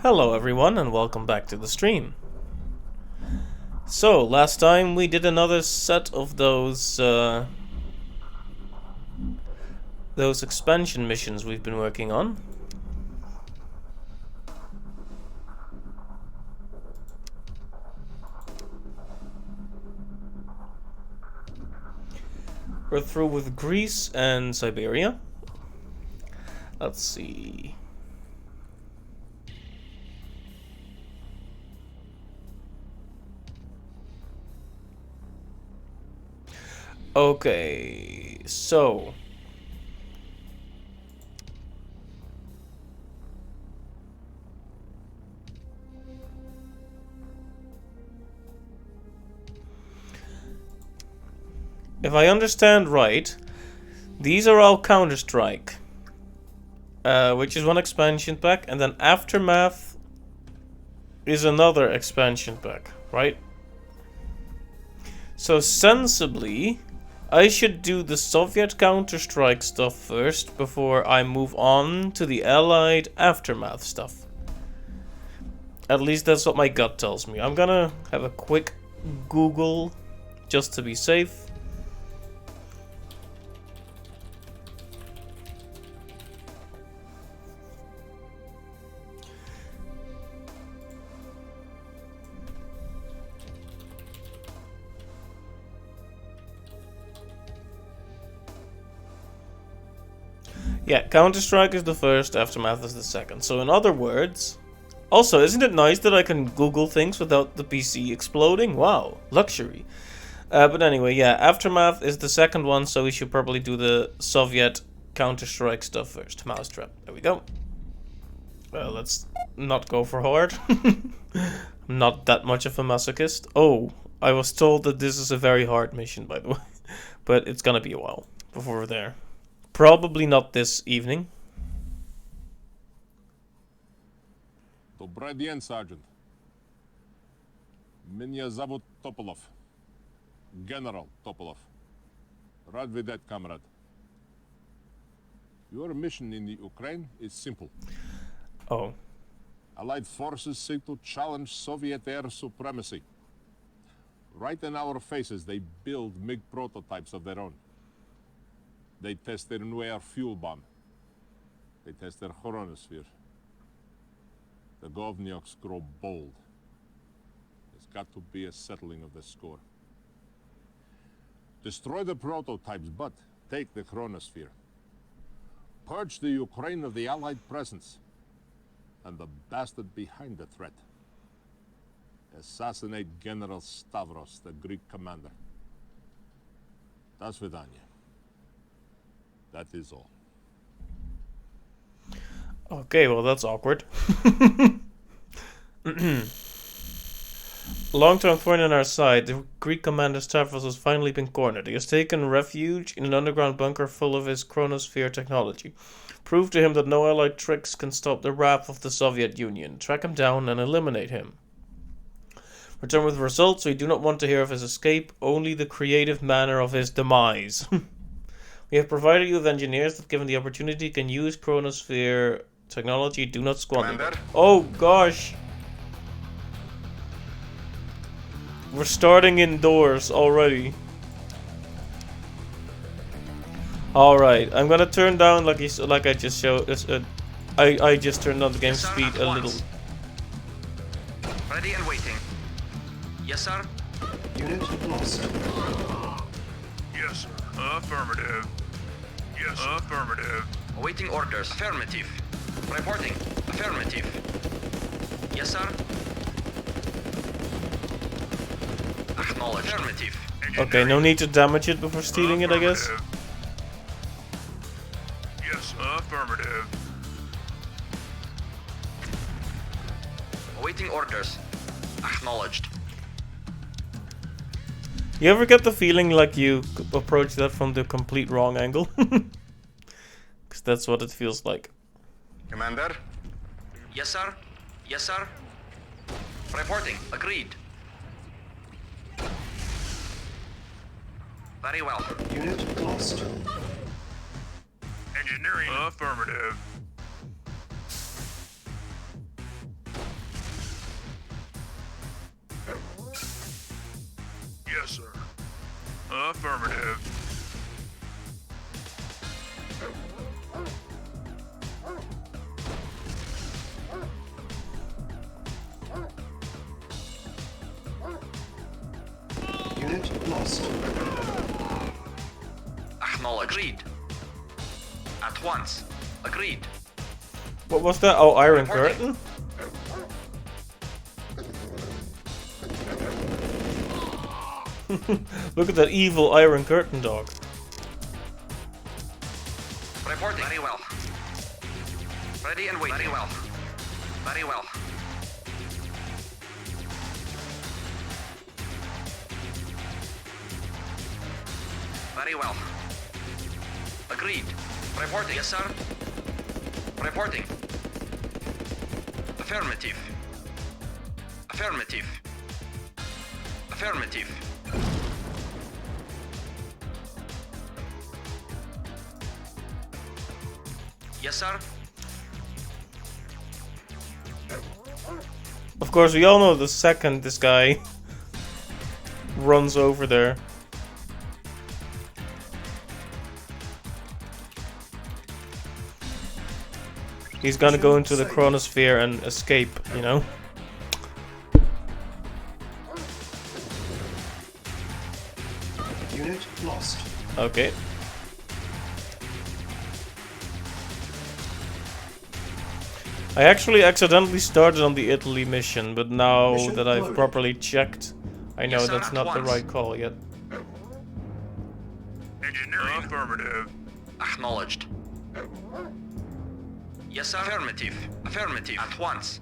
Hello everyone and welcome back to the stream. So, last time we did another set of those expansion missions we've been working on. We're through with Greece and Siberia. Let's see. Okay, so if I understand right, these are all Counter-Strike, which is one expansion pack, and then Aftermath is another expansion pack, right? So sensibly, I should do the Soviet Counter-Strike stuff first before I move on to the Allied Aftermath stuff. At least that's what my gut tells me. I'm gonna have a quick Google just to be safe. Yeah, Counter-Strike is the first, Aftermath is the second. So in other words... Also, isn't it nice that I can Google things without the PC exploding? Wow, luxury. But anyway, yeah, Aftermath is the second one, so we should probably do the Soviet Counter-Strike stuff first. Mousetrap, there we go. Let's not go for hard. I'm not that much of a masochist. Oh, I was told that this is a very hard mission, by the way. But it's gonna be a while before we're there. Probably not this evening. Добрый день, Sergeant. Меня зовут Topolov. General Topolov. Rad видеть, comrade. Your mission in the Ukraine is simple. Oh. Allied forces seek to challenge Soviet air supremacy. Right in our faces, they build MiG prototypes of their own. They test their new air fuel bomb. They test their chronosphere. The Govnyuks grow bold. There's got to be a settling of the score. Destroy the prototypes, but take the chronosphere. Purge the Ukraine of the Allied presence and the bastard behind the threat. Assassinate General Stavros, the Greek commander. До свидания. That is all. Okay, well that's awkward. Long-term thorn in our side, the Greek commander Stavros has finally been cornered. He has taken refuge in an underground bunker full of his chronosphere technology. Prove to him that no allied tricks can stop the wrath of the Soviet Union. Track him down and eliminate him. Return with results. We do not want to hear of his escape, only the creative manner of his demise. We have provided you with engineers that, given the opportunity, can use chronosphere technology. Do not squander. Oh gosh! We're starting indoors already. Alright, I'm gonna turn down, like I just showed. I just turned on the game speed a little. Ready and waiting. Yes, sir. Unit lost. Yes, sir. Affirmative. Yes, sir. Affirmative. Awaiting orders. Affirmative. Reporting. Affirmative. Yes, sir. Acknowledge. Affirmative. Okay, no need to damage it before stealing it, I guess. Yes, affirmative. Awaiting orders. Acknowledged. You ever get the feeling like you approach that from the complete wrong angle? Because that's what it feels like. Commander? Yes, sir. Yes, sir. Reporting. Agreed. Very well. Unit lost. Engineering. Affirmative. Yes, sir. Affirmative. Unit lost. Acknowledged. Agreed. At once. Agreed. What was that? Oh, Iron Reporting. Curtain? Look at that evil Iron Curtain dog. Reporting. Very well. Ready and waiting. Very well. Very well. Very well. Agreed. Reporting. Yes, sir. Reporting. Affirmative. Affirmative. Affirmative. Yes, sir. Of course, we all know the second this guy runs over there. He's gonna go into the chronosphere and escape, you know? Unit lost. Okay. I actually accidentally started on the Italy mission, but now Mission that I've loaded. properly checked, I know Yes, sir, that's at not the once. right call yet. Engineering. Affirmative. Acknowledged. Yes, sir. Affirmative. Affirmative. At once.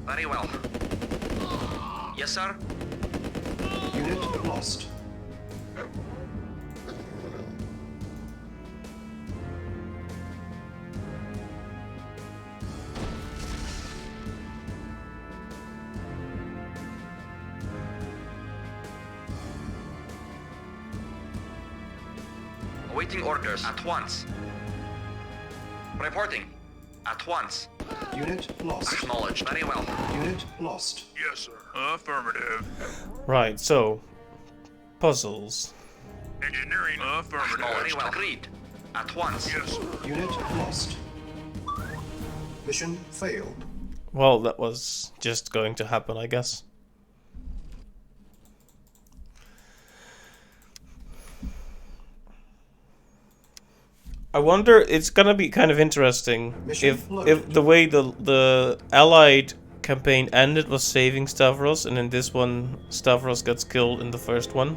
Very well. Yes, sir. Unit lost. Awaiting orders. At once. Reporting. At once. Unit lost. Acknowledged. Very well. Unit lost. Yes, sir. Affirmative. Right, so puzzles. Engineering. Affirmative. Very well. Agreed. At once. Yes, sir. Unit lost. Mission failed. Well, that was just going to happen, I guess. I wonder, it's gonna be kind of interesting Mission if loaded. the way the Allied campaign ended was saving Stavros, and in this one Stavros gets killed in the first one.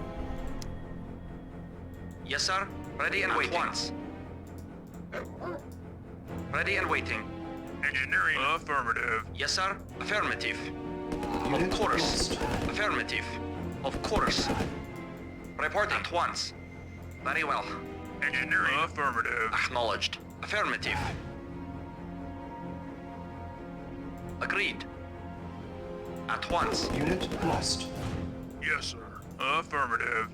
Yes, sir. Ready and waiting. At once. Ready and waiting. Engineering. Affirmative. Yes, sir. Affirmative. Unit Of course. lost. Affirmative. Of course. Reporting. At once. Very well. Engineering. Affirmative. Acknowledged. Affirmative. Agreed. At once. Unit lost. Yes, sir. Affirmative.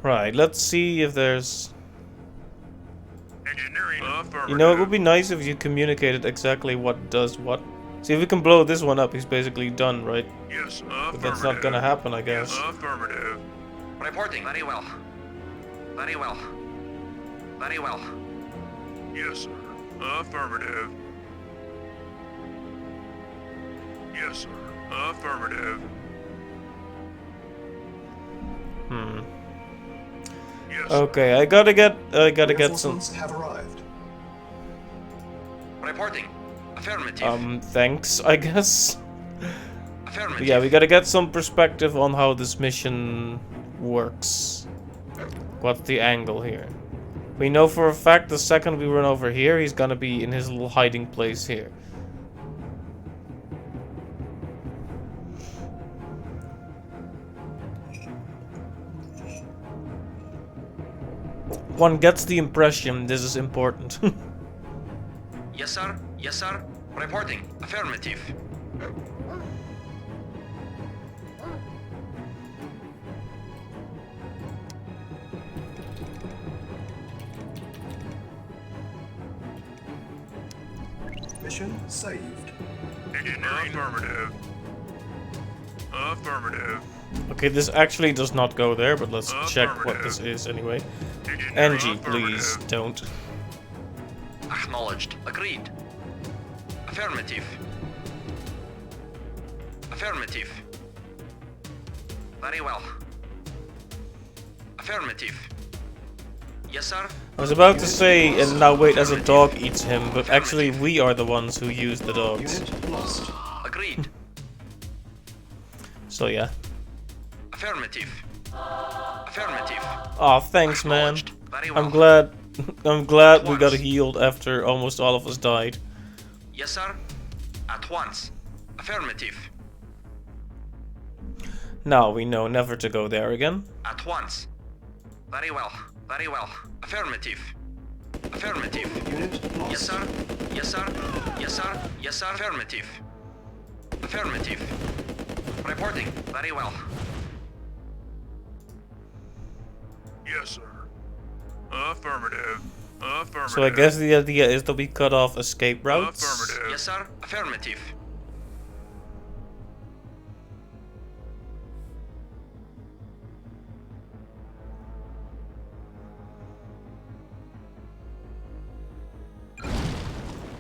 Right, let's see if there's... Engineering. Affirmative. You know, it would be nice if you communicated exactly what does what. See, if we can blow this one up, he's basically done, right? Yes, But that's not gonna happen, I guess. Affirmative. Reporting. Very well. Very well. Very well. Yes, sir. Affirmative. Yes, sir. Affirmative. Hmm. Yes, sir. Okay, I gotta get some... Reinforcements have arrived. Reporting. Affirmative. Thanks, I guess. Affirmative. But yeah, we gotta get some perspective on how this mission works. What's the angle here? We know for a fact the second we run over here, he's gonna be in his little hiding place here. One gets the impression this is important. Yes, sir. Yes, sir. Reporting. Affirmative. Mission saved. Engineering. Affirmative. Affirmative. Okay, this actually does not go there, but let's check what this is anyway. NG, please don't. Acknowledged. Agreed. Affirmative. Affirmative. Very well. Affirmative. Yes, sir. I was about to say, and now wait as a dog eats him, but actually we are the ones who use the dogs. Unit lost. Agreed. So yeah. Affirmative. Affirmative. Aw, thanks man. Acknowledged. Very well. I'm glad we got healed after almost all of us died. Yes, sir. At once. Affirmative. Now we know never to go there again. At once. Very well. Very well. Affirmative. Affirmative. Unit lost. Yes, sir. Yes, sir. Yes, sir. Yes, sir. Affirmative. Affirmative. Reporting. Very well. Yes, sir. Affirmative. Affirmative. So I guess the idea is that we cut off escape routes. Affirmative. Yes, sir. Affirmative.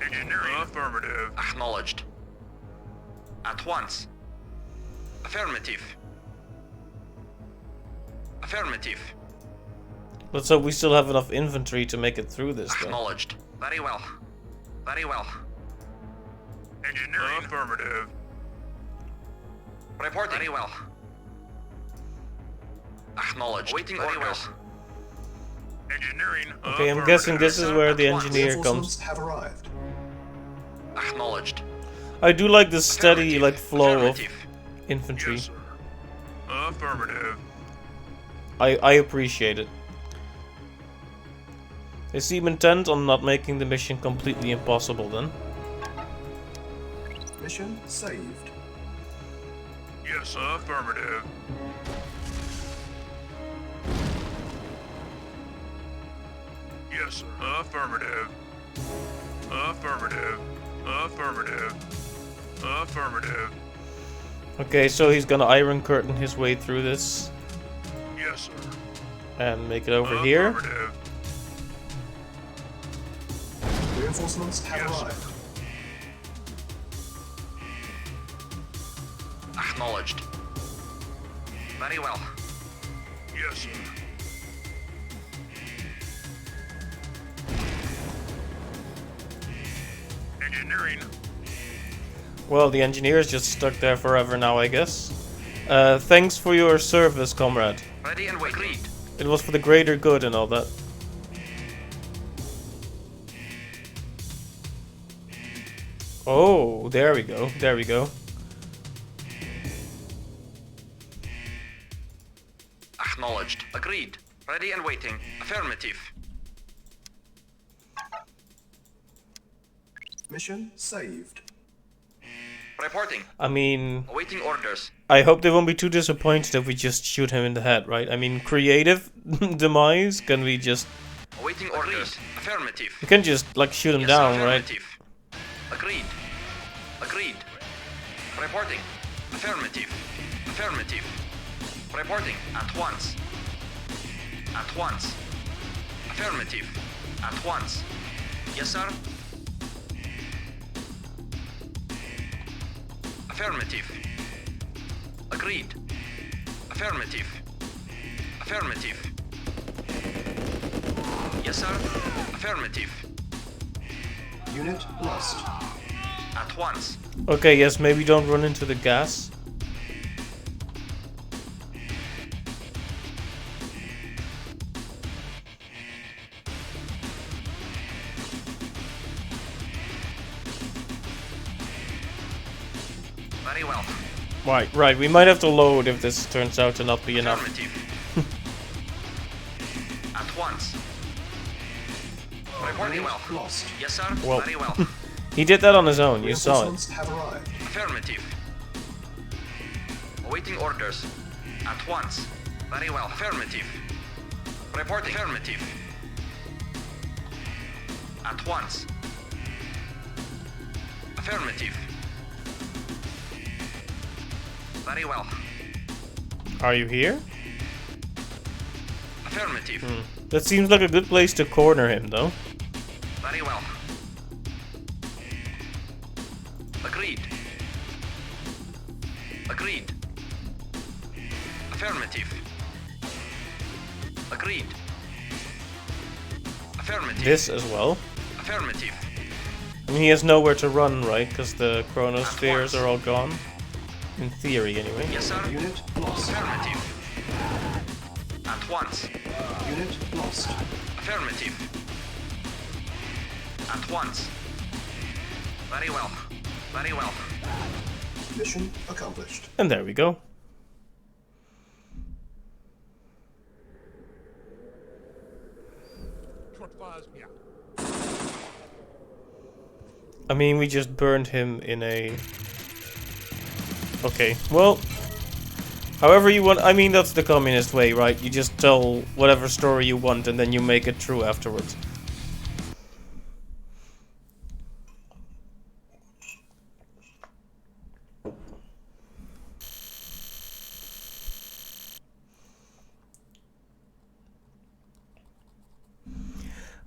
Engineering. Affirmative. Acknowledged. At once. Affirmative. Affirmative. Let's hope we still have enough inventory to make it through this though. Acknowledged. Very well. Very well. Engineering. Affirmative. Reporting. Very well. Acknowledged. Waiting orders. Engineering. Okay, I'm guessing this is where the At once. engineer Reinforcements comes. have arrived. Acknowledged. I do like the steady Affirmative. like flow of Affirmative. infantry. Yes, sir. Affirmative. I appreciate it. They seem intent on not making the mission completely impossible then. Mission saved. Yes, sir. Affirmative. Yes, sir. Affirmative. Affirmative. Affirmative. Affirmative. Okay, so he's gonna Iron Curtain his way through this Yes, sir. and make it over here. Affirmative. Reinforcements have Yes, sir. arrived. Acknowledged. Very well. Yes, sir. Engineering. Well, the engineer's just stuck there forever now, I guess. Thanks for your service, comrade. Ready and waiting. Agreed. It was for the greater good and all that. Oh, there we go. There we go. Acknowledged. Agreed. Ready and waiting. Affirmative. Mission saved. Reporting. I mean, Awaiting orders. I hope they won't be too disappointed if we just shoot him in the head, right? I mean, creative demise, can we just... Awaiting orders. Affirmative. We can just, like, shoot him Yes, down, right? affirmative. Agreed. Agreed. Reporting. Affirmative. Affirmative. Reporting. At once. At once. Affirmative. At once. Yes, sir. Affirmative. Agreed. Affirmative. Affirmative. Yes, sir. Affirmative. Unit lost. At once. Okay, yes, maybe don't run into the gas. Very well. Right, we might have to load if this turns out to not be enough. Affirmative. At once. Reporting Unit well. lost. Yes, sir. Well. Very well. He did that on his own, you saw it. Reinforcements have arrived. Affirmative. Awaiting orders. At once. Very well. Affirmative. Reporting. Affirmative. At once. Affirmative. Very well. Are you here? Affirmative. That seems like a good place to corner him, though. Very well. Agreed. Agreed. Affirmative. Agreed. Affirmative. This as well. Affirmative. I mean, he has nowhere to run, right? Because the chronospheres once. are all gone. In theory, anyway. Yes, sir. Unit lost. Affirmative. At once. Unit lost. Affirmative. At once. Very well. Very well. Mission accomplished. And there we go. I mean, we just burned him in a... Okay, well... However you want... I mean, that's the communist way, right? You just tell whatever story you want and then you make it true afterwards.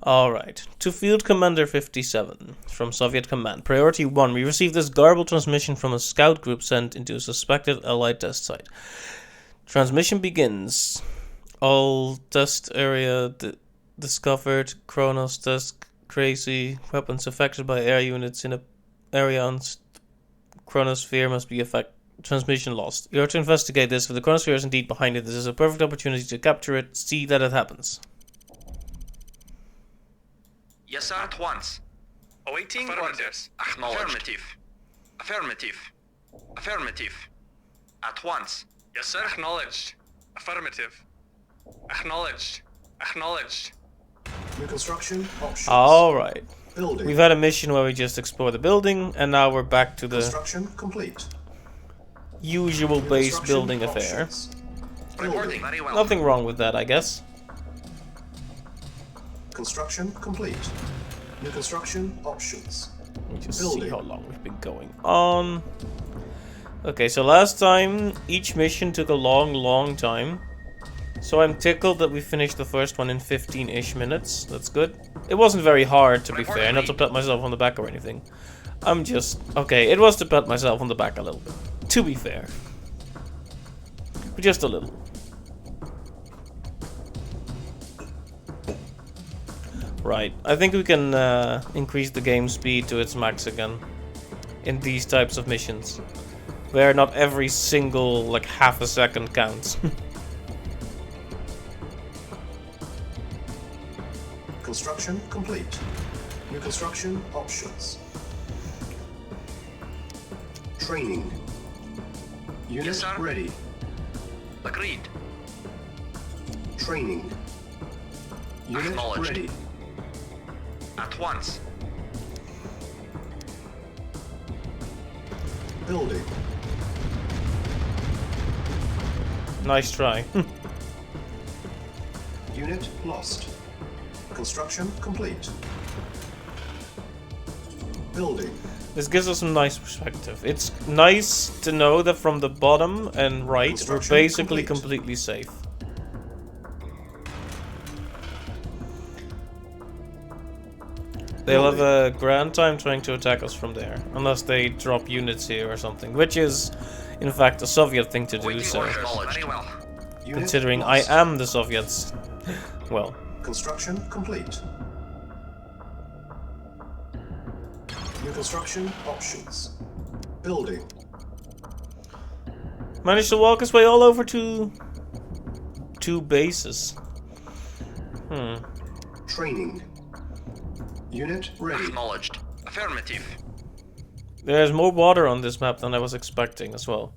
Alright, to Field Commander 57, from Soviet Command. Priority 1, we received this garbled transmission from a scout group sent into a suspected Allied test site. Transmission begins. All test area discovered, Kronos test crazy, weapons affected by air units in a area on chronosphere must be affected. Transmission lost. You are to investigate this. If the chronosphere is indeed behind it, this is a perfect opportunity to capture it, see that it happens. Yes, sir. At once. Awaiting orders. Acknowledged. Affirmative. Affirmative. Affirmative. At once. Yes, sir. Acknowledged. Affirmative. Acknowledged. Acknowledged. New construction options. Alright. Building. We've had a mission where we just explore the building, and now we're back to the Construction complete. usual New base construction building affair. options. Reporting. Very well. Nothing wrong with that, I guess. Construction complete. New construction options. Let me just see Building. how long we've been going on. Okay, so last time each mission took a long time. So I'm tickled that we finished the first one in 15-ish minutes. That's good. It wasn't very hard, to be fair, not to pat myself on the back or anything. I'm just... Okay, it was to pat myself on the back a little bit. To be fair. But just a little. Right, I think we can increase the game speed to its max again. In these types of missions. Where not every single, like, half a second counts. Construction complete. New construction options. Training. Unit Yes, sir. ready. Agreed. Training. Unit Acknowledged. ready. At once. Building. Nice try. Unit lost. Construction complete. Building. This gives us some nice perspective. It's nice to know that from the bottom and right, we're Construction basically complete. completely safe. They'll have a grand time trying to attack us from there, unless they drop units here or something, which is, in fact, a Soviet thing to do, Waiting so orders. Very well. Unit considering lost. I am the Soviets, well, Construction complete. New construction options. Building. managed to walk his way all over to two bases. Training. Unit ready. Acknowledged. Affirmative. There's more water on this map than I was expecting as well.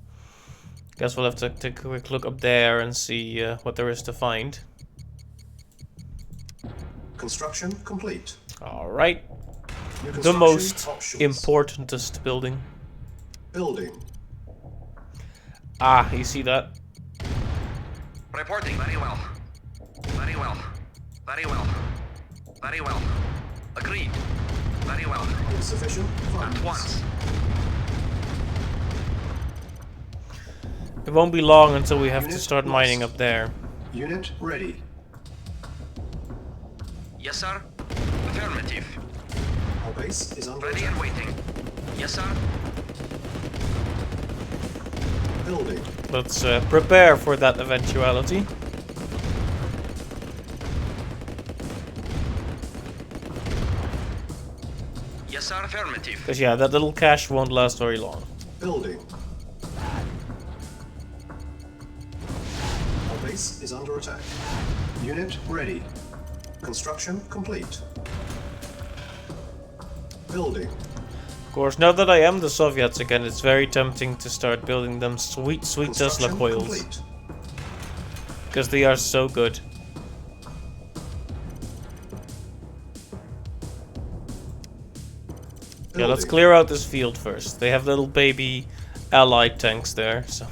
Guess we'll have to take a quick look up there and see what there is to find. Construction complete. Alright, New the construction most options. importantest building. Building. Ah, you see that? Reporting. Very well. Very well. Very well. Very well. Agreed. Very well. Insufficient funds. At once. It won't be long until we have to Unit start lost. mining up there. Unit ready. Yes, sir. Affirmative. Our base is under Ready attack. and waiting. Yes, sir. Building. Let's prepare for that eventuality. Yes, sir. Affirmative. Because yeah, that little cache won't last very long. Building. Our base is under attack. Unit ready. Construction complete. Building. Of course, now that I am the Soviets again, it's very tempting to start building them sweet, sweet Tesla Construction coils. complete. Because they are so good. Yeah, let's Building. clear out this field first. They have little baby allied tanks there, so...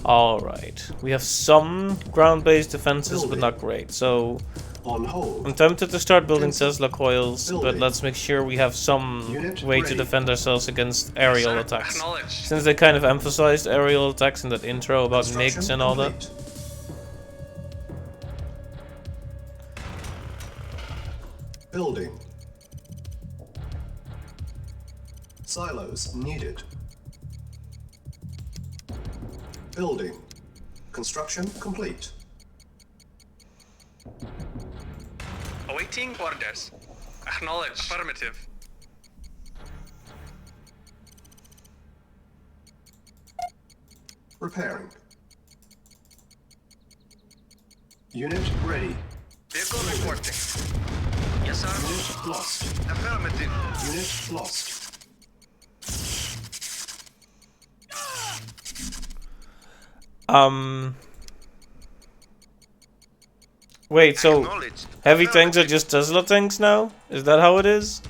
Alright. We have some ground-based defenses, but Building. not great. So, On hold. I'm tempted to start building Cancel. Tesla coils, but Building. let's make sure we have some Unit way to ready. defend ourselves against aerial Sir, attacks. acknowledged. Since they kind of emphasized aerial attacks in that intro about Construction MiGs and all that. complete. Building. Silos needed. Building. Construction complete. Awaiting orders. Acknowledged. Affirmative. Repairing. Unit ready. Vehicle reporting. Yes, sir. Unit lost. Affirmative. Unit lost. Wait, so Acknowledged. heavy tanks are just Tesla tanks now? Is that how it is?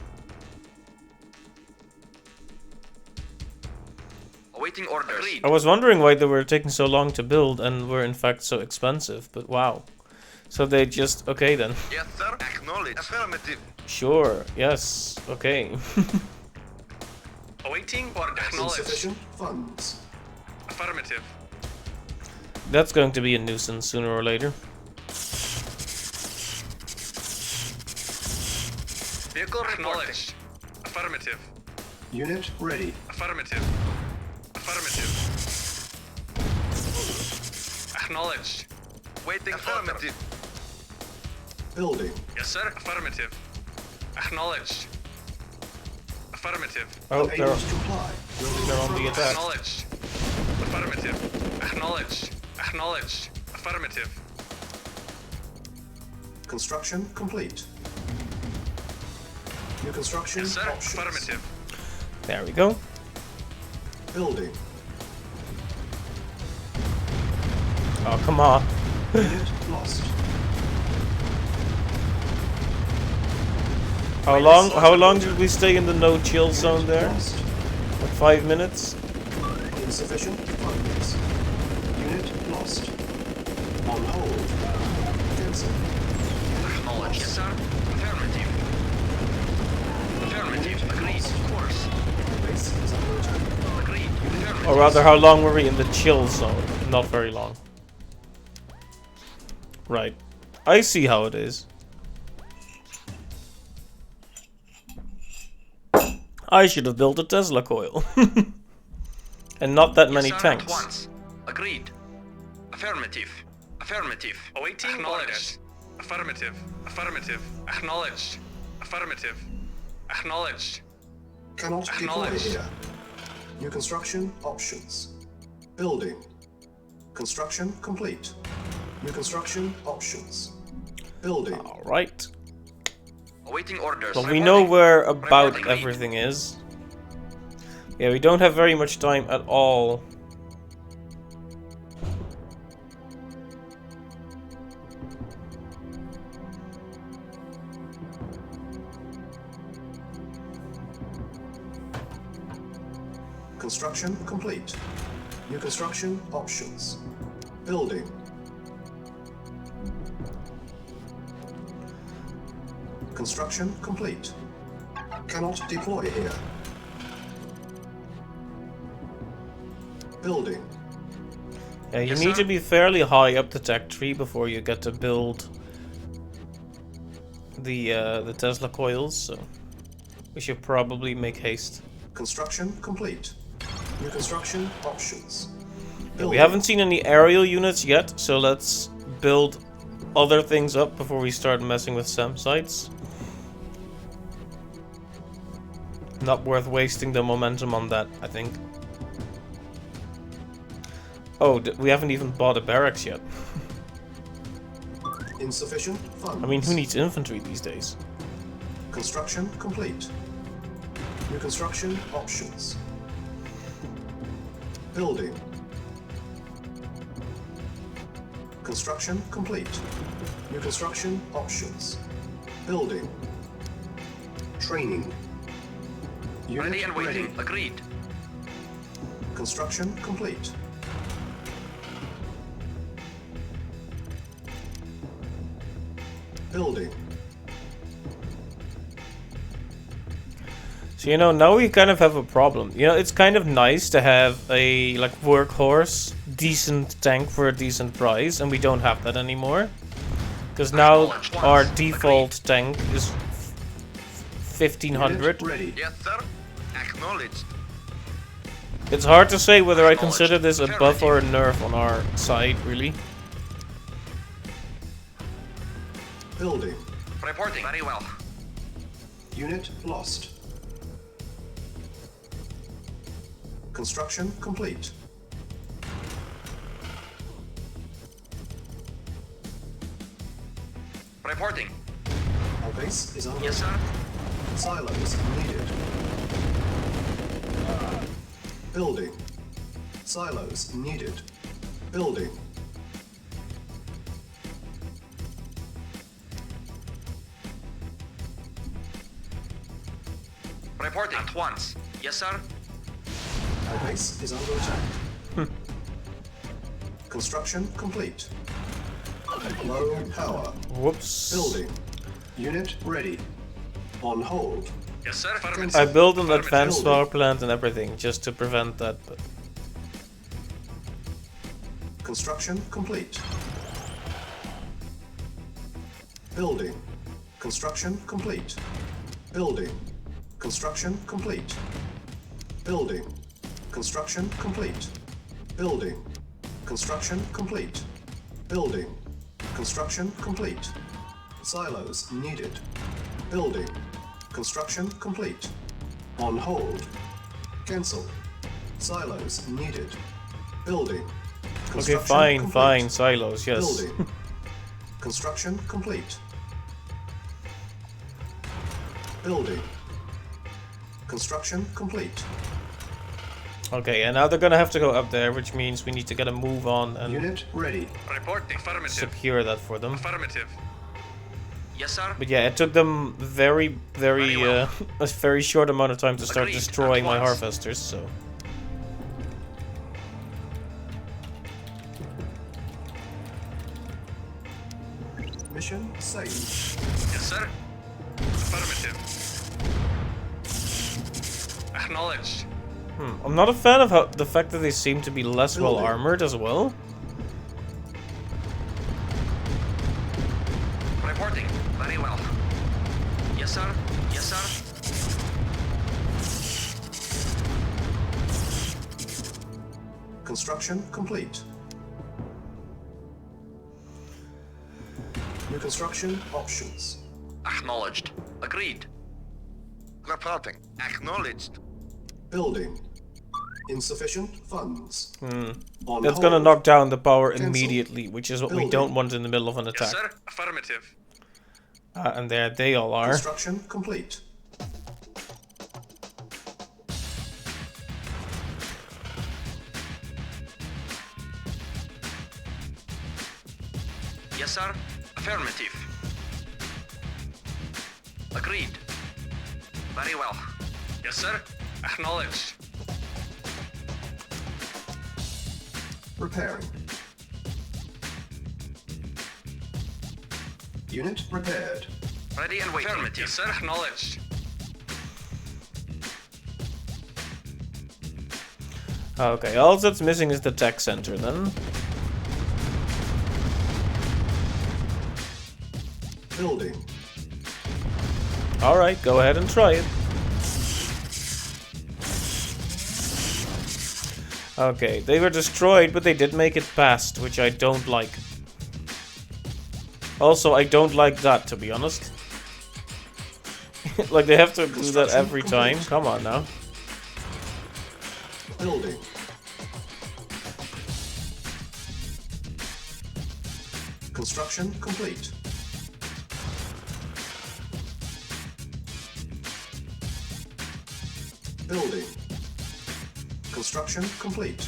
Awaiting orders. Agreed. I was wondering why they were taking so long to build and were in fact so expensive, but wow. So they just... okay then. Yes, sir. Acknowledged. Affirmative. Sure, yes, okay. Awaiting orders. Acknowledged. Insufficient funds. Affirmative. That's going to be a nuisance sooner or later. Vehicle acknowledged. Affirmative. Unit ready. Affirmative. Affirmative. Acknowledged. Waiting affirmative. Building. Yes, sir. Affirmative. Acknowledged. Affirmative. Oh, Unable they're, to comply. Building they're on the progress. attack. Acknowledged. Affirmative. Acknowledged. Acknowledged. Affirmative. Construction complete. New construction Yes, sir. options. Affirmative. There we go. Building. Oh, come on. Unit lost. How long did we stay in the no chill zone there? Lost. Like 5 minutes? Insufficient funds. Unit lost. On hold. Cancel. Acknowledged. Yes, sir. Affirmative. Affirmative. Agreed. Of course. Base is under attack. Agreed. Affirmative. Or rather, how long were we in the chill zone? Not very long. Right. I see how it is. I should have built a Tesla coil. And not that many Yes, sir. At tanks. once. Agreed. Affirmative. Affirmative. Awaiting orders. Affirmative. Affirmative. Acknowledged. Affirmative. Acknowledged. Cannot deploy Acknowledged. here. New construction options. Building. Construction complete. New construction options. Building. Alright. Awaiting orders. Well, we know where about Reporting. everything is. Yeah, we don't have very much time at all. Construction complete. New construction options. Building. Construction complete. Cannot deploy here. Building. Yeah, you Yes, need sir. to be fairly high up the tech tree before you get to build the Tesla coils, so we should probably make haste. Construction complete. New construction options. Yeah, we haven't seen any aerial units yet, so let's build other things up before we start messing with SEM sites. Not worth wasting the momentum on that, I think. Oh, we haven't even bought a barracks yet. Insufficient funds. I mean, who needs infantry these days? Construction complete. New construction options. Building. Construction complete. New construction options. Building. Training. Unit Ready and waiting. Agreed. Construction complete. Building. So, you know, now we kind of have a problem. You know, it's kind of nice to have a, like, workhorse, decent tank for a decent price, and we don't have that anymore. Because now our default tank is 1500. Unit ready. Yes, sir. Acknowledged. It's hard to say whether I consider this a buff or a nerf on our side, really. Building. Reporting. Very well. Unit lost. Construction complete. Reporting. Our base is under Yes, sir. silos needed. Building. Silos needed. Building. Reporting. At once. Yes, sir. Our base is under attack. Construction complete. Low power. Whoops. Building. Unit ready. On hold. Yes, sir. Affirmative. I built an Affirmative. advanced power plant and everything just to prevent that, but Construction complete. Building. Construction complete. Building. Construction complete. Building. Construction complete. Building. Construction complete. Building. Construction complete. Silos needed. Building. Construction complete. On hold. Cancel. Silos needed. Building. okay, Construction fine, complete. fine, silos, yes. Building. Construction complete. Building. Construction complete. Okay, and now they're gonna have to go up there, which means we need to get a move on and Unit ready. Reporting. Affirmative. secure that for them. Affirmative. Yes, sir. But yeah, it took them very Very well. a very short amount of time to start Agreed, destroying at my once. harvesters, so. Mission saved. Yes, sir. Affirmative. Acknowledged. I'm not a fan of how the fact that they seem to be less well Building. armored as well. Reporting. Very well. Yes, sir. Yes, sir. Construction complete. New construction options. Acknowledged. Agreed. Reporting. Acknowledged. Building. Insufficient funds. On That's gonna hold. knock down the power Cancel. immediately, which is what we Building. don't want in the middle of an Yes, attack. sir. Affirmative. And there they all are. Construction complete. Yes, sir. Affirmative. Agreed. Very well. Yes, sir. Acknowledged. Repairing. Unit repaired. Ready and waiting. Affirmative. Yes, sir. Acknowledged. Okay, all that's missing is the tech center then. Building. Alright, go ahead and try it. Okay, they were destroyed, but they did make it past, which I don't like. Also, I don't like that, to be honest. Like, they have to do that every time. Come on now. Building. Construction complete. Building. Construction complete.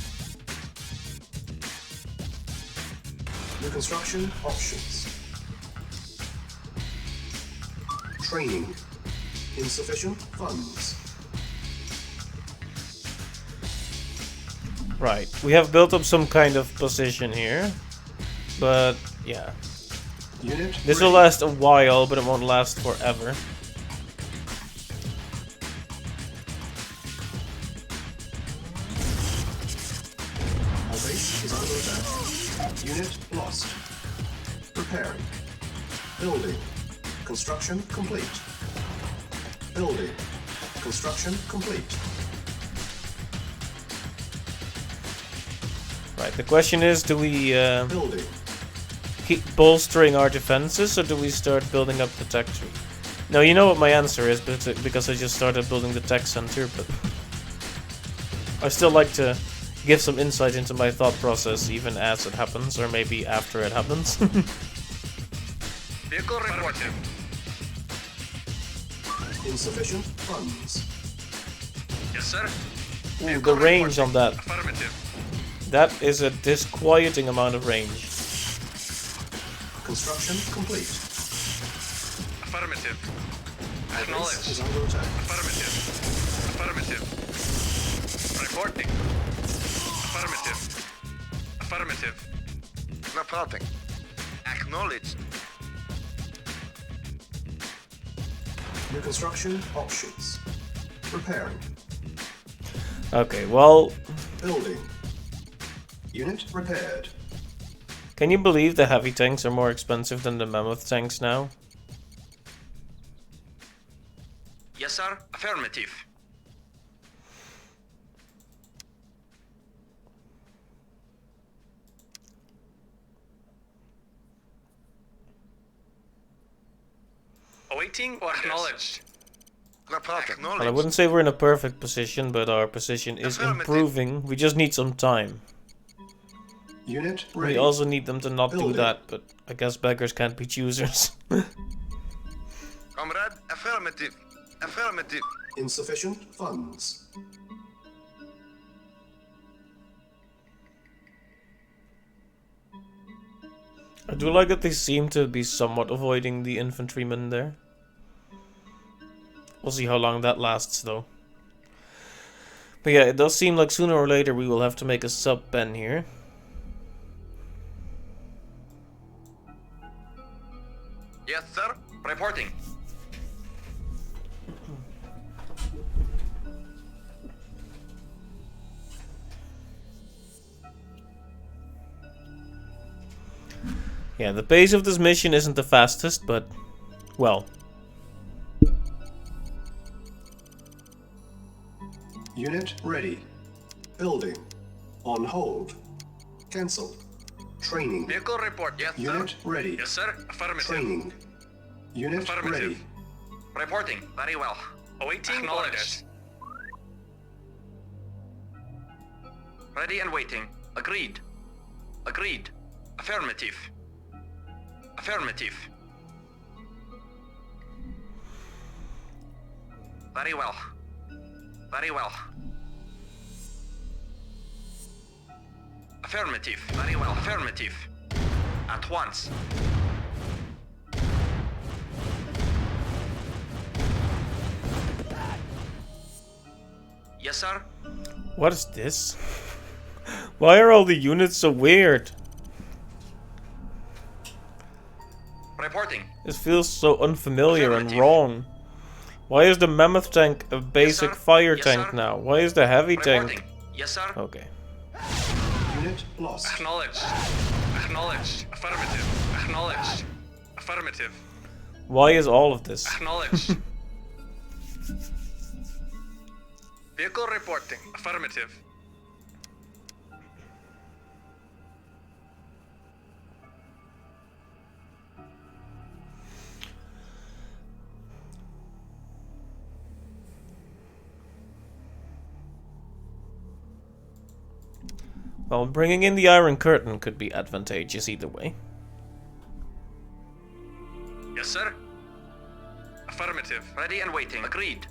New construction options. Training. Insufficient funds. Right, we have built up some kind of position here. But, yeah. Unit This will ready. last a while, but it won't last forever. Our base is under attack. Unit lost. Preparing. Building. Construction complete. Building. Construction complete. Right, the question is, do we Building. keep bolstering our defenses, or do we start building up the tech tree? No, you know what my answer is, because I just started building the tech center, but I still like to give some insight into my thought process, even as it happens, or maybe after it happens. Vehicle reported. Insufficient funds. Yes, sir. Ooh, Vehicle the range reporting. on that. Affirmative. That is a disquieting amount of range. Construction complete. Affirmative. Our base Acknowledged. is under attack. Affirmative. Affirmative. Reporting. Affirmative. Affirmative. Reporting. Acknowledged. New construction options. Preparing. Okay, well, Building. Unit repaired. can you believe the heavy tanks are more expensive than the mammoth tanks now? Yes, sir. Affirmative. Awaiting or acknowledged. Reporting. Well, I wouldn't say we're in a perfect position, but our position is Affirmative. improving. We just need some time. Unit We ready. also need them to not do Building. that, but I guess beggars can't be choosers. Comrade, affirmative. Affirmative. Insufficient funds. I do like that they seem to be somewhat avoiding the infantrymen there. We'll see how long that lasts, though. But yeah, it does seem like sooner or later we will have to make a sub-pen here. Yes, sir. Reporting. Yeah, the pace of this mission isn't the fastest, but, well, Unit ready. Building. On hold. Cancel. Training. Vehicle report. Yes, sir. Unit ready. Yes, sir. Affirmative. Training. Unit Affirmative. ready. Reporting. Very well. Awaiting orders. Ready and waiting. Agreed. Agreed. Affirmative. Affirmative. Very well. Very well. Affirmative. Very well. Affirmative. At once. Yes, sir. what is this? Why are all the units so weird? Reporting. This feels so unfamiliar and Affirmative. wrong. Why is the mammoth tank a basic sir. fire Yes, tank sir. now? Why is the heavy Reporting. tank Yes, sir. Okay. Unit lost. Acknowledged. Acknowledged. Affirmative. Acknowledged. Affirmative. Why is all of this? Acknowledged. Vehicle reporting. Affirmative. Well, bringing in the Iron Curtain could be advantageous either way. Yes, sir. Affirmative. Ready and waiting. Agreed.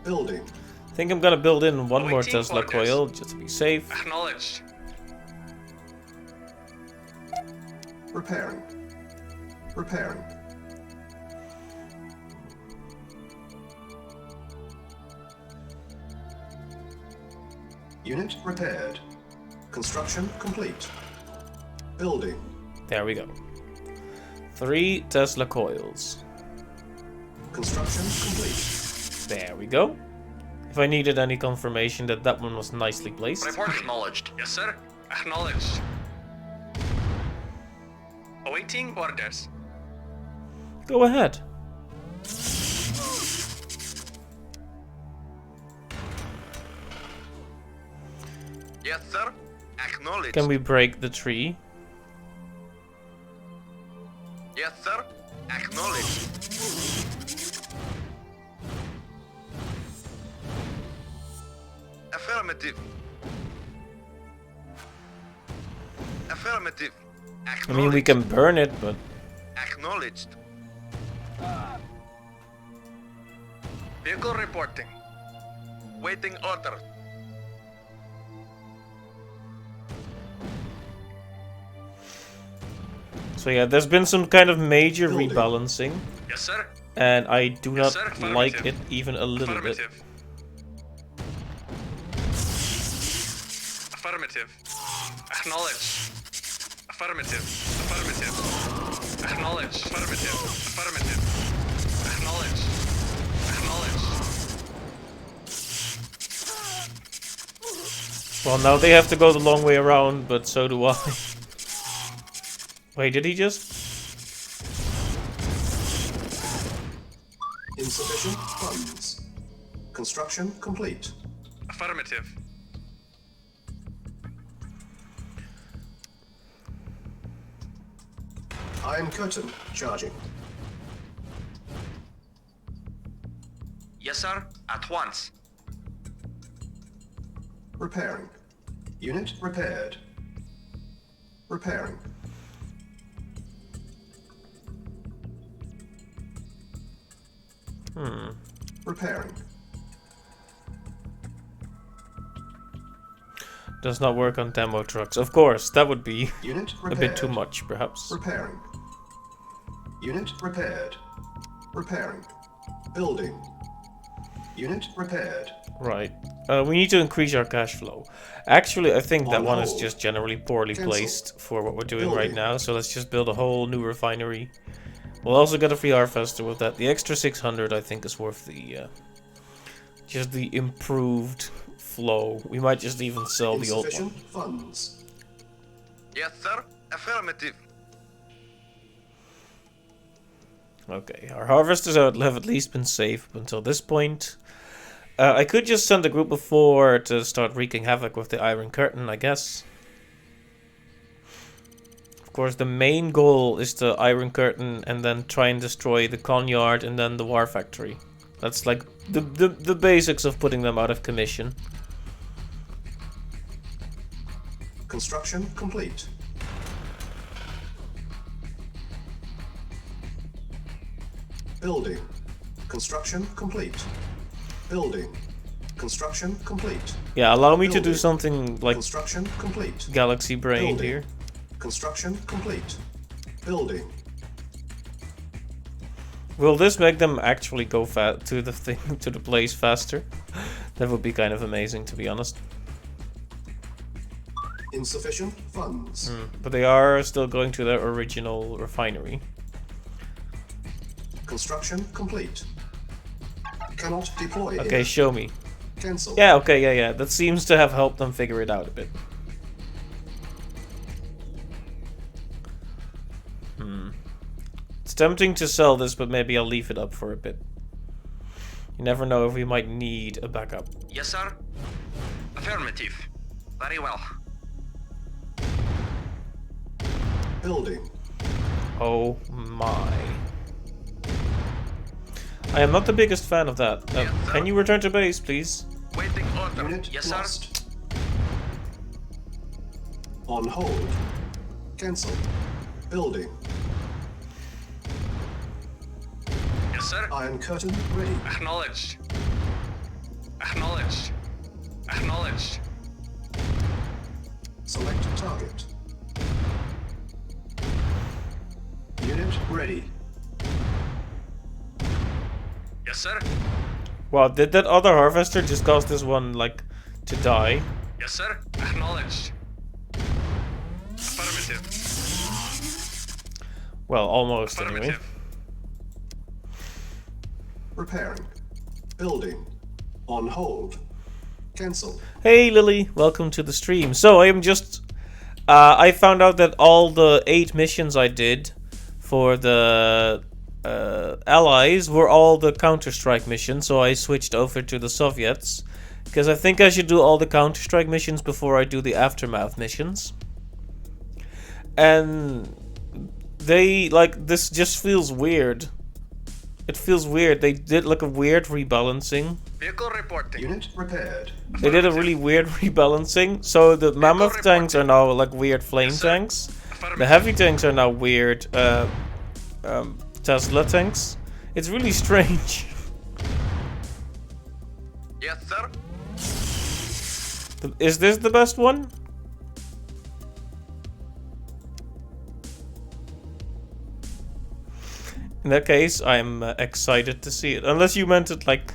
Building. I think I'm gonna build in one more Awaiting Tesla orders. coil just to be safe. Acknowledged. Repairing. Repairing. Unit repaired. Construction complete. Building. There we go. 3 Tesla coils. Construction complete. There we go. If I needed any confirmation that that one was nicely placed. Report acknowledged. Yes, sir. Acknowledged. Awaiting orders. Go ahead. Yes, sir. Acknowledged. Can we break the tree? Yes, sir. Acknowledged. Affirmative. Affirmative. I mean, we can burn it, but Acknowledged. Vehicle reporting. Waiting order. so yeah, there's been some kind of major Building. rebalancing, Yes, sir. and I do not Yes, sir. like Affirmative. it even a little bit. Affirmative. Affirmative. Acknowledged. Affirmative. Affirmative. Acknowledged. Affirmative. Affirmative. Acknowledged. Acknowledged. Well, now they have to go the long way around, but so do I. Wait, did he just? Insufficient funds. Construction complete. Affirmative. Iron curtain charging. Yes, sir. At once. Repairing. Unit repaired. Repairing. Repairing. Does not work on demo trucks. Of course, that would be Unit a repaired. bit too much, perhaps. Repairing. Unit repaired. Repairing. Building. Unit repaired. Right. We need to increase our cash flow. Actually, I think that On one is hold. just generally poorly Cancel. placed for what we're doing right Building. now, so let's just build a whole new refinery. We'll also get a free harvester with that. The extra 600, I think, is worth the just the improved flow. We might just even sell the old one. Insufficient funds. Yes, sir. Affirmative. Okay, our harvesters have at least been safe up until this point. I could just send a group of 4 to start wreaking havoc with the Iron Curtain, I guess. Of course, the main goal is the Iron Curtain and then try and destroy the Conyard and then the War Factory. That's like the basics of putting them out of commission. Construction complete. Building. Construction complete. Building. Construction complete. Yeah, allow me to do Building. something like Construction complete. Galaxy Brain Building. here. Construction complete. Building. Will this make them actually go to the thing to the place faster? That would be kind of amazing, to be honest. Insufficient funds. But they are still going to their original refinery. Construction complete. Cannot deploy. Okay, here. show me. Cancel. Yeah, okay, yeah. That seems to have helped them figure it out a bit. It's tempting to sell this, but maybe I'll leave it up for a bit. You never know if we might need a backup. Yes, sir. Affirmative. Very well. Building. Oh my. I am not the biggest fan of that. Can you return to base, please? Waiting order. Unit Yes, sir. lost. On hold. Cancel. Building. Yes, sir. Iron curtain ready. Acknowledged. Acknowledged. Acknowledged. Select target. Unit ready. Yes, sir. Wow, did that other harvester just cause this one, like, to die? Yes, sir. Acknowledged. Affirmative. Well, almost anyway. Affirmative. Repairing. Building. On hold. Cancel. Hey Lily, welcome to the stream. So I am just... I found out that all the 8 missions I did for the Allies were all the Counter-Strike missions, so I switched over to the Soviets. Because I think I should do all the Counter-Strike missions before I do the Aftermath missions. And they, like, this just feels weird. It feels weird. They did like a weird rebalancing. Vehicle reporting. Unit repaired. They did a really weird rebalancing. So the mammoth tanks are now like weird flame tanks. The heavy tanks are now weird Tesla tanks. It's really strange. Yes, sir. Is this the best one? In that case, I'm excited to see it. Unless you meant it like...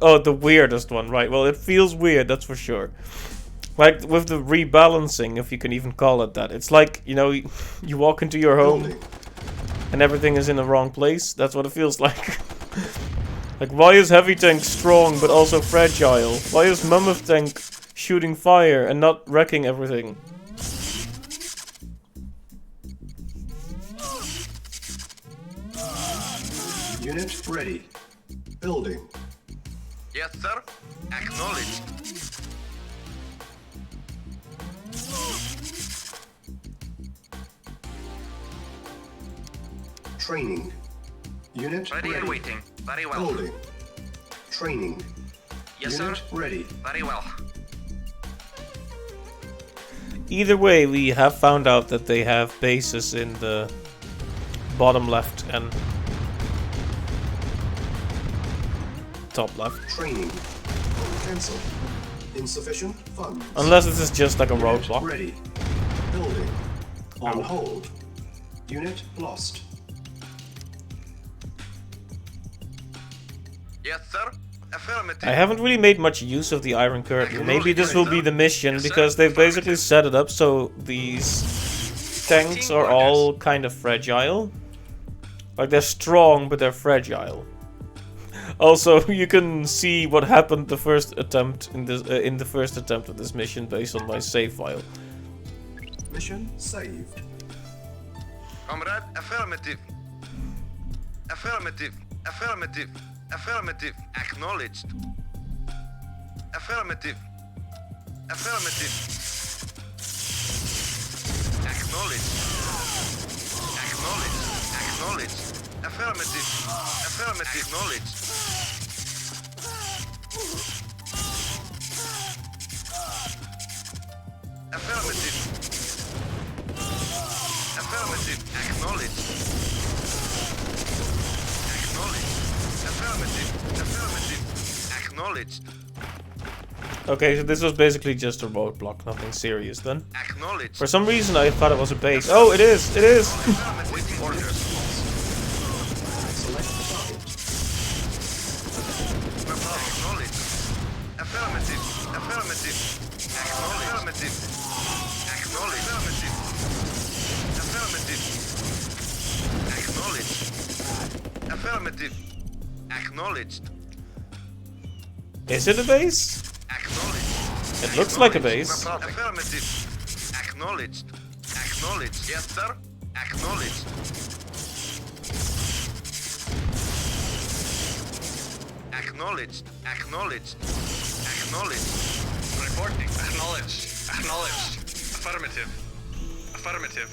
Oh, the weirdest one, right. Well, it feels weird, that's for sure. Like, with the rebalancing, if you can even call it that. It's like, you know, you walk into your home Building. and everything is in the wrong place. That's what it feels like. Like, why is heavy tank strong but also fragile? Why is mammoth tank shooting fire and not wrecking everything? Unit ready. Building. Yes, sir. Acknowledged. Training. Unit Ready and ready. waiting. Very well. Building. Training. Yes, Unit sir. ready. Very well. Either way, we have found out that they have bases in the bottom left and top left. Training. Cancel. Insufficient funds. Unless this is just like a Unit roadblock. ready. Building. On hold. Unit lost. Yes, sir. Affirmative. I haven't really made much use of the Iron Curtain. Maybe this will be the mission, because they've basically set it up so these tanks are all kind of fragile. Like, they're strong, but they're fragile. Also, you can see what happened the first attempt in this in the first attempt of this mission based on my save file. Mission saved. Comrade, affirmative. Affirmative. Affirmative. Affirmative. Acknowledged. Affirmative. Affirmative. Acknowledged. Acknowledged. Acknowledged. Affirmative. Affirmative. Acknowledged. Affirmative. Affirmative. Acknowledged. Acknowledged. Affirmative. Affirmative. Acknowledged. Okay, so this was basically just a roadblock, nothing serious then. Acknowledged. For some reason I thought it was a base. Oh, it is! It is! Affirmative. Orders. Select target. Acknowledged. Affirmative. Affirmative. Acknowledged. Affirmative. Acknowledged. Affirmative. Affirmative. Acknowledged. Acknowledged. Is it a base? Acknowledged. It looks like a base. Affirmative. Acknowledged. Acknowledged. Yes, sir. Acknowledged. Acknowledged. Acknowledged. Acknowledged. Reporting. Acknowledged. Acknowledged. Affirmative. Affirmative.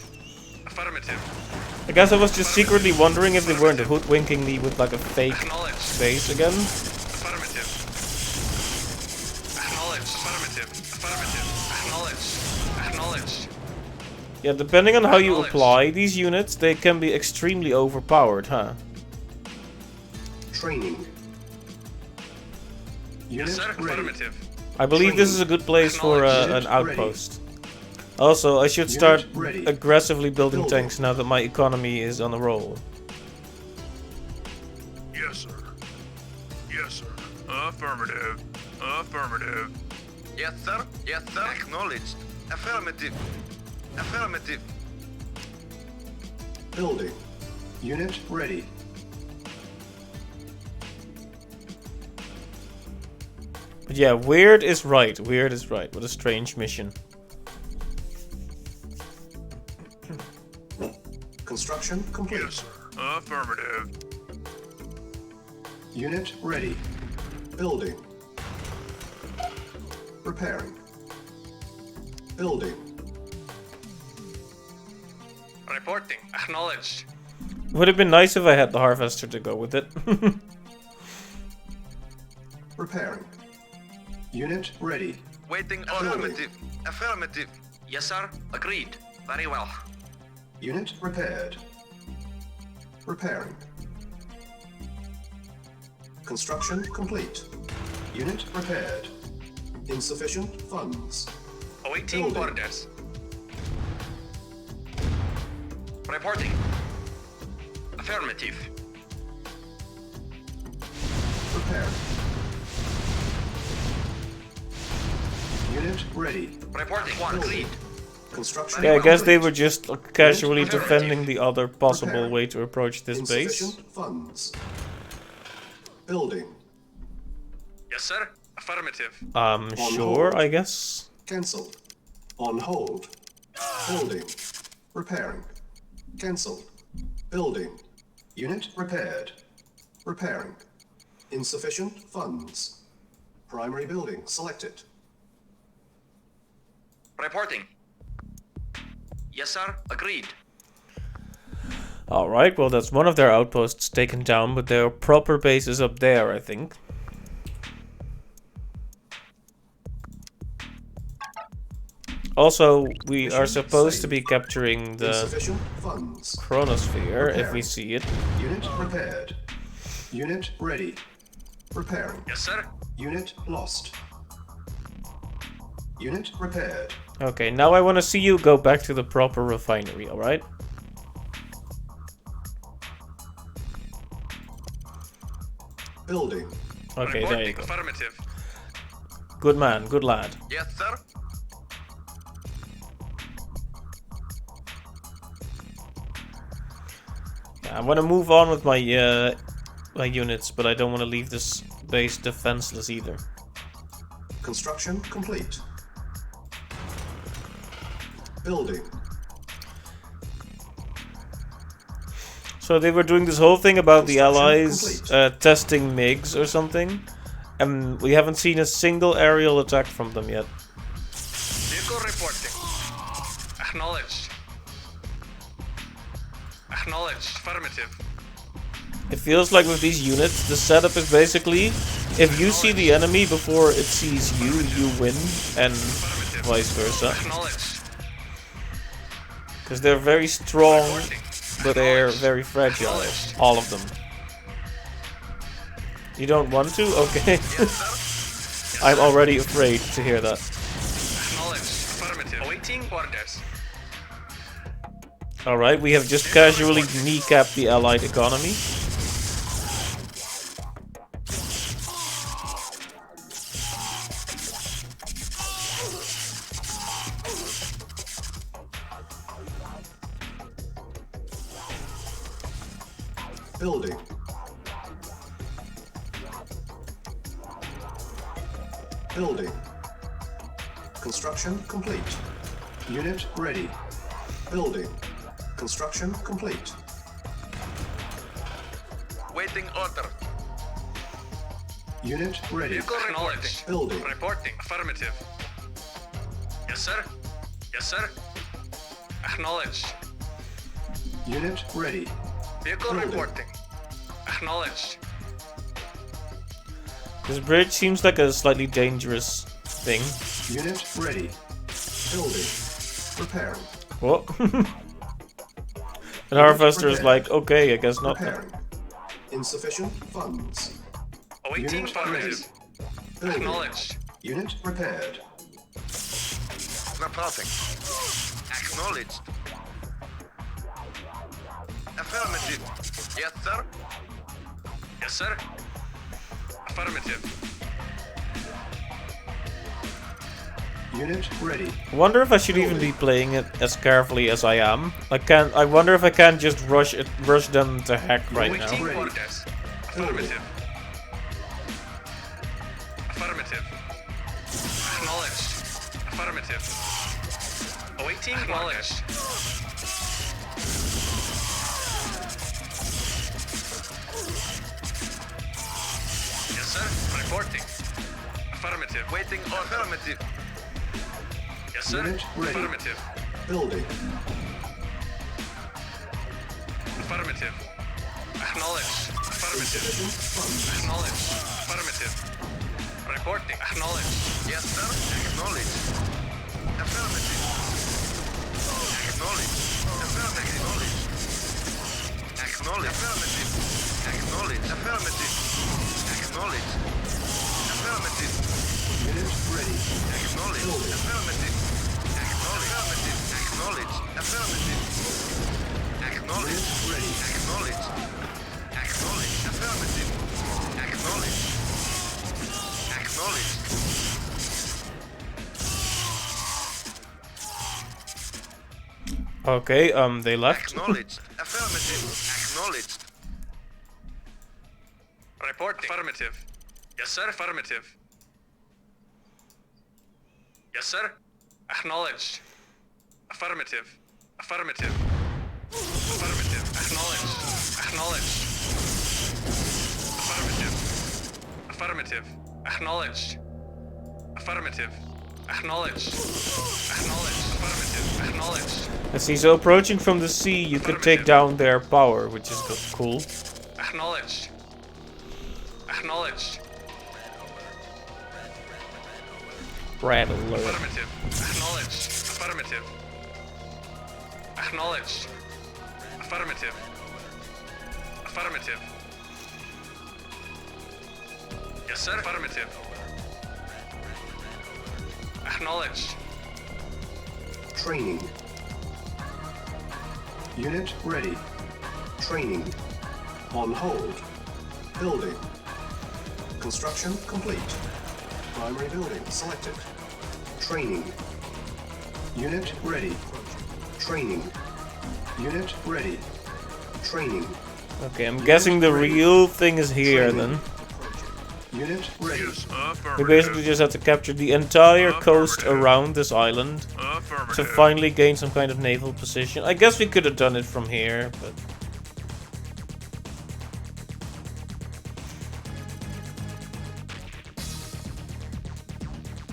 Affirmative. I guess I was just secretly wondering if they weren't hoodwinking me with like a fake Acknowledged. base again. Affirmative. Acknowledged. Affirmative. Affirmative. Acknowledged. Acknowledged. Yeah, depending on how you Acknowledged. apply these units, they can be extremely overpowered, huh? Training. Unit Yes, sir. ready. Affirmative. I believe this is a good place for an Unit outpost. Also, I should start ready. aggressively building Building. tanks now that my economy is on a roll. Yes, sir. Yes, sir. Affirmative. Affirmative. Yes, sir. Yes, sir. Acknowledged. Affirmative. Affirmative. Building. Unit ready. But yeah, weird is right. Weird is right. What a strange mission. Construction complete. Yes, sir. Affirmative. Unit ready. Building. Repairing. Building. Reporting. Acknowledged. Would have been nice if I had the harvester to go with it. Repairing. Unit ready. Waiting order. Affirmative. Affirmative. Yes, sir. Agreed. Very well. Unit repaired. Repairing. Construction complete. Unit repaired. Insufficient funds. Awaiting Building. orders. Reporting. Affirmative. Repairing. Unit ready. Reporting. Agreed. Construction Yeah, I guess they complete. were just casually defending the other possible way to approach this base. Insufficient funds. Building. Yes, sir. Affirmative. Sure, hold. I guess. Cancelled. On hold. Building. Repairing. Cancelled. Building. Unit repaired. Repairing. Insufficient funds. Primary building selected. Reporting. Yes, sir. Agreed. Alright, well that's one of their outposts taken down, but their proper base is up there, I think. Also, we are supposed to be capturing the Insufficient funds. chronosphere if we Repairing. see it. Unit repaired. Unit ready. Repairing. Yes, sir. Unit lost. Unit repaired. Okay, now I want to see you go back to the proper refinery, alright? Building. Okay, there you Reporting. go. Affirmative. Good man, good lad. Yes, sir. I want to move on with my my units, but I don't want to leave this base defenseless either. Construction complete. Building. So they were doing this whole thing about the Construction allies complete. testing MiGs or something, and we haven't seen a single aerial attack from them yet. Vehicle reporting. Acknowledged. Acknowledged. Affirmative. It feels like with these units, the setup is basically, if you see the enemy before it sees you, you win, and vice versa. Acknowledged. Because they're very strong, Reporting. but they're Acknowledged. very fragile. Acknowledged. All of them. You don't want to? Okay. I'm already afraid to hear that. Acknowledged. Affirmative. Awaiting orders. Alright, we have just casually kneecapped the allied economy. Building. Building. Construction complete. Unit ready. Building. Construction complete. Waiting order. Unit ready. Vehicle reporting. Building. Reporting. Affirmative. Yes, sir. Yes, sir. Acknowledged. Unit ready. Vehicle Building. reporting. Acknowledged. This bridge seems like a slightly dangerous thing. Unit ready. Building. Repairing. What? And Harvester is like, okay, I guess not. Repairing. Insufficient funds. Awaiting Unit affirmative. Building. Acknowledged. Unit repaired. Reporting. Acknowledged. Affirmative. Yes, sir. Yes, sir. Affirmative. Unit ready. I wonder if I should even be playing it as carefully as I am. I wonder if I can't just rush them to heck right now. Awaiting Ready. orders. Affirmative. Affirmative. Acknowledged. Affirmative. Awaiting acknowledged. Yes, sir. Reporting. Affirmative. Waiting order. Affirmative. Yes, sir. Unit ready. Affirmative. Building. Affirmative. Acknowledged. Affirmative. Insufficient funds. Acknowledged. Affirmative. Reporting. Acknowledged. Yes, sir. Acknowledged. Affirmative. Acknowledged. Affirmative. Acknowledged. Affirmative. Acknowledged. Affirmative. Acknowledged. Affirmative. Unit ready. Acknowledged. Building. Affirmative. Acknowledged. Affirmative. Acknowledged. Acknowledged. Unit ready. Acknowledged. Acknowledged. Affirmative. Acknowledged. Acknowledged. Okay, they left. Acknowledged. Affirmative. Acknowledged. Reporting. Affirmative. Yes, sir. Affirmative. Yes, sir. Acknowledged. Affirmative. Affirmative. Affirmative. Acknowledged. Acknowledged. Affirmative. Affirmative. Acknowledged. Affirmative. Acknowledged. Acknowledged. Affirmative. Acknowledged. I see, so approaching from the sea, you could take down their power, which is cool. Acknowledged. Acknowledged. Red alert. Affirmative. Acknowledged. Affirmative. Acknowledged. Affirmative. Affirmative. Yes, sir. Affirmative. Acknowledged. Training. Unit ready. Training. On hold. Building. Construction complete. Primary building selected. Training. Unit ready. Training. Unit ready. Training. Okay, I'm guessing the real thing is here then. Unit ready. We basically just have to capture the entire coast around this island to finally gain some kind of naval position. I guess we could have done it from here, but...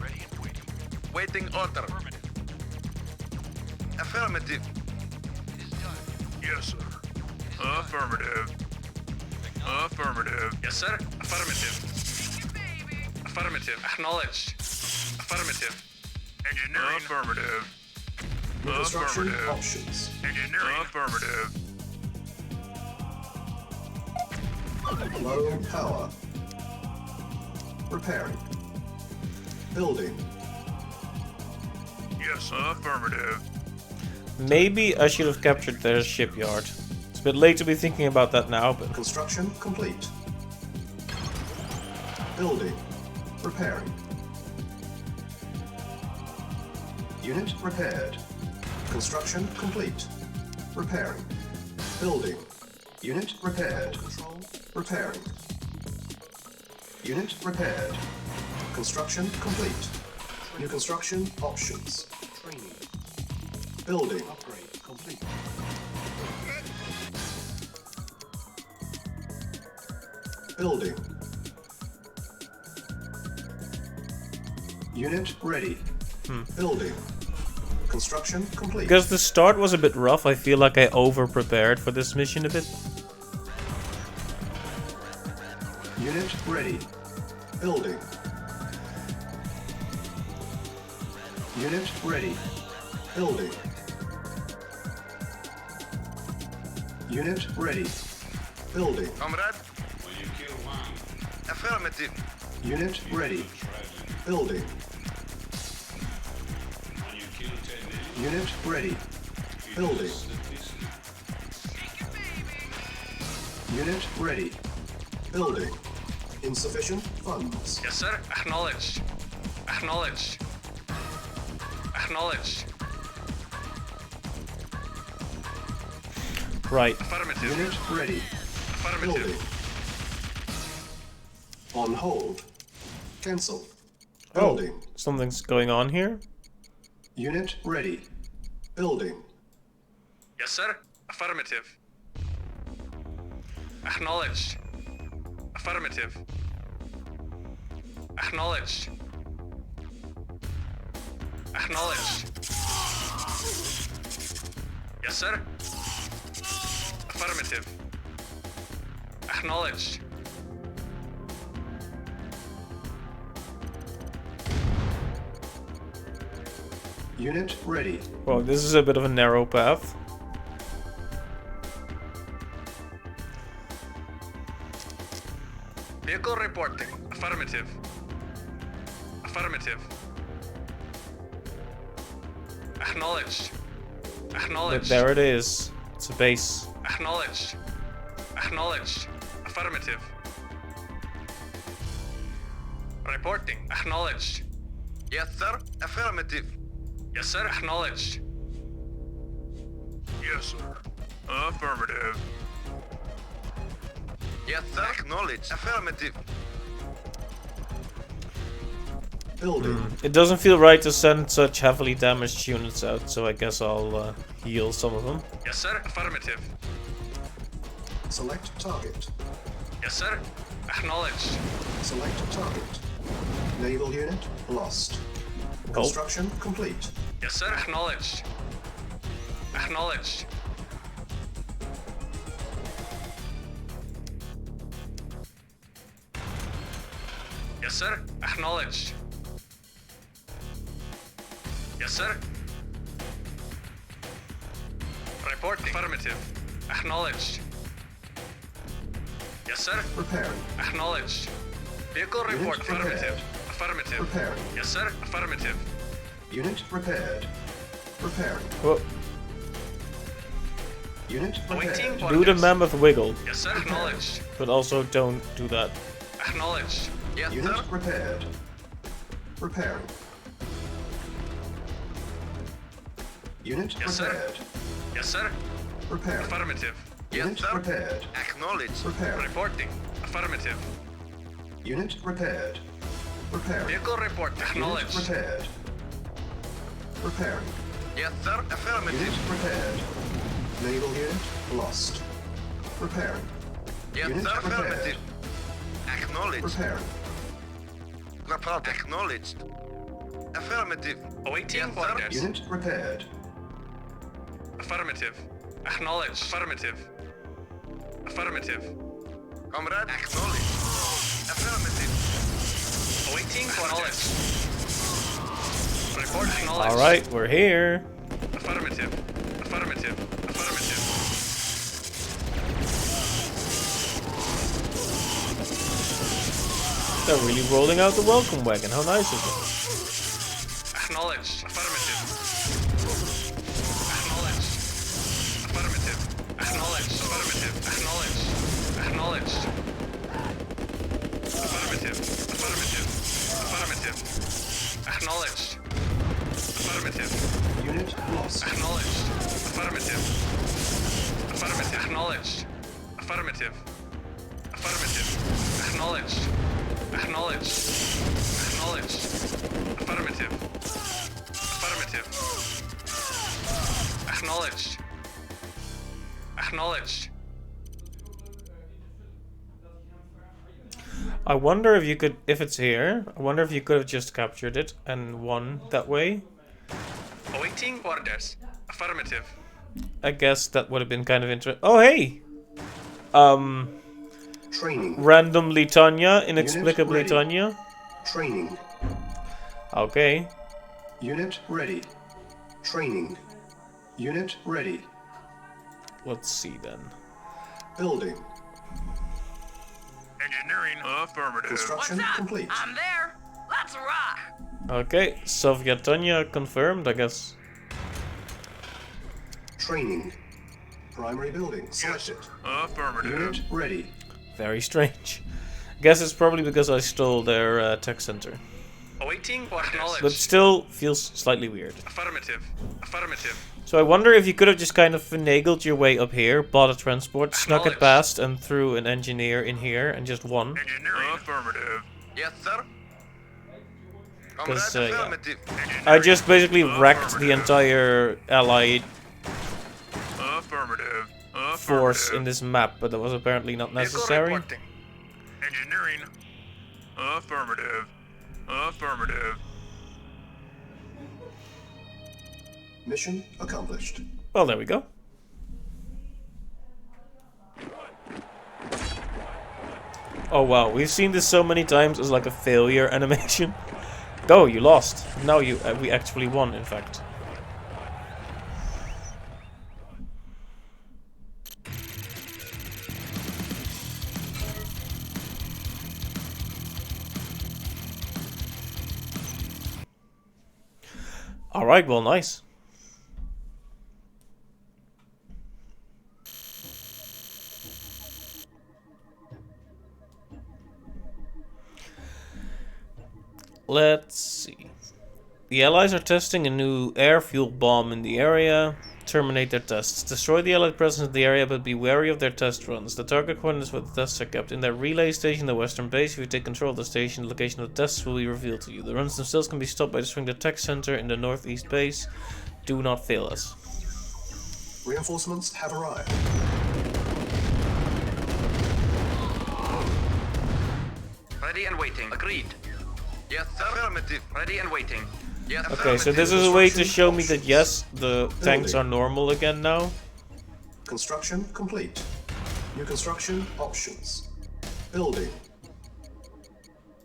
Ready and waiting. Waiting order. Affirmative. Yes, sir. Affirmative. Affirmative. Yes, sir. Affirmative. Affirmative. Acknowledged. Affirmative. Engineering. Affirmative. Construction options. Engineering. Affirmative. Low power. Repairing. Building. Yes, affirmative. Maybe I should have captured their shipyard. It's a bit late to be thinking about that now, but... Construction complete. Building. Repairing. Unit repaired. Construction complete. Repairing. Building. Unit repaired. Repairing. Unit repaired. Construction complete. New construction options. Training. Building. Upgrade complete. Building. Unit ready. Building. Construction complete. Because the start was a bit rough, I feel like I over-prepared for this mission a bit. Unit ready. Building. Unit ready. Building. Unit ready. Building. Comrade. Affirmative. Unit ready. Building. Unit ready. Building. Unit ready. Building. Insufficient funds. Yes, sir. Acknowledged. Acknowledged. Acknowledged. Right. Affirmative. Unit ready. Affirmative. Building. On hold. Cancel. Oh, Building. something's going on here. Unit ready. Building. Yes, sir. Affirmative. Acknowledged. Affirmative. Acknowledged. Acknowledged. Yes, sir. Affirmative. Acknowledged. Unit ready. Well, this is a bit of a narrow path. Vehicle reporting. Affirmative. Affirmative. Acknowledged. But Acknowledged. there it is. It's a base. Acknowledged. Acknowledged. Affirmative. Reporting. Acknowledged. Yes, sir. Affirmative. Yes, sir. Acknowledged. Yes, sir. Affirmative. Yes, sir. Acknowledged. Affirmative. Building. It doesn't feel right to send such heavily damaged units out, so I guess I'll heal some of them. Yes, sir. Affirmative. Select target. Yes, sir. Acknowledged. Select target. Naval unit lost. Construction complete. Yes, sir. Acknowledged. Acknowledged. Yes, sir. Acknowledged. Yes, sir. Reporting. Affirmative. Acknowledged. Yes, sir. Preparing. Acknowledged. Vehicle report. Unit prepared. Affirmative. Affirmative. Preparing. Yes, sir. Affirmative. Unit repaired. Preparing. Well, Unit Awaiting prepared. do the orders. mammoth wiggle, Yes, sir. Acknowledged. but also don't do that. Acknowledged. Yes, Unit sir. repaired. Preparing. Unit Yes, sir. prepared. Yes, sir. Preparing. Affirmative. Unit prepared. Acknowledged. Preparing. Reporting. Affirmative. Unit repaired. Preparing. Vehicle report. Unit Acknowledged. repaired. Preparing. Yes, sir. Unit Affirmative. prepared. Naval unit lost. Preparing. Yes, Unit sir. prepared. Affirmative. Acknowledged. Preparing. Report. Acknowledged. Affirmative. Awaiting orders. Unit repaired. Affirmative. Acknowledged. Affirmative. Affirmative. Comrade. Acknowledged. Affirmative. Awaiting orders. Report acknowledged. Alright, we're here. Affirmative. Affirmative. Affirmative. They're really rolling out the welcome wagon. How nice is it? Acknowledged. Affirmative. Acknowledged. Affirmative. Acknowledged. Affirmative. Acknowledged. Acknowledged. Affirmative. Affirmative. Affirmative. Acknowledged. Affirmative. Unit lost. Acknowledged. Affirmative. Affirmative. Acknowledged. Affirmative. Affirmative. Acknowledged. Acknowledged. Acknowledged. Affirmative. Affirmative. Acknowledged. Acknowledged. I wonder if you could, if it's here, I wonder if you could have just captured it and won that way. Awaiting orders. Affirmative. I guess that would have been kind of interesting. Oh, hey! Training. Randomly Tanya, inexplicably ready. Tanya. Training. Okay. Unit ready. Training. Unit ready. Let's see then. Building. Engineering. Affirmative. Construction complete. I'm there. Let's rock. Okay, Soviet Tanya confirmed, I guess. Training. Primary building selected. Affirmative. Unit ready. Very strange. Guess it's probably because I stole their tech center. Awaiting orders. But still feels slightly weird. Affirmative. Affirmative. So I wonder if you could have just kind of finagled your way up here, bought a transport, snuck it Acknowledged. past, and threw an engineer in here and just won. Engineering. Affirmative. Yes, sir. 'Cause, yeah. affirmative. I just basically wrecked the entire allied Affirmative. Affirmative. force in this map, but that was apparently not necessary. Reporting. Engineering. Affirmative. Affirmative. Mission accomplished. Well, there we go. Oh wow, we've seen this so many times as like a failure animation. Oh, you lost. No, we actually won, in fact. Alright, well, nice. Let's see. The Allies are testing a new air-fueled bomb in the area. Terminate their tests. Destroy the Allied presence in the area, but be wary of their test runs. The target coordinates for the tests are kept in their relay station, the western base. If you take control of the station, the location of the tests will be revealed to you. The runs themselves can be stopped by destroying the tech center in the northeast base. Do not fail us. Reinforcements have arrived. Ready and waiting. Agreed. Yes, sir. Affirmative. Ready and waiting. Yes, Okay, so this is a way to show me that yes, the tanks are normal again now. Construction complete. New construction options. Building.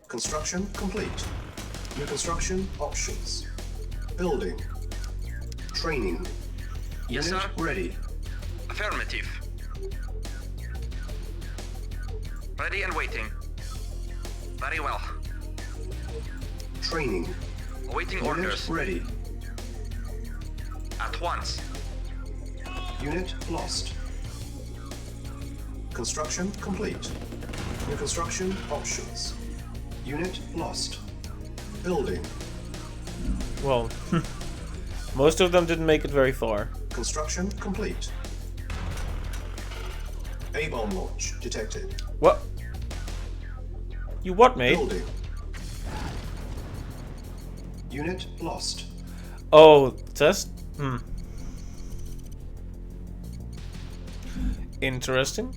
Construction complete. New construction options. Building. Training. Yes, Unit sir. ready. Affirmative. Ready and waiting. Very well. Training. Awaiting Unit orders. ready. At once. Unit lost. Construction complete. New construction options. Unit lost. Building. Well, most of them didn't make it very far. Construction complete. A-bomb launch detected. What? You what, mate? Building. Unit lost. Oh, test? Interesting.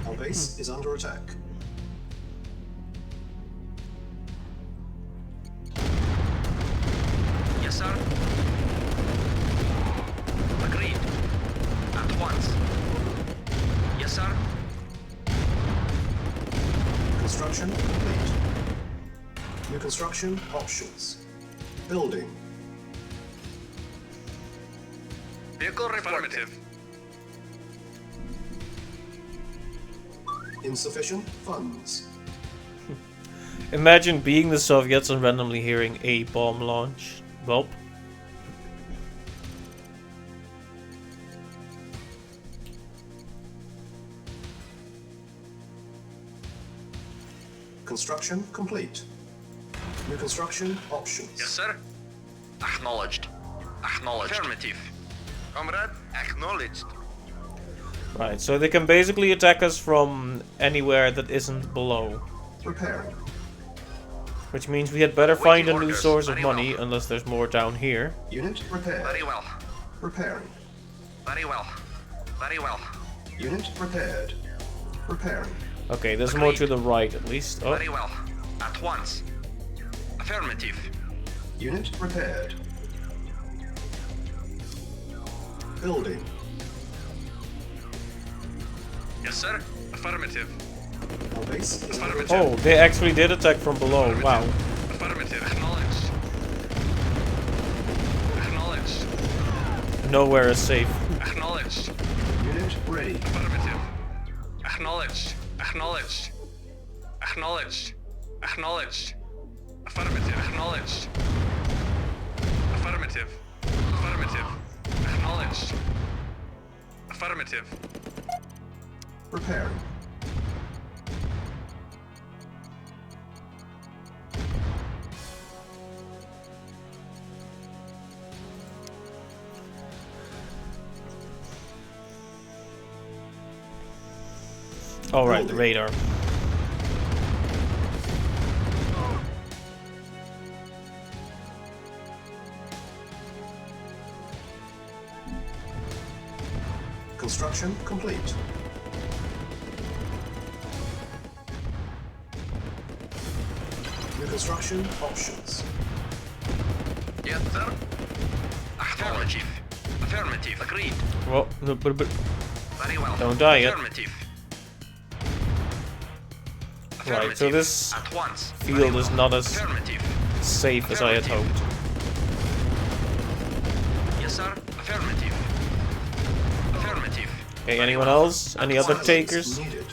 Our base is under attack. Yes, sir. Agreed. At once. Yes, sir. Construction complete. New construction options. Building. Vehicle affirmative. Insufficient funds. Imagine being the Soviets and randomly hearing a bomb launch. Welp. Construction complete. New construction options. Yes, sir. Acknowledged. Acknowledged. Affirmative. Comrade, acknowledged. Right, so they can basically attack us from anywhere that isn't below. repairing. Which means we had better find a new orders. source of Very money, well. unless there's more down here. Unit repaired. Very well. Repairing. Very well. Very well. Unit repaired. Repairing. Okay, there's more to Agreed. the right at least. Oh, Very well. At once. Affirmative. Unit repaired. Building. Yes, sir. Affirmative. Our base is under Affirmative. attack. oh, they actually did attack from below. Wow. Affirmative. Acknowledged. Acknowledged. Nowhere is safe. Acknowledged. Unit ready. Affirmative. Acknowledged. Acknowledged. Acknowledged. Acknowledged. Affirmative. Acknowledged. Affirmative. Affirmative. Acknowledged. Affirmative. Repairing. Alright, the Building. radar. Construction complete. New construction options. Yes, sir. Affirmative. Affirmative. Agreed. Well, Very well. Don't die yet. Affirmative. Right, so this At once. field Very is well. not as Affirmative. safe as I had hoped. Yes, sir. Affirmative. Affirmative. Okay, anyone else? Any other Silence takers? needed.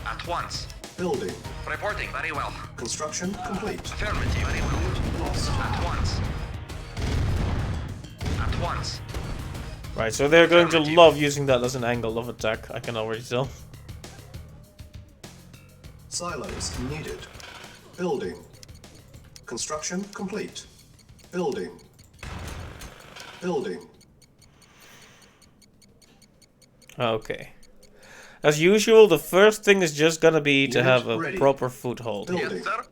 At once. Building. Reporting. Very well. Construction complete. Affirmative. Very well. Unit lost. At once. At once. Right, so they're going to Affirmative. love using that as an angle of attack, I can already tell. Silos needed. Building. Construction complete. Building. Building. Okay. As usual, the first thing is just gonna be to Unit have a ready. proper foothold. Building. Yes, sir.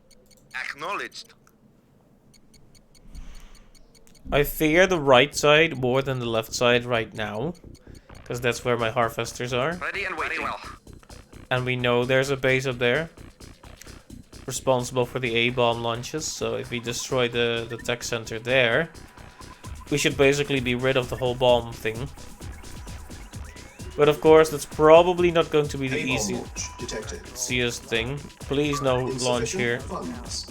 Acknowledged. I fear the right side more than the left side right now, because that's where my harvesters are. Ready and waiting. Very well. And we know there's a base up there, responsible for the A-bomb launches, so if we destroy the tech center there, we should basically be rid of the whole bomb thing. But of course, that's probably not going to be the A-bomb launch detected. easiest thing. Please no launch Insufficient here. funds.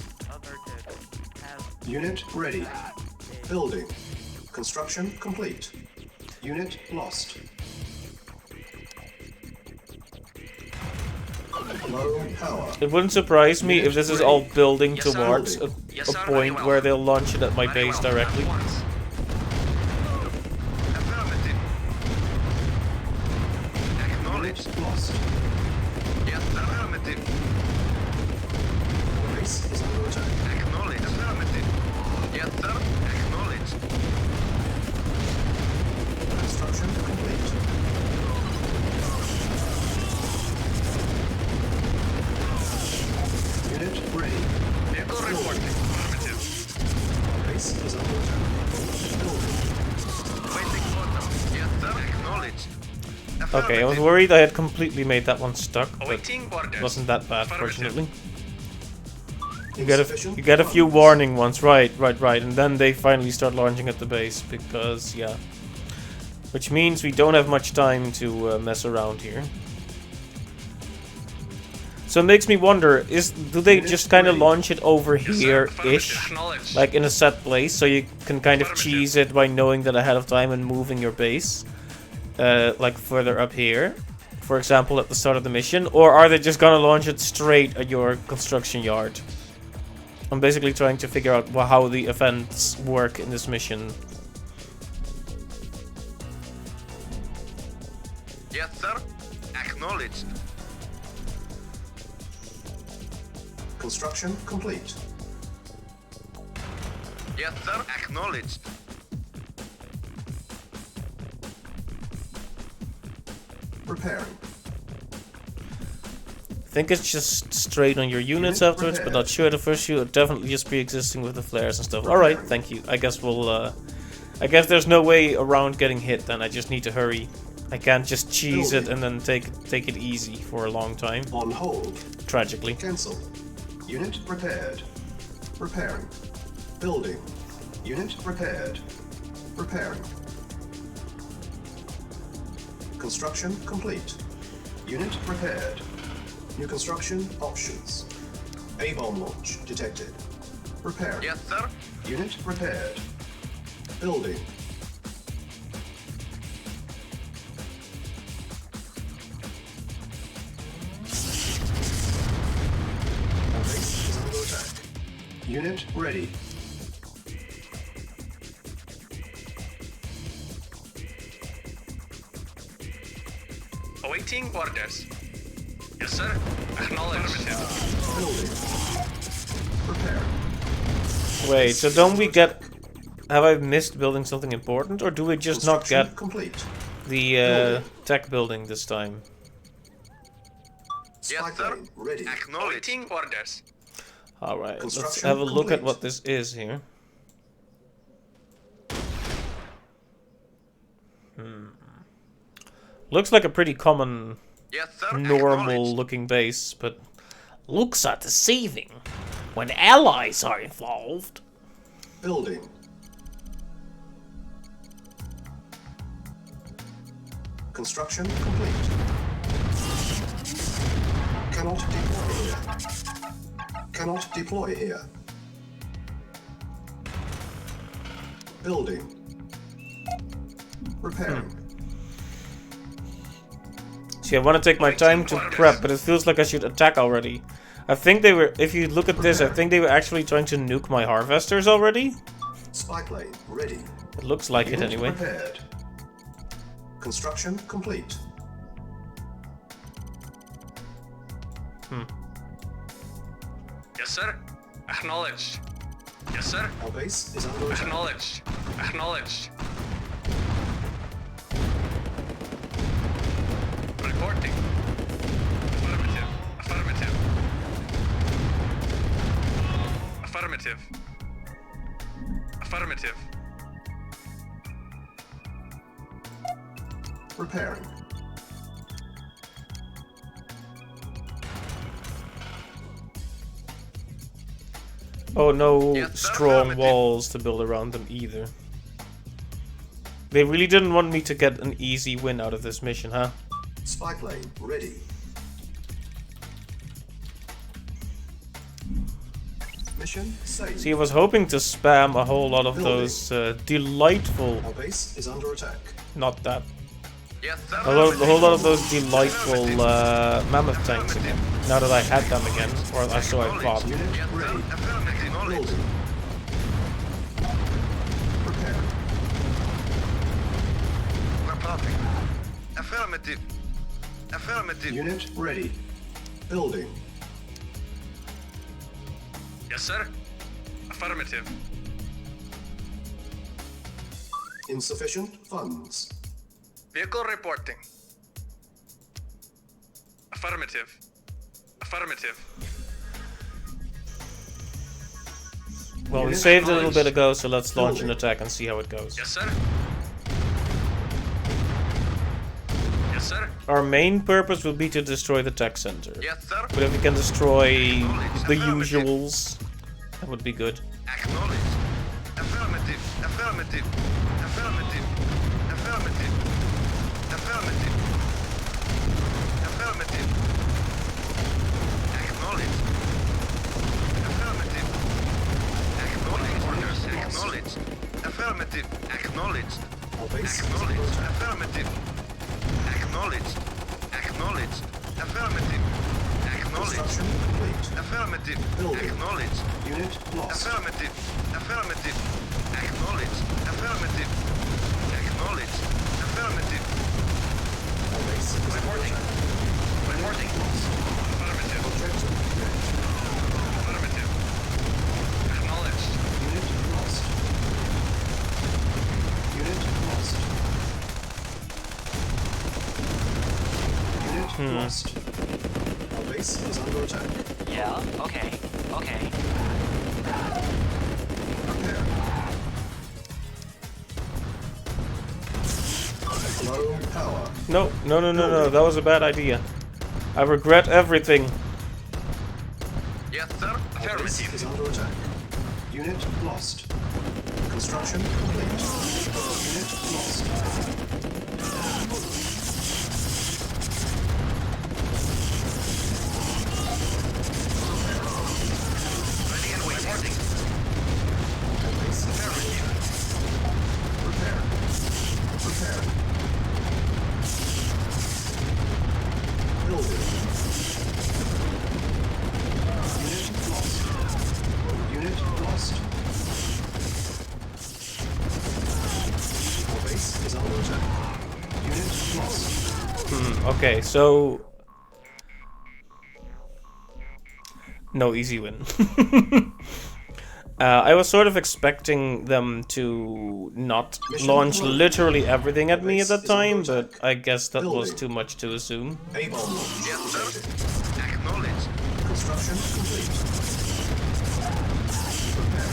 Unit ready. Building. Construction complete. Unit lost. Low power. It wouldn't surprise me if this is all building Yes, sir. towards a Yes, sir. Very point well. where they'll launch it at my Very base well. directly. At once. Affirmative. Acknowledged. Unit lost. Yes, sir. Affirmative. Base is under attack. Acknowledged. Affirmative. Yes, sir. Acknowledged. Construction complete. Unit ready. Vehicle reporting. Affirmative. Base is under attack. Building. Waiting order. Yes, sir. Acknowledged. Okay, I was worried I had completely made that one stuck, but Awaiting orders. it wasn't that bad, Affirmative. fortunately. You Insufficient get a few funds. warning ones, right, and then they finally start launching at the base, because, yeah. Which means we don't have much time to mess around here. So it makes me wonder, do they just kind of launch it over Yes, sir. here-ish? Affirmative. Acknowledged. Like in a set place, so you can kind of Affirmative. cheese it by knowing that ahead of time and moving your base? Like further up here, for example at the start of the mission, or are they just gonna launch it straight at your construction yard? I'm basically trying to figure out how the events work in this mission. Yes, sir. Acknowledged. Construction complete. Yes, sir. Acknowledged. I think it's just straight on your units afterwards, but not sure. The first few would definitely just be existing with the flares and stuff. Alright, thank you. I guess we'll, I guess there's no way around getting hit then. I just need to hurry. I can't just cheese it and then take it easy for a long time. On hold. Tragically. Cancel. Unit repaired. Repairing. Building. Unit repaired. Repairing. Construction complete. Unit repaired. New construction options. A-bomb launch detected. Repairing. Yes, sir. Unit repaired. Building. Our base is under attack. Unit ready. Awaiting orders. Yes, sir. Acknowledged. Building. Prepare. Wait, so don't we get... Have I missed building something important, or do we just not get Complete. the tech building this time? Spy Yes, sir. plane ready. Awaiting orders. Alright, let's Construction have a look at complete. what this is here. Looks like a pretty common, Yes, sir. normal Acknowledged. looking base, but looks are deceiving when allies are involved. Building. Construction complete. Cannot deploy here. Cannot deploy here. Building. Repairing. See, I want to take my time to prep, but it feels like I should attack already. I think they were, if you look at this, I think they were actually trying to nuke my harvesters already. Spy plane ready. It looks like it Unit anyway. Prepared. Construction complete. Yes, sir. Acknowledged. Yes, sir. Our base is under attack. Acknowledged. Acknowledged. Reporting. Affirmative. Affirmative. Affirmative. Affirmative. Repairing. Oh, no Yes, sir. strong Affirmative. walls to build around them either. They really didn't want me to get an easy win out of this mission, huh? Spy plane ready. Mission saved. See, I was hoping to spam a whole lot of those delightful, Our base is under attack. not that, Yes, sir. a whole lot of those delightful mammoth tanks again. Now that I had them again, or I saw I thought. Unit Yes, sir. ready. Affirmative. Acknowledged. Building. Prepare. Reporting. Affirmative. Affirmative. Unit ready. Building. Yes, sir. Affirmative. Insufficient funds. Vehicle reporting. Affirmative. Affirmative. Well, we Unit saved a little acknowledged. bit ago, so let's launch an Building. attack and see how it goes. Yes, sir. Yes, sir. Our main purpose will be to destroy the tech center. Yes, sir. But if we can destroy the usuals, that would be good. Acknowledged. Affirmative. Affirmative. Affirmative. Affirmative. Affirmative. Affirmative. Acknowledged. Affirmative. Acknowledged. Orders acknowledged. Affirmative. Acknowledged. Our base is under Acknowledged. attack. Affirmative. Acknowledged. Acknowledged. Affirmative. Acknowledged. Construction complete. Affirmative. Building. Acknowledged. Unit lost. Affirmative. Affirmative. Acknowledged. Affirmative. Acknowledged. Affirmative. Our base is under Reporting. attack. Reporting. Affirmative. Objective met. Affirmative. Acknowledged. Unit lost. Unit lost. Unit lost. Our base is under attack. Yeah, okay, okay. Prepare. Low power. No, no, no, no, no. That was a bad idea. I regret everything. Yes, sir. Our base is Affirmative. under attack. Unit lost. Construction complete. Unit lost. Ready and waiting. Reporting. Our base is under attack. Prepare. Prepare. Building. Unit lost. Unit lost. Our base is under attack. Unit lost. Okay, so no easy win. I was sort of expecting them to not launch literally everything at me at that time, but I guess that was too much to assume. A-bomb launch Yes, sir. detected. Acknowledged. Construction complete. Prepare.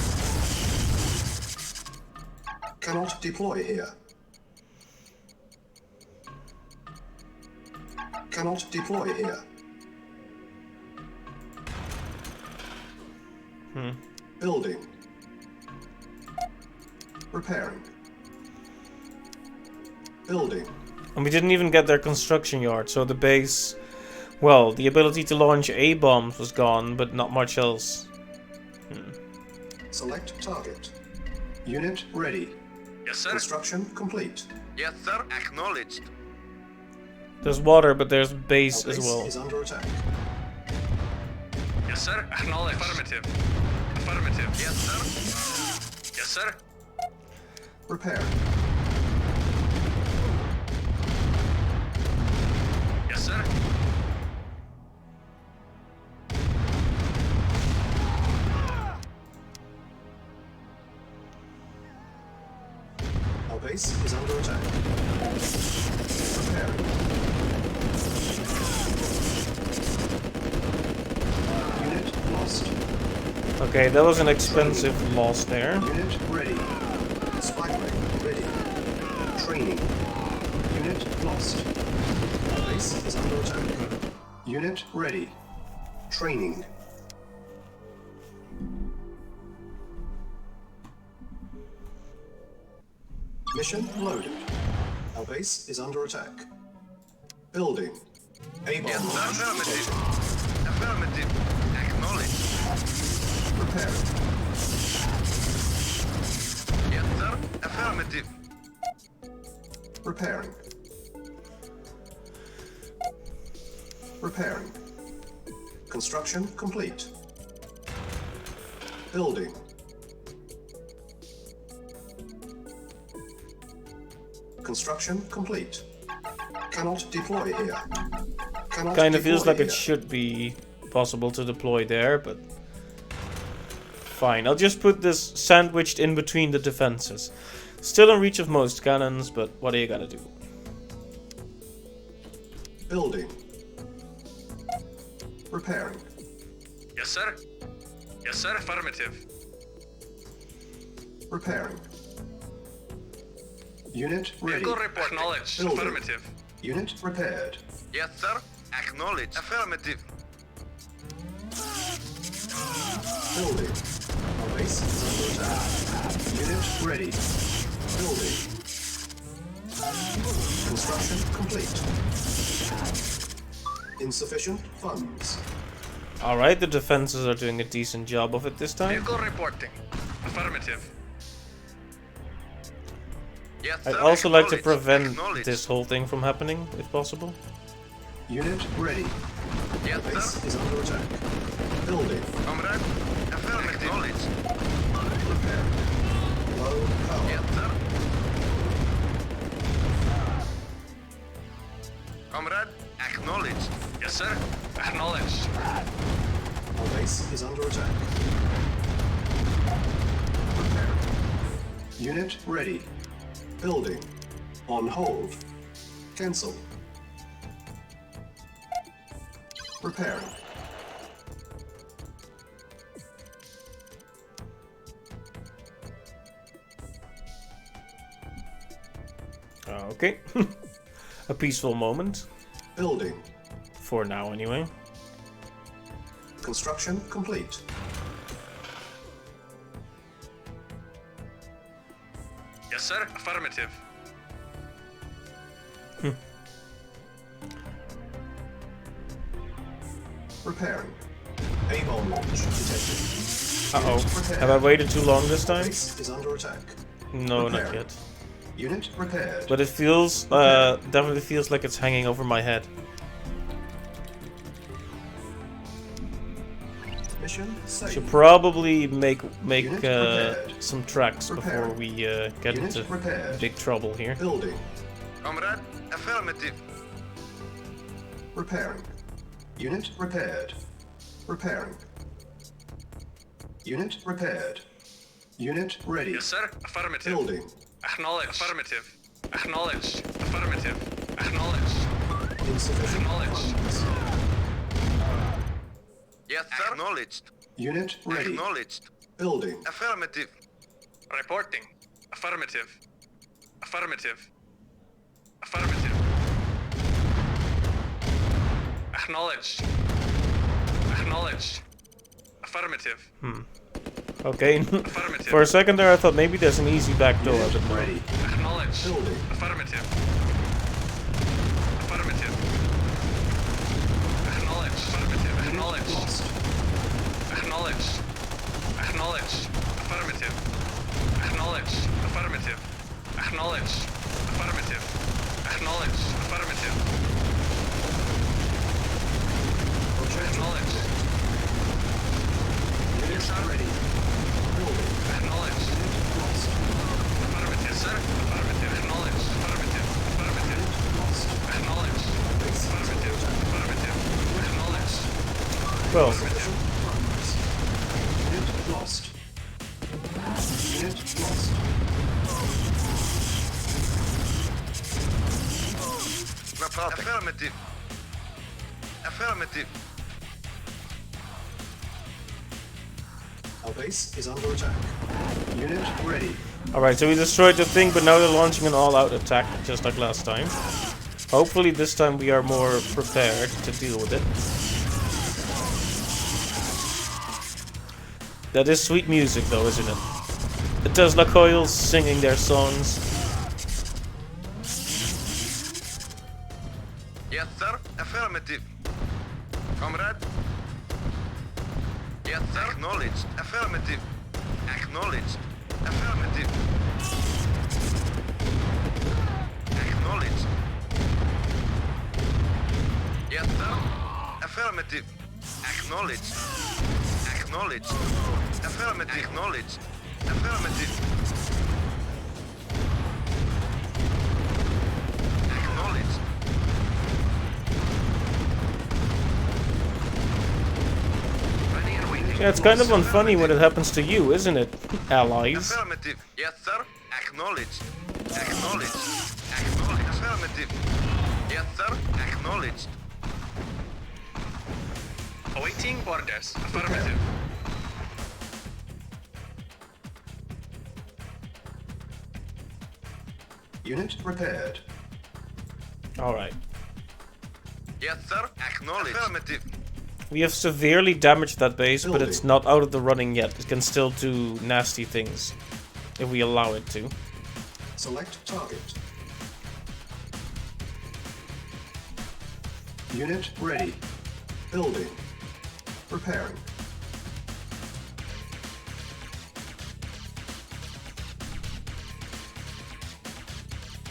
Cannot deploy here. Cannot deploy here. Building. Repairing. Building. And we didn't even get their construction yard, so the base... Well, the ability to launch A-bombs was gone, but not much else. Select target. Unit ready. Yes, sir. Construction complete. Yes, sir. Acknowledged. There's water, but there's Our base base as well. is under attack. Yes, sir. Acknowledged. Affirmative. Affirmative. Yes, sir. Yes, sir. Repair. Yes, sir. Our base is under attack. Preparing. Unit lost. Okay, that was an expensive loss there. Unit ready. Spy ring ready. Training. Unit lost. Our base is under attack. Unit ready. Training. Mission loaded. Our base is under attack. Building. A-bomb Yes, sir. launch Affirmative. detected. Affirmative. Acknowledged. Preparing. Yes, sir. Affirmative. Repairing. Repairing. Construction complete. Building. Construction complete. Cannot deploy here. Cannot Kind of feels deploy like it here. should be possible to deploy there, but... Fine, I'll just put this sandwiched in between the defenses. Still in reach of most cannons, but what are you gonna do? Building. Repairing. Yes, sir. Yes, sir. Affirmative. Repairing. Unit ready. Vehicle report. Acknowledged. Building. Affirmative. Unit repaired. Yes, sir. Acknowledged. Affirmative. Building. Our base is under attack. Unit ready. Building. Construction complete. Insufficient funds. Alright, the defenses are doing a decent job of it this time. Vehicle reporting. Affirmative. Yes, I'd sir. also like to Acknowledged. prevent Acknowledged. this whole thing from happening, if possible. Unit ready. Yes, Base sir. is under attack. Building. Comrade. Affirmative. Acknowledged. Repair. Low power. Yes, sir. Comrade. Acknowledged. Yes, sir. Acknowledged. Our base is under attack. Repair. Unit ready. Building. On hold. Cancel. Repairing. Okay. A peaceful moment. Building. For now, anyway. Construction complete. Yes, sir. Affirmative. Repairing. A-bomb launch detected. Uh-oh. Unit repaired. Have I waited too long this time? Base is under attack. No, not Repairing. yet. Unit repaired. But it feels, definitely feels like it's hanging over my head. Mission saved. Should probably make Unit prepared. some tracks before Repairing. we get Unit into repaired. big trouble here. Building. Comrade, affirmative. Repairing. Unit repaired. Repairing. Unit repaired. Unit ready. Yes, sir. Affirmative. Building. Acknowledge. Affirmative. Acknowledge. Affirmative. Acknowledge. Insufficient Acknowledge. funds. Yes, sir. Acknowledged. Unit ready. Acknowledged. Building. Affirmative. Reporting. Affirmative. Affirmative. Affirmative. Acknowledged. Acknowledged. Affirmative. Okay. Affirmative. For a second there I thought maybe there's an easy back door, Unit but no. ready. Acknowledged. Building. Affirmative. Affirmative. Acknowledged. Affirmative. Unit Acknowledged. lost. Acknowledged. Acknowledged. Affirmative. Acknowledged. Affirmative. Acknowledged. Affirmative. Acknowledged. Affirmative. Project Acknowledged. Unit ready. Building. Acknowledged. Unit lost. Affirmative, sir. Affirmative. Acknowledged. Affirmative. Affirmative. Unit lost. Acknowledged. Base is under Affirmative. attack. Affirmative. Acknowledged. Well, Insufficient funds. Unit lost. Unit lost. Affirmative. Affirmative. Our base is under attack. Unit ready. alright, so we destroyed the thing, but now they're launching an all-out attack, just like last time. Hopefully this time we are more prepared to deal with it. That is sweet music though, isn't it? The Tesla coils singing their songs. Yes, sir. Affirmative. Comrade. Yes, sir. Acknowledged. Affirmative. Acknowledged. Affirmative. Acknowledged. Yes, sir. Affirmative. Acknowledged. Acknowledged. Affirmative. Acknowledged. Affirmative. Acknowledged. Ready and waiting. Yeah, it's kind of unfunny when it happens to you, isn't it, allies? Affirmative. Yes, sir. Acknowledged. Acknowledged. Acknowledged. Affirmative. Yes, sir. Acknowledged. Awaiting orders. Affirmative. Unit repaired. Alright. Yes, sir. Acknowledged. Affirmative. We have severely damaged that base, but it's not out of the running yet. It can still do nasty things if we allow it to. Select target. Unit ready. Building. Repairing.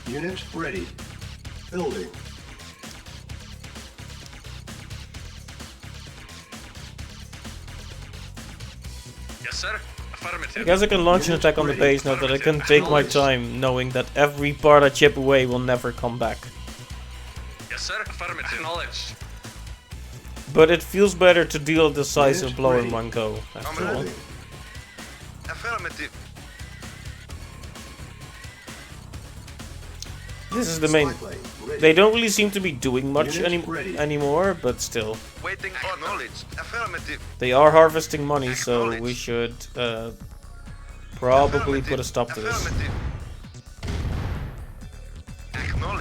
Unit ready. Building. Yes, sir. I Affirmative. guess I can launch an attack on the base now that I can take my time, knowing that every part I chip away will never come back. Yes, sir. Affirmative. Acknowledged. But it feels better to deal a decisive Unit blow in ready. one go, after all. Building. Affirmative. This is the main... Spy plane ready. They don't really seem to be doing much Unit ready. anymore, but still. Waiting. Acknowledged. Affirmative. They are harvesting money, so Acknowledged. we should probably put a stop to this. Affirmative.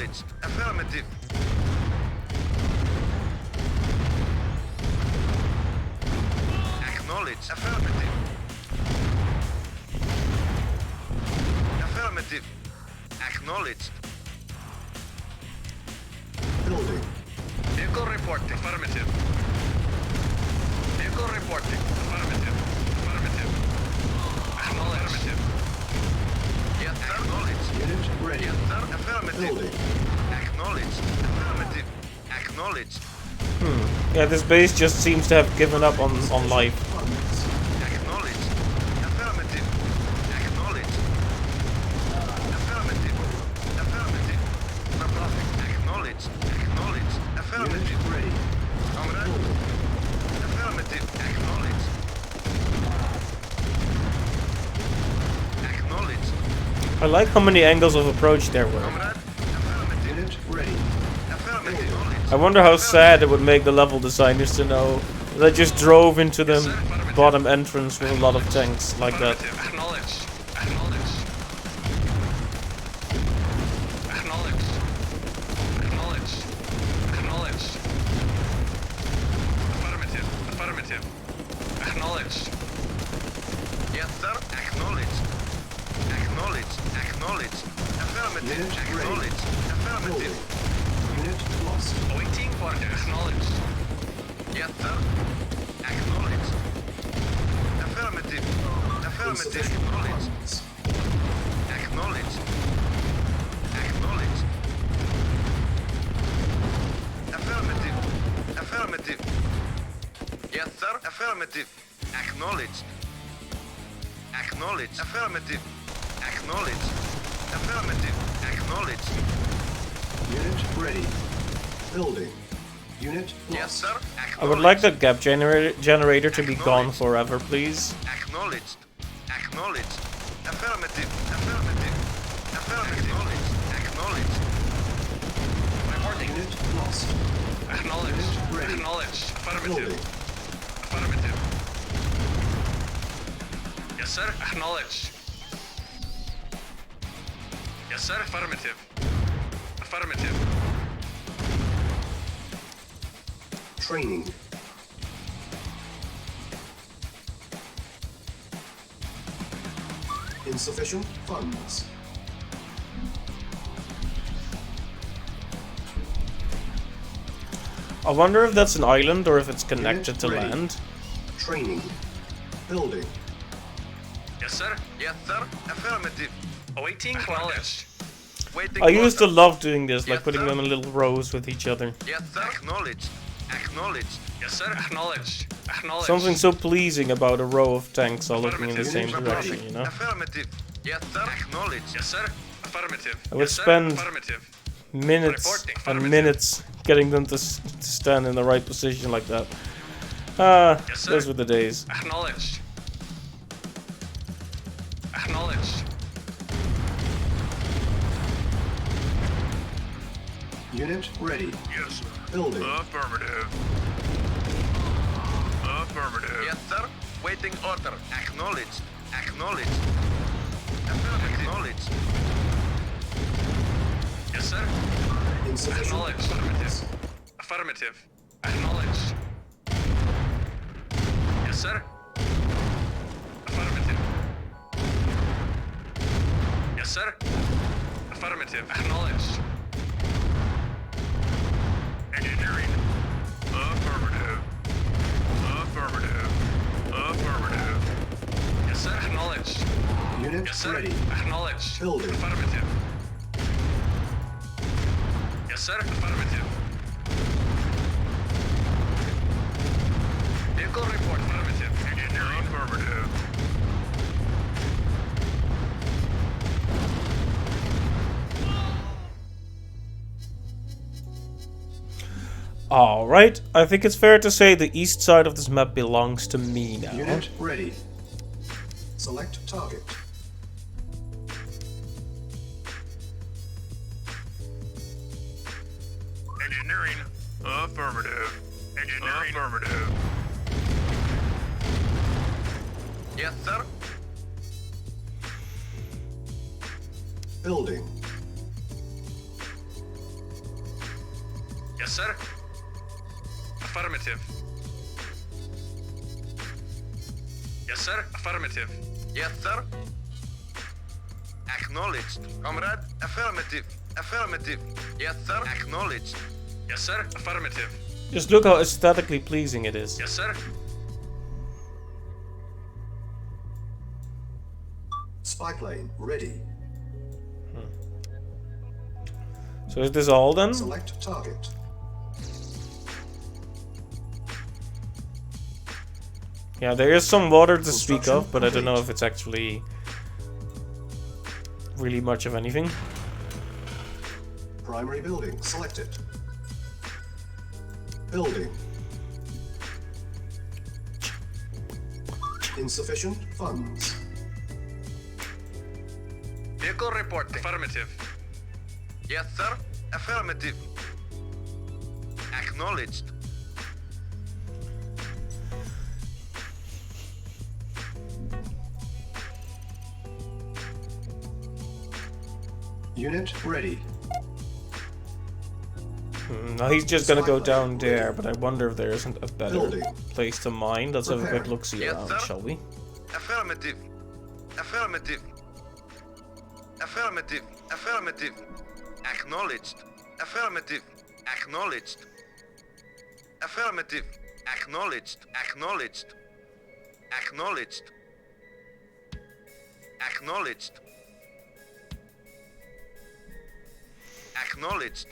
Acknowledged. Affirmative. Acknowledged. Affirmative. Affirmative. Acknowledged. Building. Vehicle reporting. Affirmative. Vehicle reporting. Affirmative. Affirmative. Acknowledged. Affirmative. Yes, sir. Acknowledged. Unit ready. Yes, sir. Affirmative. Building. Acknowledged. Affirmative. Acknowledged. Yeah, this base just seems to have given up on life. Funds. Acknowledged. Affirmative. Acknowledged. Affirmative. Affirmative. Acknowledged. Acknowledged. Unit Affirmative. ready. Comrade. Building. Affirmative. Acknowledged. Acknowledged. I like how many angles of approach there were. Comrade. Affirmative. Unit ready. Affirmative. I wonder how sad it would make the level designers to know that I just drove into the bottom entrance with a lot of tanks like that. Affirmative. Acknowledged. Acknowledged. Acknowledged. Acknowledged. Acknowledged. Affirmative. Affirmative. Acknowledged. Yes, sir. Acknowledged. Acknowledged. Acknowledged. Affirmative. Unit ready. Acknowledged. Affirmative. Building. Unit lost. Awaiting order. Acknowledged. Yes, sir. Acknowledged. Affirmative. Affirmative. Insufficient Acknowledged. funds. Acknowledged. Acknowledged. Affirmative. Affirmative. Yes, sir. Affirmative. Acknowledged. Acknowledged. Affirmative. Acknowledged. Affirmative. Acknowledged. Unit ready. Building. Unit Yes, lost. sir. I would like the gap generator to be gone forever, please. Acknowledged. Acknowledged. Affirmative. Affirmative. Affirmative. Acknowledged. Acknowledged. Reporting. Unit lost. Acknowledged. Unit ready. Acknowledged. Affirmative. Building. Affirmative. Yes, sir. Acknowledged. Yes, sir. Affirmative. Affirmative. Training. Insufficient funds. I wonder if that's an island or if it's connected Unit to ready. land. Training. Building. Yes, sir. Yes, sir. Affirmative. Awaiting orders. Waiting I used to orders. love doing this, like Yes, putting sir. them in little rows with each other. Yes, sir. Acknowledged. Acknowledged. Yes, sir. Acknowledged. Acknowledged. Something so pleasing about a row of tanks all looking in the same Affirmative. direction, you know? Affirmative. Yes, sir. Acknowledged. Yes, sir. Affirmative. I would Yes, sir. spend Affirmative. Minutes Reporting. and Affirmative. minutes getting them to stand in the right position like that. Ah, Yes, sir. those were the days. Acknowledged. Acknowledged. Unit ready. Yes, sir. Building. Affirmative. Affirmative. Yes, sir. Waiting order. Acknowledged. Acknowledged. Affirmative. Acknowledged. Yes, sir. Insufficient Acknowledged. funds. Affirmative. Acknowledged. Yes, sir. Affirmative. Yes, sir. Affirmative. Acknowledged. Engineering. Affirmative. Affirmative. Affirmative. Yes, sir. Acknowledged. Unit Yes, sir. ready. Acknowledged. Building. Affirmative. Yes, sir. Affirmative. Vehicle report. Affirmative. Engineering. Affirmative. Alright, I think it's fair to say the east side of this map belongs to me now. Unit ready. Select target. Engineering. Affirmative. Engineering. Affirmative. Yes, sir. Building. Yes, sir. Affirmative. Yes, sir. Affirmative. Yes, sir. Acknowledged. Comrade, affirmative. Affirmative. Yes, sir. Acknowledged. Yes, sir. Affirmative. Just look how aesthetically pleasing it is. Yes, sir. Spy plane ready. So is this all then? Select target. Yeah, there is some water to speak Construction of, but I don't know complete. if it's actually really much of anything. Primary building selected. Building. Insufficient funds. Vehicle reporting. Affirmative. Yes, sir. Affirmative. Acknowledged. Unit ready. Now he's just gonna go down there, but I wonder if there isn't a better Building. place to mine. Let's have a quick Preparing. look-see Yes, around, sir. shall we? Affirmative. Affirmative. Affirmative. Affirmative. Acknowledged. Affirmative. Acknowledged. Affirmative. Acknowledged. Acknowledged. Acknowledged. Acknowledged. Acknowledged.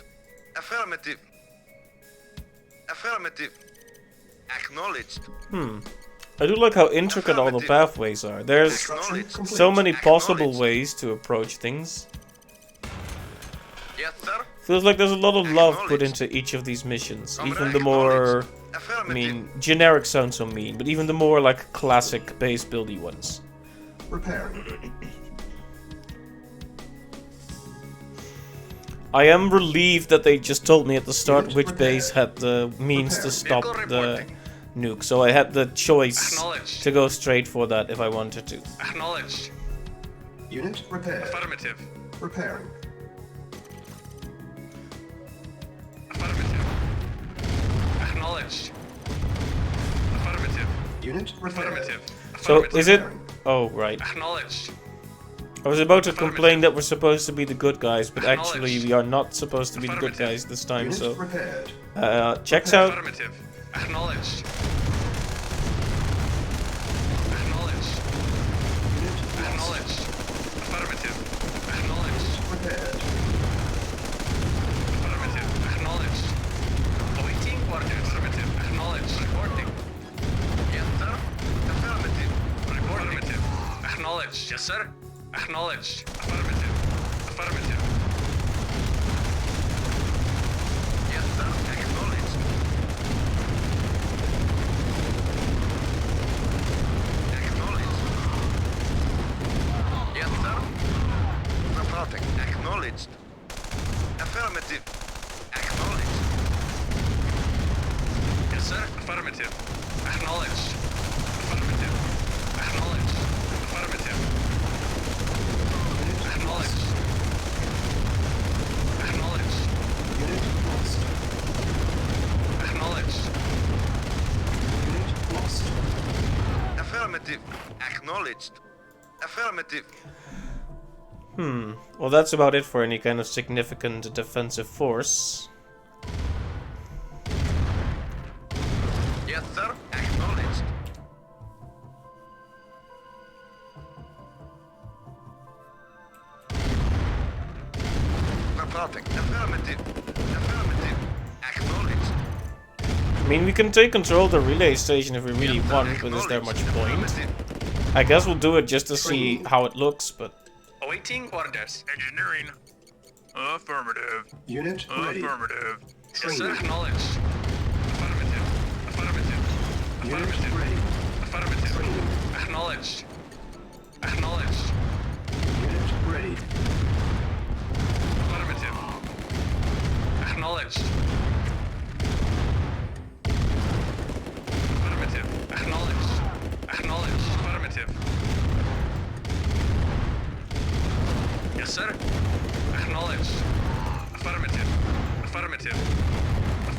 Affirmative. Affirmative. Acknowledged. I do like how intricate all the Affirmative. pathways are. There's Construction Acknowledged. complete. so many possible Acknowledged. ways to approach things. Yes, sir. Feels like there's a lot of love put Acknowledged. into each of these missions. Comrade, Even the more, acknowledged. I Affirmative. mean, generic sounds so mean, but even the more like classic base buildy ones. Repairing. I am relieved that they just told me at the start Unit which prepared. base had the means to Prepared. stop Vehicle the reporting. nuke, so I had the choice Acknowledged. to go straight for that if I wanted to. Acknowledged. Unit repaired. Affirmative. Repairing. Affirmative. Acknowledged. Affirmative. Unit repaired. Affirmative. So Affirmative. is it? Oh right. Acknowledged. I was about to complain that we're supposed to be the good guys, but actually Acknowledged. we are not supposed to be the good Affirmative. guys this time. Unit So repaired. checks out. Affirmative. Acknowledged. Acknowledged. Unit lost. Acknowledged. Affirmative. Acknowledged. Repaired. Affirmative. Acknowledged. Awaiting orders. Affirmative. Acknowledged. Reporting. Yes, sir. Affirmative. Reporting. Affirmative. Acknowledged. Yes, sir. Acknowledged. Affirmative. Affirmative. Yes, sir. Acknowledged. Acknowledged. Yes, sir. Reporting. Acknowledged. Affirmative. Acknowledged. Yes, sir. Affirmative. Acknowledged. Affirmative. Acknowledged. Affirmative. Acknowledged. Acknowledged. Unit lost. Acknowledged. Unit lost. Affirmative. Acknowledged. Affirmative. Well, that's about it for any kind of significant defensive force. Yes, sir. Acknowledged. Reporting. Affirmative. Affirmative. Acknowledged. I mean, we can take control of the relay station if we really Yes, sir. want, but is there much point? Affirmative. I guess we'll do it just to see how it looks, but Awaiting orders. Engineering. Affirmative. Unit ready. Affirmative. Yes, sir. Training. Acknowledged. Affirmative. Affirmative. Unit Affirmative. ready. Affirmative. Training. Acknowledged. Acknowledged. Unit ready. Affirmative. Acknowledged. Affirmative. Acknowledged. Acknowledged. Affirmative. Yes, sir. Acknowledged. Affirmative. Affirmative.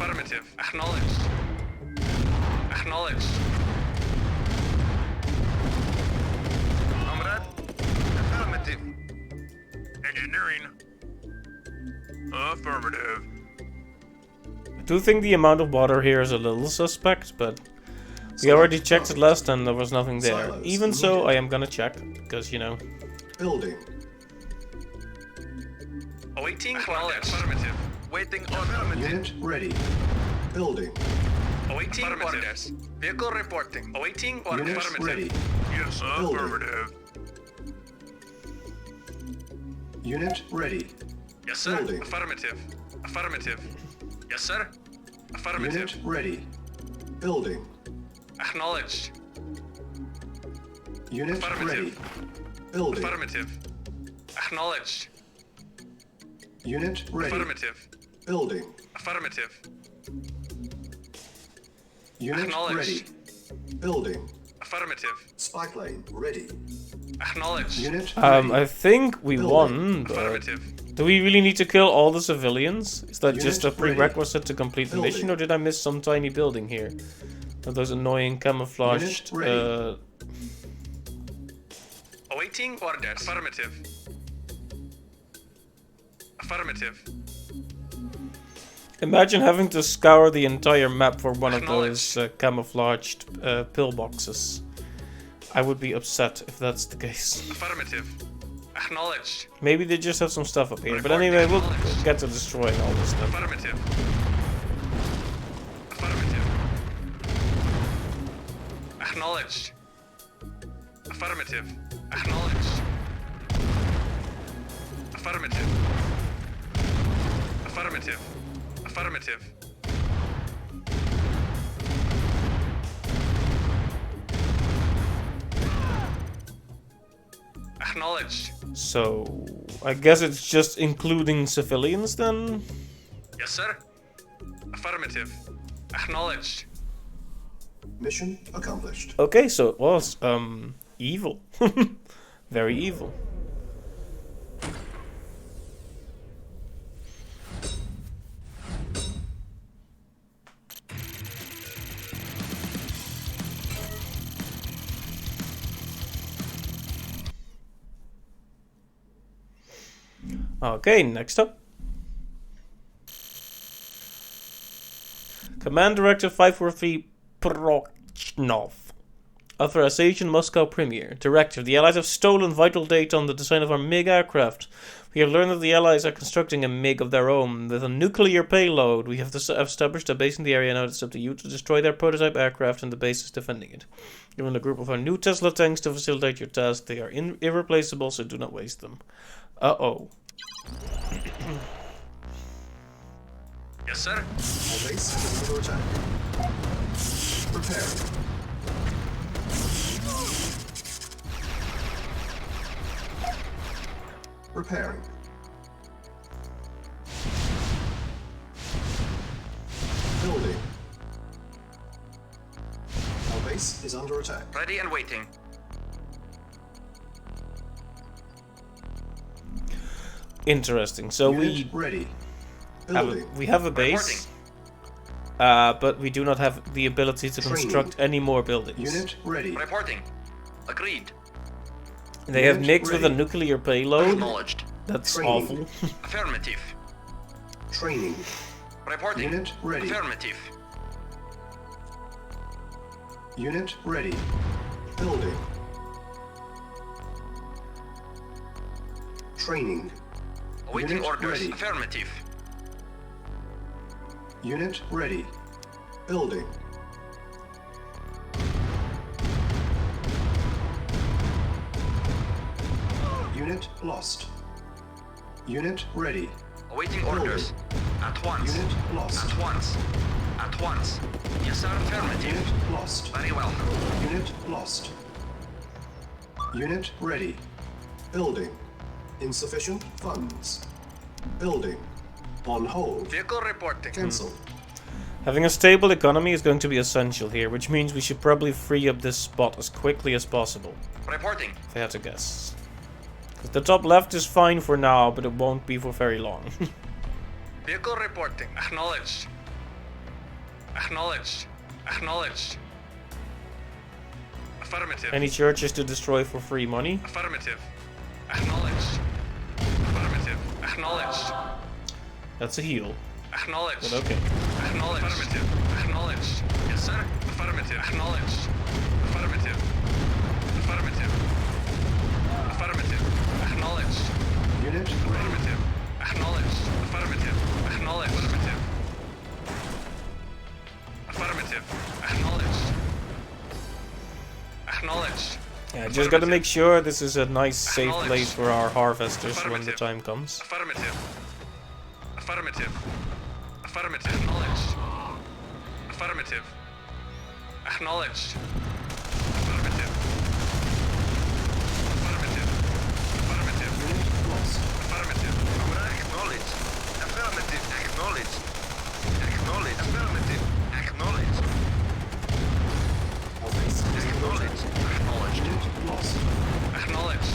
Affirmative. Acknowledged. Acknowledged. Comrade? Affirmative. Engineering. Affirmative. I do think the amount of water here is a little suspect, but we already checked it last time, there was nothing there. Silos Even so, needed. I am gonna check, because, you know. Building. Awaiting orders. Affirmative. Waiting affirmative. Unit ready. Building. Awaiting orders. Vehicle reporting. Awaiting orders. Unit Affirmative. ready. Yes, Building. affirmative. Unit ready. Yes, sir. Building. Affirmative. Affirmative. Yes, sir. Affirmative. Unit ready. Building. Acknowledged. Unit Affirmative. ready. Building. Affirmative. Acknowledged. Unit ready. Affirmative. Building. Affirmative. Unit Acknowledged. ready. Building. Affirmative. Spike lane ready. Acknowledged. Unit ready. I think we Building. won, but Affirmative. do we really need to kill all the civilians? Is that just a Unit ready. prerequisite to complete the mission, or Building. did I miss some tiny building here? Of those annoying camouflaged, Unit ready. Awaiting orders. Affirmative. Affirmative. Imagine having to scour the entire map for one of Acknowledged. those camouflaged pillboxes. I would be upset if that's the case. Affirmative. Acknowledged. Maybe they just have some stuff up here. But Report anyway, we'll acknowledged. get to destroying all this stuff. Affirmative. Affirmative. Acknowledged. Affirmative. Acknowledged. Affirmative. Affirmative. Affirmative. Acknowledged. So, I guess it's just including civilians then? Yes, sir. Affirmative. Acknowledged. Mission accomplished. Okay, so it was, evil. Very evil. Okay, next up. Command Directive 543 Prochnov. Authorization Moscow Premier. Directive. The Allies have stolen vital data on the design of our MiG aircraft. We have learned that the Allies are constructing a MiG of their own with a nuclear payload. We have established a base in the area now. It's up to you to destroy their prototype aircraft and the base is defending it. Given a group of our new Tesla tanks to facilitate your task. They are irreplaceable, so do not waste them. Uh-oh. Yes, sir. Our base is under attack. Prepare. Repairing. Building. Our base is under attack. Ready and waiting. Interesting. So Unit ready. Building. we have a base, but we do not have the ability to Training. construct any more buildings. Unit ready. Reporting. Agreed. They have Unit MiGs with a ready. nuclear payload. Acknowledged. That's Training. awful. Affirmative. Training. Reporting. Unit ready. Affirmative. Unit ready. Building. Training. Awaiting Unit orders. ready. Affirmative. Unit ready. Building. Unit lost. Unit ready. Awaiting orders. At once. Unit lost. At once. At once. Yes, sir. Affirmative. Unit lost. Very well. Unit lost. Unit ready. Building. Insufficient funds. Building. On hold. Vehicle reporting. Cancel. Having a stable economy is going to be essential here, which means we should probably free up this spot as quickly as possible, Reporting. if I had to guess. 'Cause the top left is fine for now, but it won't be for very long. Vehicle reporting. Acknowledged. Acknowledged. Acknowledged. Affirmative. Any churches to destroy for free money? Affirmative. Acknowledged. Affirmative. Acknowledged. That's a heal. Acknowledged. But okay. Acknowledged. Affirmative. Acknowledged. Yes, sir. Affirmative. Acknowledged. Affirmative. Affirmative. Affirmative. Acknowledged. Unit ready. Affirmative. Acknowledged. Affirmative. Acknowledged. Affirmative. Affirmative. Acknowledged. Acknowledged. Yeah, just gotta make sure this is a nice, safe Acknowledged. place for our harvesters when the Affirmative. time comes. Affirmative. Affirmative. Affirmative. Acknowledged. Affirmative. Acknowledged. Affirmative. Affirmative. Affirmative. Unit lost. Affirmative. Acknowledged. Affirmative. Acknowledged. Acknowledged. Affirmative. Acknowledged. Our base is under Acknowledged. attack. Acknowledged. Unit lost. Acknowledged.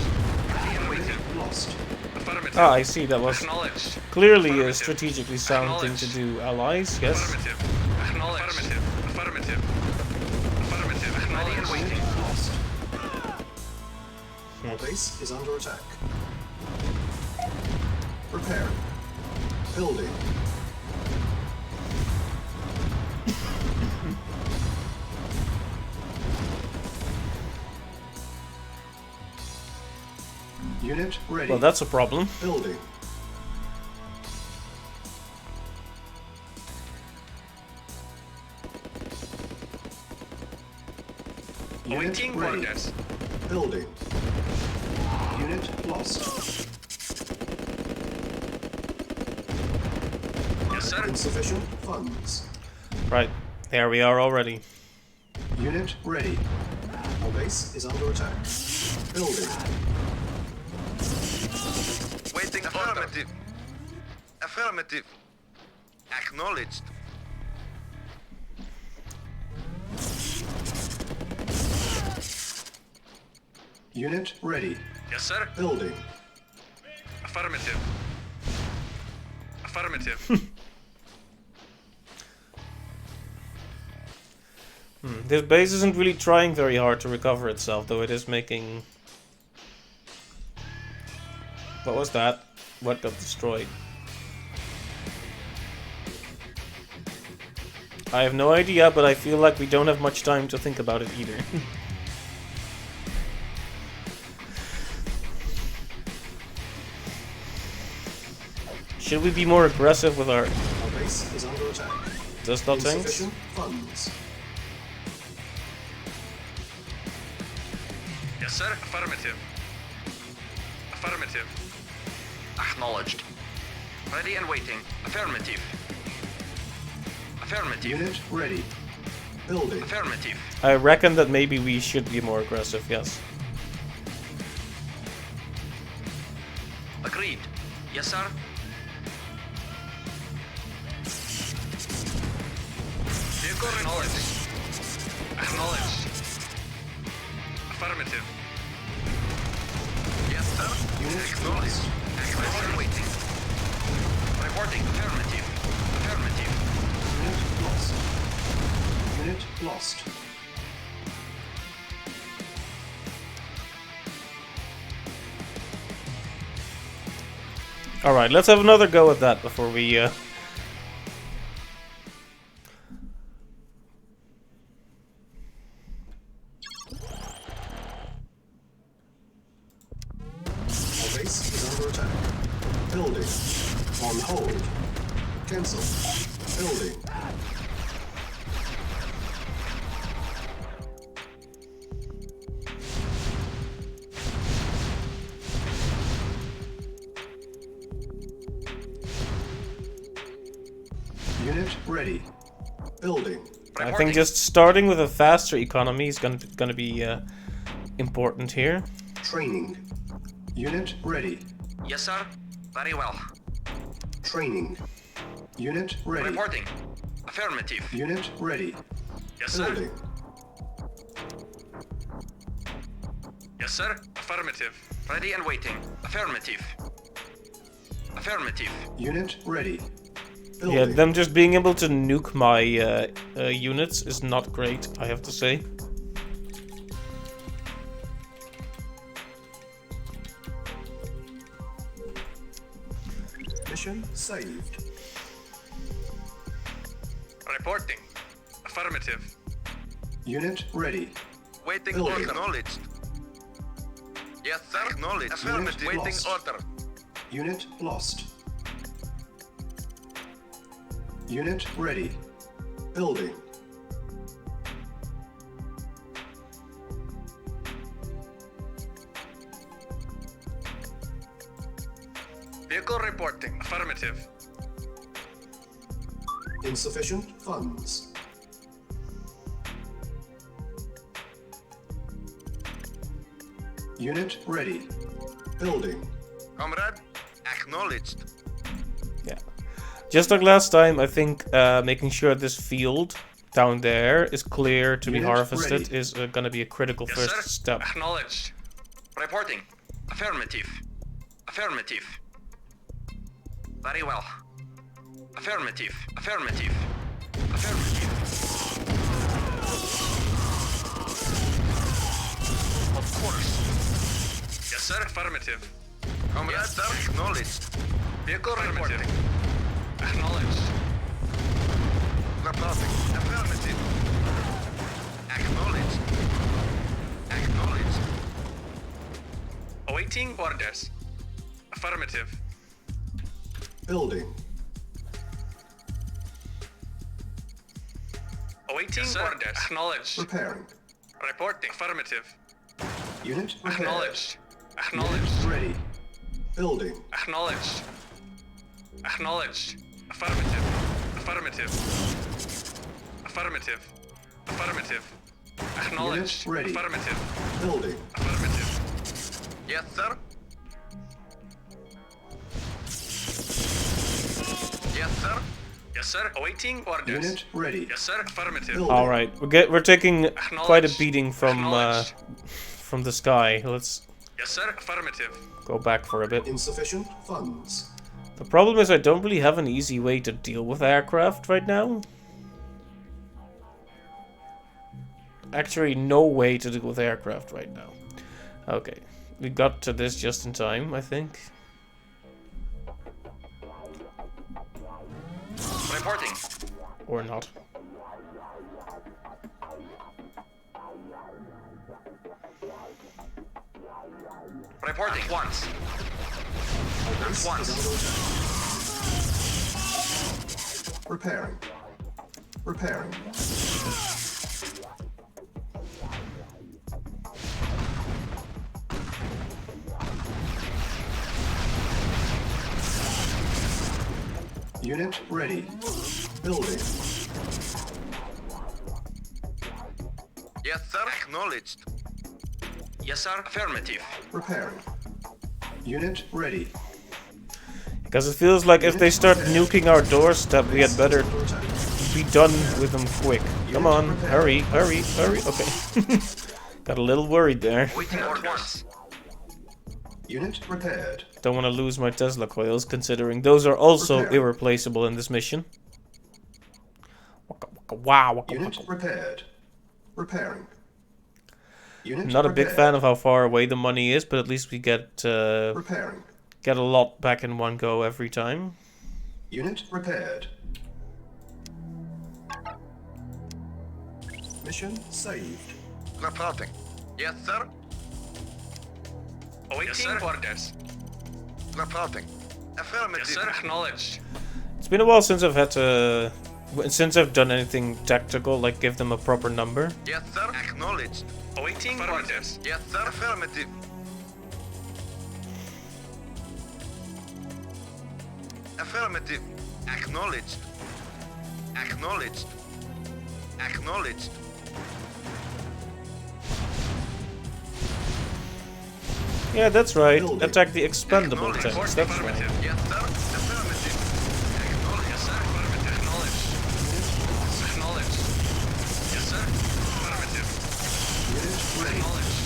Ready and waiting. Unit lost. Affirmative. Ah, I see, that was Acknowledged. clearly a Affirmative. strategically sound thing to do, allies, yes? Affirmative. Acknowledged. Affirmative. Affirmative. Affirmative. Ready and waiting. Unit lost. Our base is under attack. Prepare. Building. Unit ready. Well, that's a problem. Building. Unit Awaiting ready. orders. Building. Unit lost. Yes, sir. Insufficient funds. Right, there we are already. Unit ready. Our base is under attack. Building. Waiting. Affirmative. Affirmative. Acknowledged. Unit ready. Yes, sir. Building. Affirmative. Affirmative. This base isn't really trying very hard to recover itself, though it is making... What was that? What got destroyed? I have no idea, but I feel like we don't have much time to think about it either. Should we be more aggressive with our Our base is under attack. dust tanks? Insufficient funds. Yes, sir. Affirmative. Affirmative. Acknowledged. Ready and waiting. Affirmative. Affirmative. Unit ready. Building. Affirmative. I reckon that maybe we should be more aggressive, yes. Agreed. Yes, sir. Vehicle acknowledged. Acknowledged. Affirmative. Yes, sir. Unit Acknowledged. Ready and waiting. Reporting. Affirmative. Affirmative. Unit lost. Unit lost. Alright, let's have another go at that before we... Our base is under attack. Building. On hold. Cancel. Building. Unit ready. Building. I think Reporting. just starting with a faster economy is gonna be important here. Training. Unit ready. Yes, sir. Very well. Training. Unit ready. Reporting. Affirmative. Unit ready. Yes, sir. Building. Yes, sir. Affirmative. Ready and waiting. Affirmative. Affirmative. Unit ready. Yeah, them just being able to nuke my units is not great, I have to say. Mission saved. Reporting. Affirmative. Unit ready. Waiting Building. order. Acknowledged. Yes, sir. Acknowledged. Affirmative. Waiting Lost. order. Unit lost. Unit ready. Building. Vehicle reporting. Affirmative. Insufficient funds. Unit ready. Building. Comrade, acknowledged. Yeah. Just like last time, I think making sure this field down there is clear to be Unit harvested ready. is gonna be a critical Yes, first sir. step. Acknowledged. Reporting. Affirmative. Affirmative. Very well. Affirmative. Affirmative. Affirmative. Of course. Yes, sir. Affirmative. Comrade, Yes, sir. Acknowledged. Vehicle Affirmative. reporting. Acknowledged. Reporting. Affirmative. Acknowledged. Acknowledged. Awaiting orders. Affirmative. Building. Awaiting Yes, sir. orders. Acknowledged. Repairing. Reporting. Affirmative. Unit repaired. Acknowledged. Unit Acknowledged. ready. Building. Acknowledged. Acknowledged. Affirmative. Affirmative. Affirmative. Affirmative. Acknowledged. Unit ready. Affirmative. Building. Affirmative. Yes, sir. Yes, sir. Yes, sir. Awaiting orders. Unit ready. Yes, sir. Affirmative. Building. All right, we're taking quite a Acknowledged. beating Acknowledged. from the sky. Let's Yes, sir. Affirmative. go back for a bit. Insufficient funds. The problem is I don't really have an easy way to deal with aircraft right now. Actually, no way to deal with aircraft right now. Okay, we got to this just in time, I think. Reporting. Or not. Reporting. At once. At once. Repairing. Repairing. Unit ready. Building. Yes, sir. Acknowledged. Yes, sir. Affirmative. Repairing. Unit ready. Because it feels like if they start nuking our doorstep, we had better be done with them quick. Come on, hurry, hurry, hurry. Okay. Got a little worried there. Waiting orders. Unit repaired. Don't want to lose my Tesla coils, considering those are also Repair. irreplaceable in this mission. Waka, waka, wow, waka, Unit waka. repaired. Repairing. Unit Not a big repaired. fan of how far away the money is, but at least we get Repairing. a lot back in one go every time. Unit repaired. Mission saved. Reporting. Yes, sir. Awaiting Yes, sir. orders. Reporting. Affirmative. Yes, sir. Acknowledged. It's been a while since I've had to, since I've done anything tactical, like give them a proper number. Yes, sir. Acknowledged. Awaiting orders. Yes, sir. Affirmative. Affirmative. Acknowledged. Acknowledged. Acknowledged. Yeah, that's right. Building. Attack the expendable Acknowledge. tanks. That's right. Affirmative. Yes, sir. Affirmative. Acknowledged. Yes, sir. Affirmative. Acknowledged. Acknowledged. Yes, sir. Affirmative. Unit ready. Acknowledged.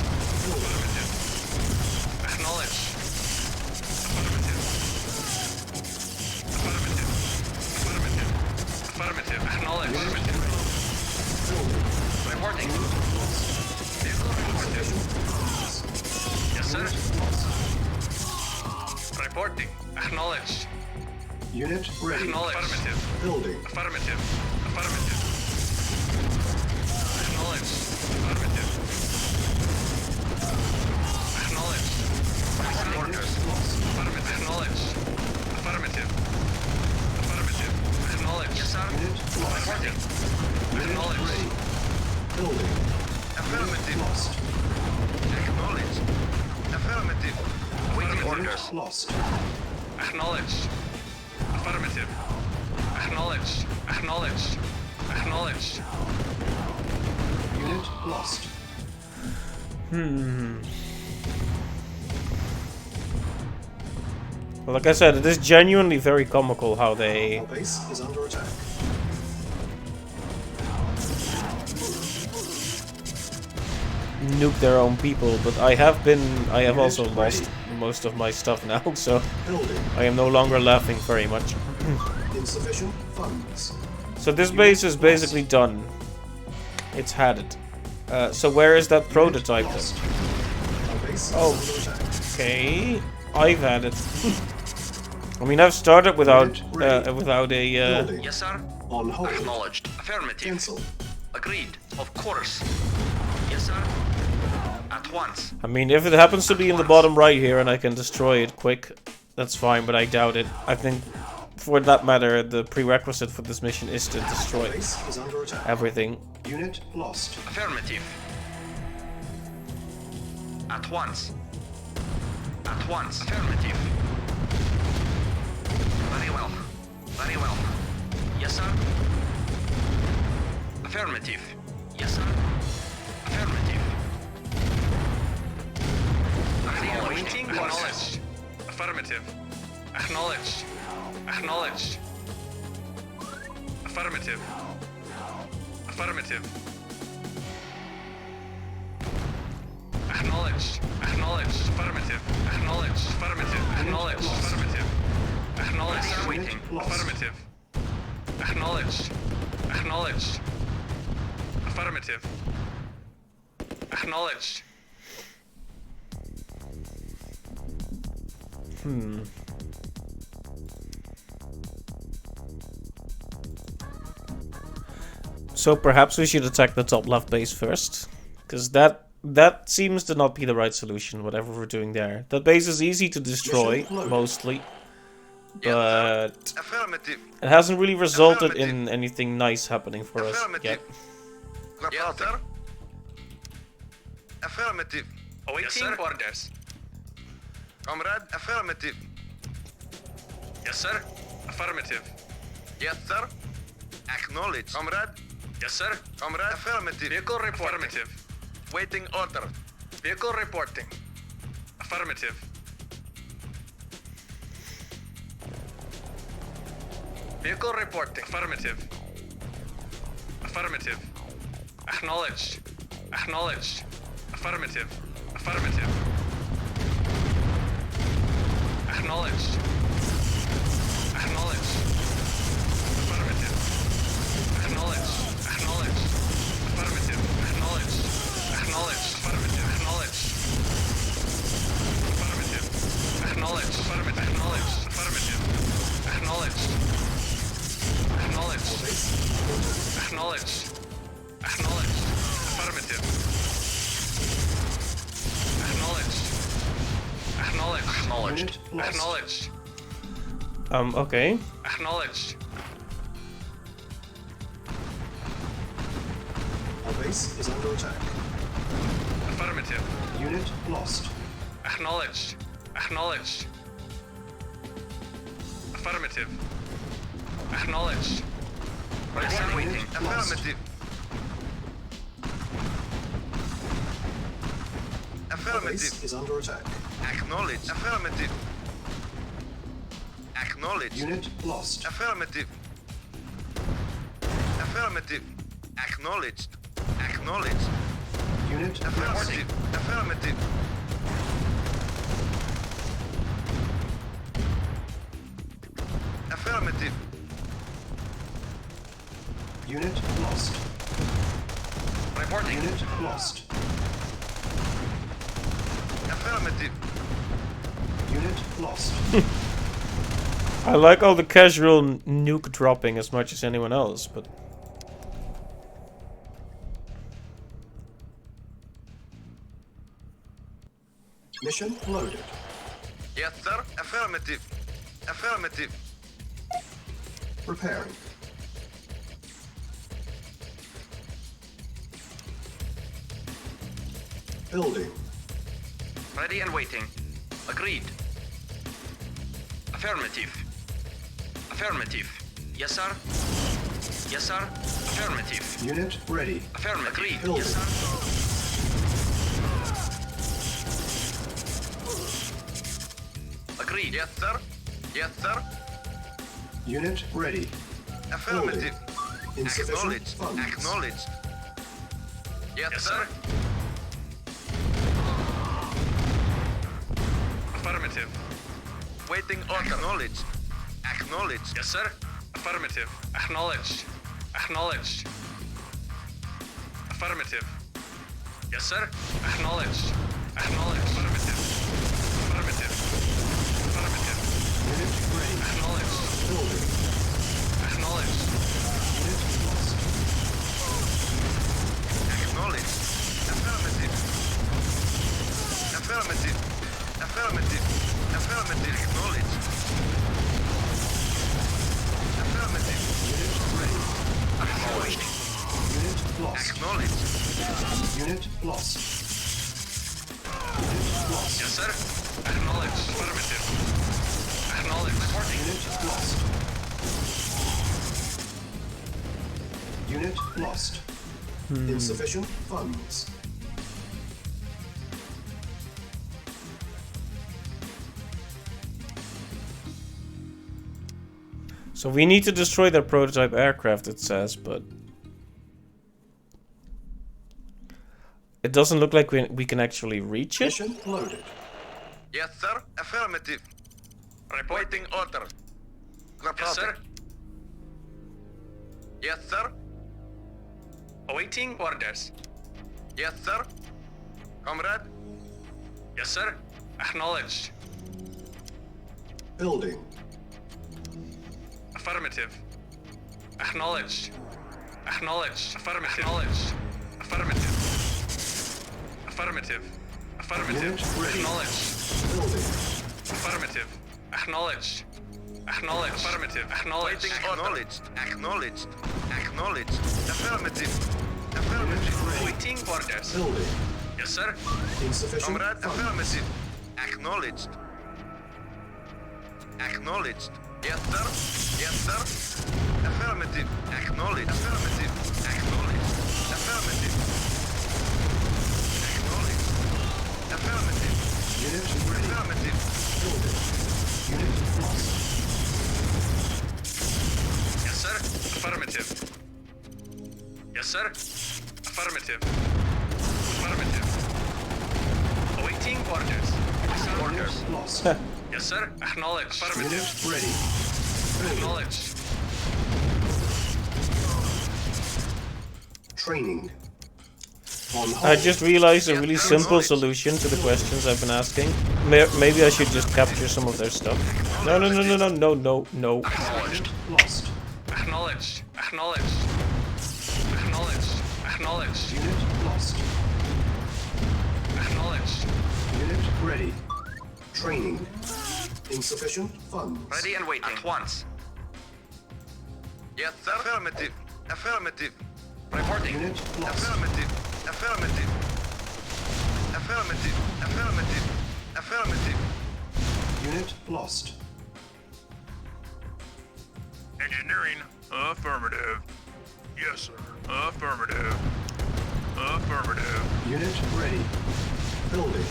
Affirmative. Acknowledged. Affirmative. Affirmative. Affirmative. Reporting. Vehicle reporting. Yes, sir. Reporting. Acknowledged. Unit ready. Acknowledged. Affirmative. Building. Affirmative. Affirmative. Acknowledged. Affirmative. Acknowledged. Orders. Affirmative. Acknowledged. Affirmative. Affirmative. Acknowledged. Yes, sir. Unit lost. Reporting. Unit Acknowledged. ready. Building. Affirmative. Lost. Acknowledged. Affirmative. Waiting Unit orders. lost. Acknowledged. Affirmative. Acknowledged. Acknowledged. Acknowledged. Unit lost. Well, like I said, it is genuinely very comical how they Our base is under attack. nuke their own people, but I have also lost most of my stuff now, so Building. I am no longer laughing very much. Insufficient funds. So this base is basically done. It's had it. So where is that prototype then? Lost. Our base is Oh. under attack. Okay, I've had it. I mean, I've started without without a. Building. Yes, sir. On hold. Acknowledged. Affirmative. Cancel. Agreed. Of course. Yes, sir. At once. I mean, if it happens to be in the bottom right here and I can destroy it quick, that's fine. But I doubt it. I think, for that matter, the prerequisite for this mission is to destroy Base is under attack. everything. Unit lost. Affirmative. At once. At once. Affirmative. Very well. Very well. Yes, sir. Affirmative. Yes, sir. Affirmative. Waiting orders. Acknowledged. Affirmative. Acknowledged. Acknowledged. Affirmative. Affirmative. Acknowledged. Acknowledged. Affirmative. Acknowledged. Affirmative. Acknowledged. Affirmative. Acknowledged. Waiting. Affirmative. Acknowledged. Acknowledged. Affirmative. Acknowledged. So perhaps we should attack the top left base first, because that seems to not be the right solution. Whatever we're doing there, that base is easy to destroy mostly, but Affirmative. it hasn't really resulted in anything nice happening for us yet. Yes, sir. Affirmative. Awaiting orders. Comrade, affirmative. Yes, sir. Affirmative. Yes, sir. Acknowledge. Comrade. Yes, sir. Comrade, affirmative. Vehicle reporting. Affirmative. Waiting order. Vehicle reporting. Affirmative. Vehicle reporting. Affirmative. Affirmative. Acknowledged. Acknowledged. Affirmative. Affirmative. Acknowledged. Acknowledged. Affirmative. Acknowledged. Acknowledged. Affirmative. Acknowledged. Acknowledged. Affirmative. Acknowledged. Affirmative. Acknowledged. Affirmative. Acknowledged. Affirmative. Acknowledged. Acknowledged. Acknowledged. Acknowledged. Affirmative. Acknowledged. Acknowledged. Acknowledged. Unit lost. Acknowledged. Okay. Acknowledged. Our base is under attack. Affirmative. Unit lost. Acknowledged. Acknowledged. Affirmative. Acknowledged. Waiting. Affirmative. Our Affirmative. base is under attack. Acknowledge. Affirmative. Acknowledge. Unit lost. Affirmative. Affirmative. Acknowledged. Acknowledged. Unit lost. Affirmative. Affirmative. Affirmative. Unit lost. Reporting. Unit lost. Affirmative. Unit lost. I like all the casual nuke dropping as much as anyone else, but Mission loaded. Yes, sir. Affirmative. Affirmative. Preparing. Building. Ready and waiting. Agreed. Affirmative. Affirmative. Yes, sir. Yes, sir. Affirmative. Unit ready. Affirmative. Agreed. Building. Yes, sir. Agreed. Yes, sir. Yes, sir. Unit ready. Affirmative. Insufficient Acknowledged. funds. Acknowledged. Yes, sir. Affirmative. Waiting order. Acknowledged. Acknowledged. Yes, sir. Affirmative. Acknowledged. Acknowledged. Affirmative. Yes, sir. Acknowledged. Acknowledged. Affirmative. Affirmative. Affirmative. Unit ready. Acknowledged. Building. Acknowledged. Unit lost. Acknowledged. Affirmative. Affirmative. Affirmative. Affirmative. Acknowledged. Affirmative. Unit ready. Acknowledged. Unit lost. Acknowledged. Unit lost. Unit lost. Yes, sir. Acknowledged. Affirmative. Acknowledged. Reporting. Unit lost. Unit lost. Insufficient funds. so we need to destroy their prototype aircraft, it says, but it doesn't look like we can actually reach it. Mission loaded. Yes, sir. Affirmative. Waiting order. Yes, sir. Yes, sir. Awaiting orders. Yes, sir. Comrade. Yes, sir. Acknowledged. Building. Affirmative. Acknowledged. Acknowledged. Affirmative. Acknowledged. Affirmative. Affirmative. Affirmative. Unit ready. Acknowledged. Building. Affirmative. Acknowledged. Acknowledged. Affirmative. Acknowledged. Waiting acknowledged. Acknowledged. Acknowledged. Affirmative. Affirmative. Awaiting orders. Building. Yes, sir. Insufficient Comrade. funds. Affirmative. Acknowledged. Acknowledged. Yes, sir. Yes, sir. Affirmative. Acknowledged. Affirmative. Acknowledged. Affirmative. Acknowledged. Affirmative. Unit ready. Affirmative. Building. Unit lost. Yes, sir. Affirmative. Yes, sir. Affirmative. Affirmative. Awaiting orders. Yes, sir. Orders. Unit lost. Yes, sir. Acknowledged. Affirmative. Unit ready. Building. Acknowledged. Training. On hold. I just realized a really simple solution to the questions I've been asking. Maybe I should just capture some of their stuff. No, no, no, no, no, no, no, no. Unit lost. Acknowledged. Acknowledged. Acknowledged. Acknowledged. Unit lost. Acknowledged. Unit ready. Training. Insufficient funds. Ready and waiting. At once. Yes, sir. Affirmative. Affirmative. Reporting. Unit lost. Affirmative. Affirmative. Affirmative. Affirmative. Affirmative. Unit lost. Engineering. Affirmative. Yes, sir. Affirmative. Affirmative. Unit ready. Building.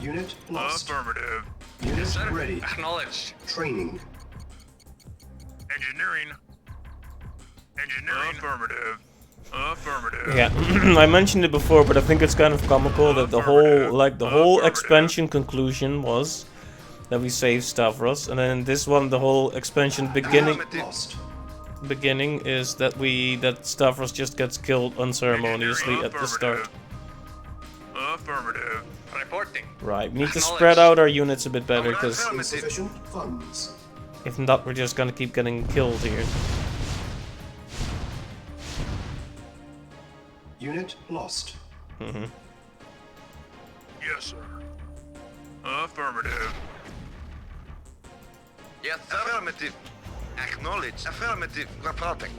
Unit lost. Affirmative. Unit Sir. ready. Acknowledged. Training. Engineering. Engineering. Affirmative. Affirmative. Yeah, I mentioned it before, but I think it's kind of comical that the whole expansion conclusion was that we saved Stavros, and then this one, the whole expansion beginning, Affirmative. Lost. beginning is that Stavros just gets killed unceremoniously at the start. Affirmative. Reporting. Right, we need to Acknowledged. spread out our units a bit better, because Insufficient funds. if not, we're just gonna keep getting killed here. Unit lost. Yes, sir. Affirmative. Yes, sir. Affirmative. Acknowledged. Affirmative. Reporting.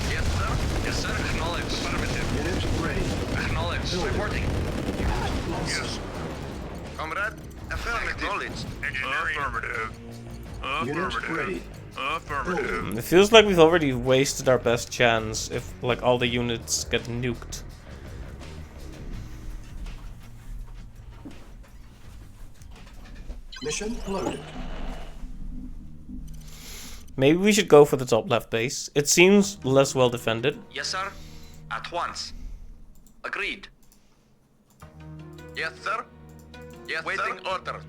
Yes, sir. Yes, sir. Acknowledged. Affirmative. Unit ready. Acknowledged. Building. Reporting. Unit lost. Yes. Comrade. Affirmative. Acknowledged. Engineering. Affirmative. Unit Affirmative. ready. Affirmative. It feels like we've already wasted our best chance if, like, all the units get nuked. Mission loaded. Maybe we should go for the top left base. It seems less well defended. Yes, sir. At once. Agreed. Yes, sir. Yes, waiting order.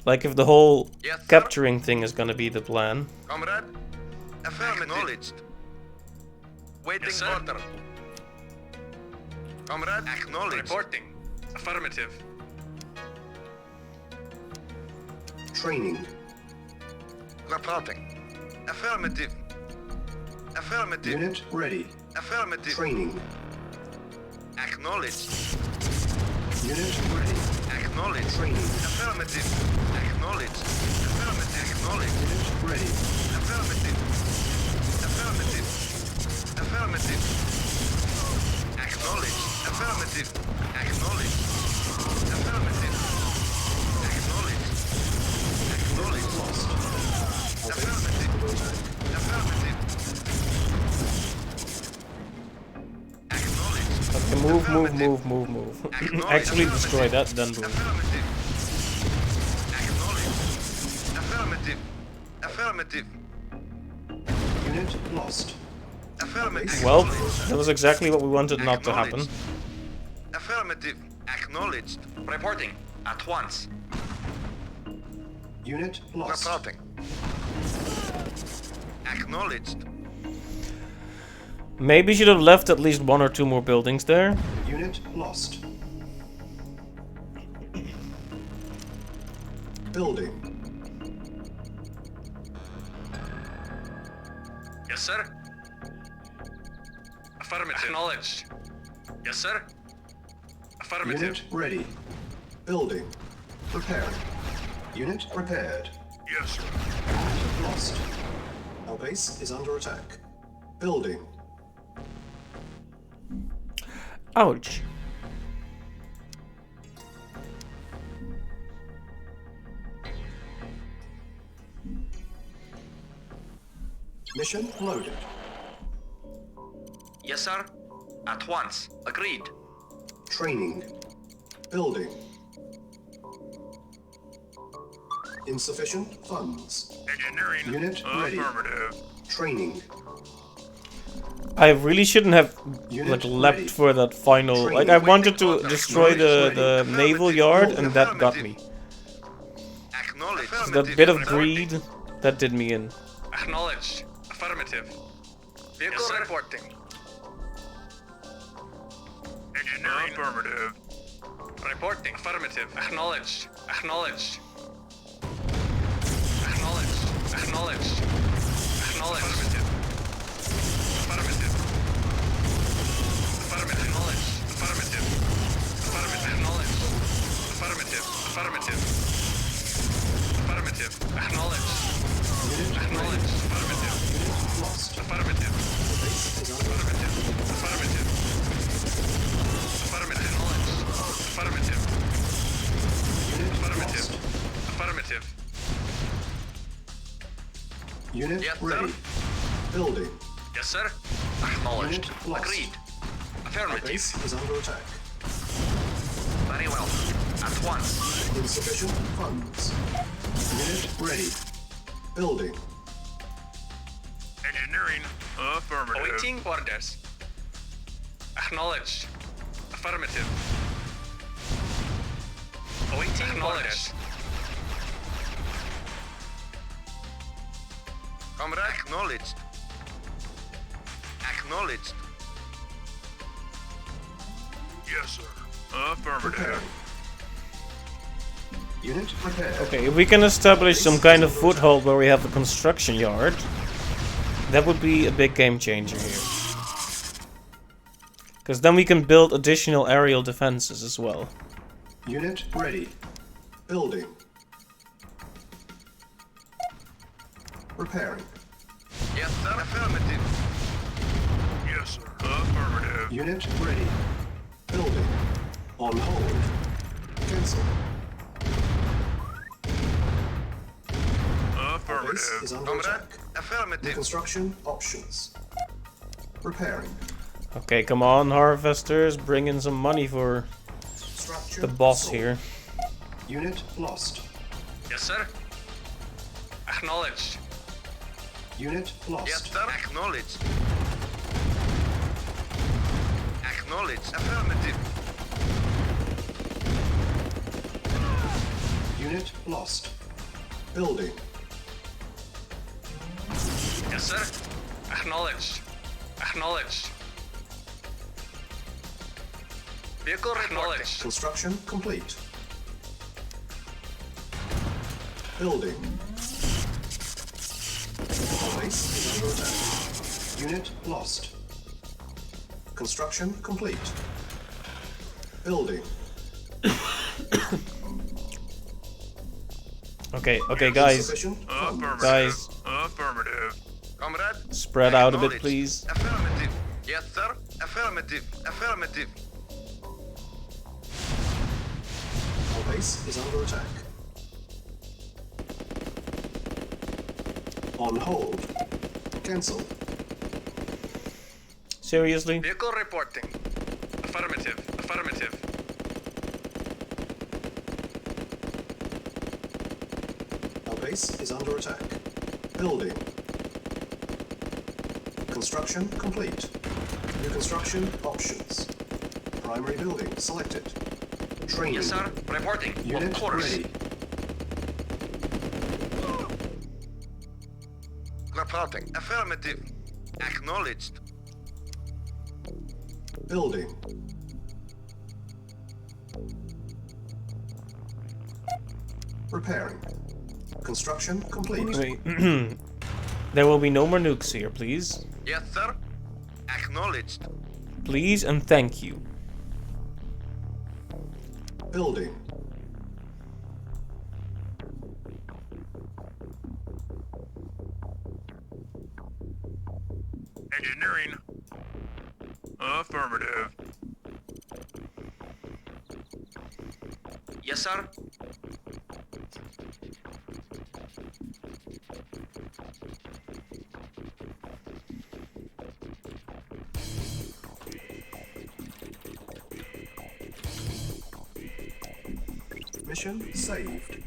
Like, if the whole Yes, sir. capturing thing is gonna be the plan. Comrade. Affirmative. Acknowledged. Waiting order. Comrade. Acknowledged. Reporting. Affirmative. Training. Reporting. Affirmative. Affirmative. Unit ready. Affirmative. Training. Acknowledged. Unit ready. Acknowledged. Training. Affirmative. Acknowledged. Affirmative. Acknowledged. Unit ready. Affirmative. Affirmative. Affirmative. Acknowledged. Affirmative. Acknowledged. Affirmative. Acknowledged. Acknowledged. Lost. Affirmative. Affirmative. Acknowledged. Okay, move. Actually destroy that, then boom. Affirmative. Acknowledged. Affirmative. Affirmative. Unit lost. Affirmative. Well, that was exactly what we wanted not to happen. Affirmative. Acknowledged. Reporting. At once. Unit lost. Reporting. Acknowledged. Maybe should have left at least one or two more buildings there. Unit lost. Building. Yes, sir. Affirmative. Acknowledged. Yes, sir. Affirmative. Unit ready. Building. Prepared. Unit prepared. Yes, sir. Unit lost. Our base is under attack. Building. Ouch. Mission loaded. Yes, sir. At once. Agreed. Training. Building. Insufficient funds. Engineering. Unit ready. Affirmative. Training. I really shouldn't have Unit like leapt ready. for that final. Like, I wanted to destroy Unit the naval yard, and that got me. Acknowledged. So that bit of greed that did me in. Acknowledged. Affirmative. Vehicle reporting. Engineering. Affirmative. Reporting. Affirmative. Acknowledged. Acknowledged. Acknowledged. Acknowledged. Acknowledged. Affirmative. Affirmative. Affirmative. Acknowledged. Affirmative. Affirmative. Acknowledged. Affirmative. Affirmative. Affirmative. Acknowledged. Unit Acknowledged. Affirmative. Unit lost. Affirmative. Base is under Affirmative. Affirmative. Affirmative. Acknowledged. Affirmative. Unit Affirmative. lost. Affirmative. Unit Yes, sir. ready. Building. Yes, sir. Acknowledged. Unit lost. Agreed. Our Affirmative. base is under attack. Very well. At once. Insufficient funds. Unit ready. Building. Engineering. Affirmative. Awaiting orders. Acknowledged. Affirmative. Awaiting orders. Comrade, acknowledged. Acknowledged. Yes, sir. Affirmative. Preparing. Unit prepared. Okay, if we can establish some kind of foothold where we have a construction yard, that would be a big game changer here. Because then we can build additional aerial defenses as well. Unit ready. Building. Repairing. Yes, sir. Affirmative. Yes, sir. Affirmative. Unit ready. Building. On hold. Cancel. Our base Affirmative. is under Comrade, attack. affirmative. Construction options. Repairing. Okay, come on, harvesters, bring in some money for Structure the boss sold. here. Unit lost. Yes, sir. Acknowledged. Unit lost. Yes, sir. Acknowledged. Acknowledged. Affirmative. Unit lost. Building. Yes, sir. Acknowledged. Acknowledged. Vehicle acknowledged. Construction complete. Building. Our base is under attack. Unit lost. Construction complete. Building. Okay, guys, Insufficient funds. Affirmative. guys, Affirmative. Comrade. spread out a bit, acknowledged. please. Affirmative. Yes, sir. Affirmative. Affirmative. Our base is under attack. On hold. Cancel. Seriously? Vehicle reporting. Affirmative. Affirmative. Our base is under attack. Building. Construction complete. New construction options. Primary building selected. Training. Yes, sir. Reporting. Unit of course. ready. Reporting. Affirmative. Acknowledged. Building. Repairing. Construction complete. Wait. There will be no more nukes here, please. Yes, sir. Acknowledged. Please and thank you. Building. Engineering. Affirmative. Yes, sir. Mission saved.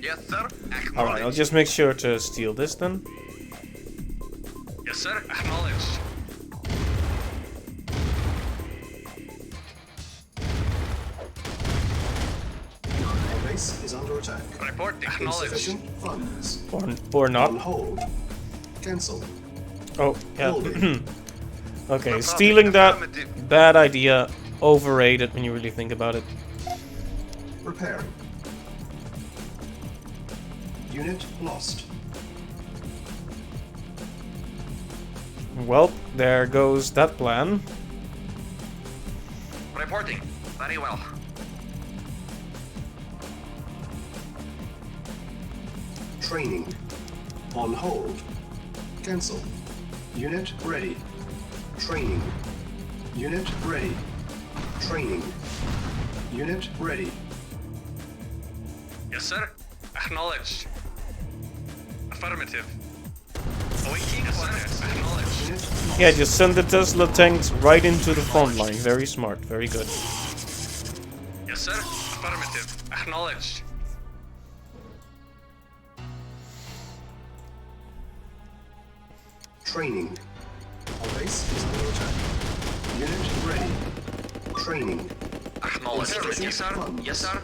Yes, sir. Acknowledged. Alright, I'll just make sure to steal this then. Yes, sir. Acknowledged. Our base is under attack. Reporting. Acknowledged. Insufficient funds. Or On not. hold. Cancel. Oh, yeah. Building. Okay, stealing that, bad idea. Overrated when you really think about it. Repairing. Unit lost. Well, there goes that plan. Reporting. Very well. Training. On hold. Cancel. Unit ready. Training. Unit ready. Training. Unit ready. Yes, sir. Acknowledged. Affirmative. Awaiting orders. Acknowledged. Unit lost. Yeah, just send the Tesla tanks right into the front line. Very smart, very good. Yes, sir. Affirmative. Acknowledged. Training. Our base base is under attack. Unit ready. Training. Acknowledged. Insufficient Yes, sir. funds. Yes, sir.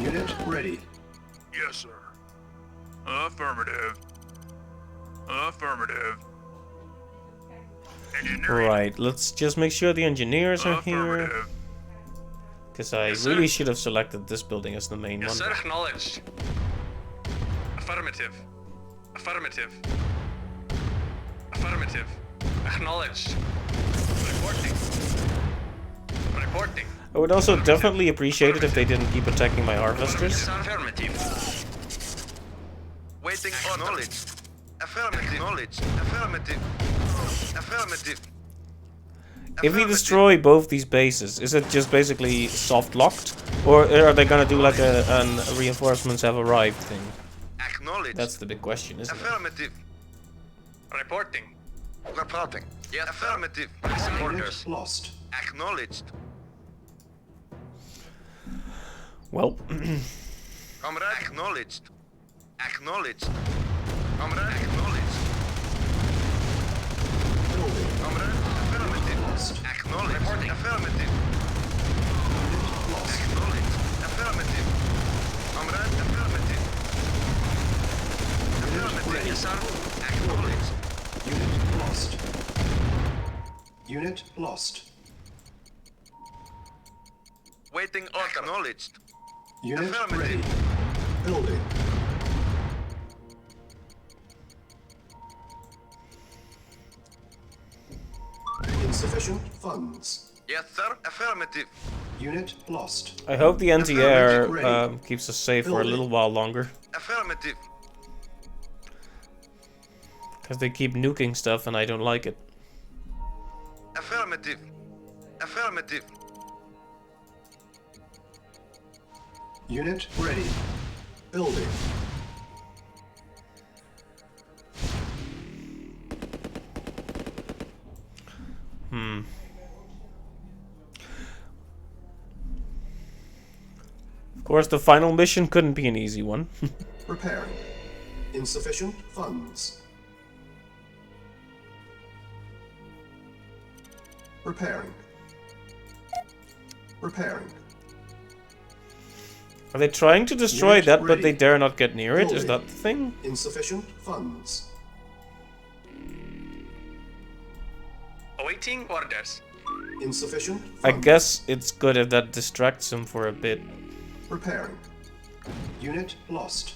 Unit ready. Yes, sir. Affirmative. Affirmative. Engineering. Right, let's just make sure the engineers are here. Affirmative. Because I Yes, sir. really should have selected this building as the main Yes, one. sir. Acknowledged. Affirmative. Affirmative. Affirmative. Acknowledged. Reporting. Reporting. I would also definitely appreciate it if they didn't keep attacking my harvesters. Yes, sir. Affirmative. Waiting acknowledged. Affirmative. Acknowledged. Affirmative. Affirmative. If we destroy both these bases, is it just basically soft locked? Or are they gonna do like a reinforcements have arrived thing? Acknowledged. That's the big question, isn't it? Affirmative. Reporting. Reporting. Yes, Affirmative. Pressing Unit orders. lost. Acknowledged. Well, Comrade. Acknowledged. Acknowledged. Comrade. Acknowledged. Building. Comrade. Affirmative. Lost. Acknowledged. Reporting. Affirmative. Unit lost. Acknowledged. Affirmative. Comrade. Affirmative. Unit Affirmative. ready. Yes, sir. Acknowledged. Unit lost. Unit lost. Waiting order. Acknowledged. Unit Affirmative. ready. Building. Insufficient funds. Yes, sir. Affirmative. Unit lost. I hope the anti-air Affirmative, keeps us safe for a little while longer. Affirmative. Because they keep nuking stuff and I don't like it. Affirmative. Affirmative. Unit ready. Building. Of course, the final mission couldn't be an easy one. Repairing. Insufficient funds. Repairing. Repairing. Are they trying to destroy Unit that, but they ready. dare not get near it? Is Building. that the thing? Insufficient funds. Awaiting orders. Insufficient I funds. guess it's good if that distracts him for a bit. Repairing. Unit lost.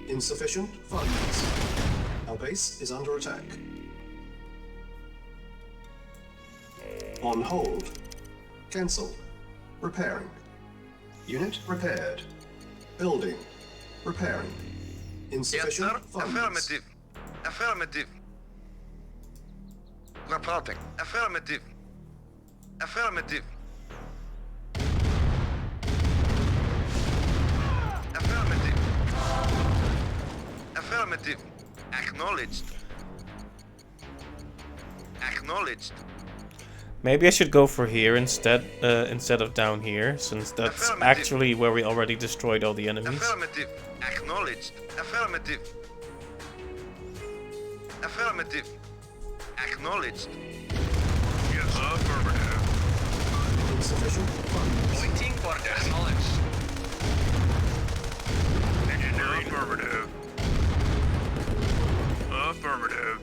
Insufficient funds. Our base is under attack. On hold. Cancel. Repairing. Unit repaired. Building. Repairing. Yes, Insufficient sir. funds. Affirmative. Affirmative. Reporting. Affirmative. Affirmative. Affirmative. Affirmative. Acknowledged. Acknowledged. Maybe I should go for here instead of down here, since that's Affirmative. actually where we already destroyed all the enemies. Affirmative. Acknowledged. Affirmative. Affirmative. Acknowledged. Yes, affirmative. Insufficient funds. Awaiting orders. Acknowledged. Engineering. Affirmative. Affirmative.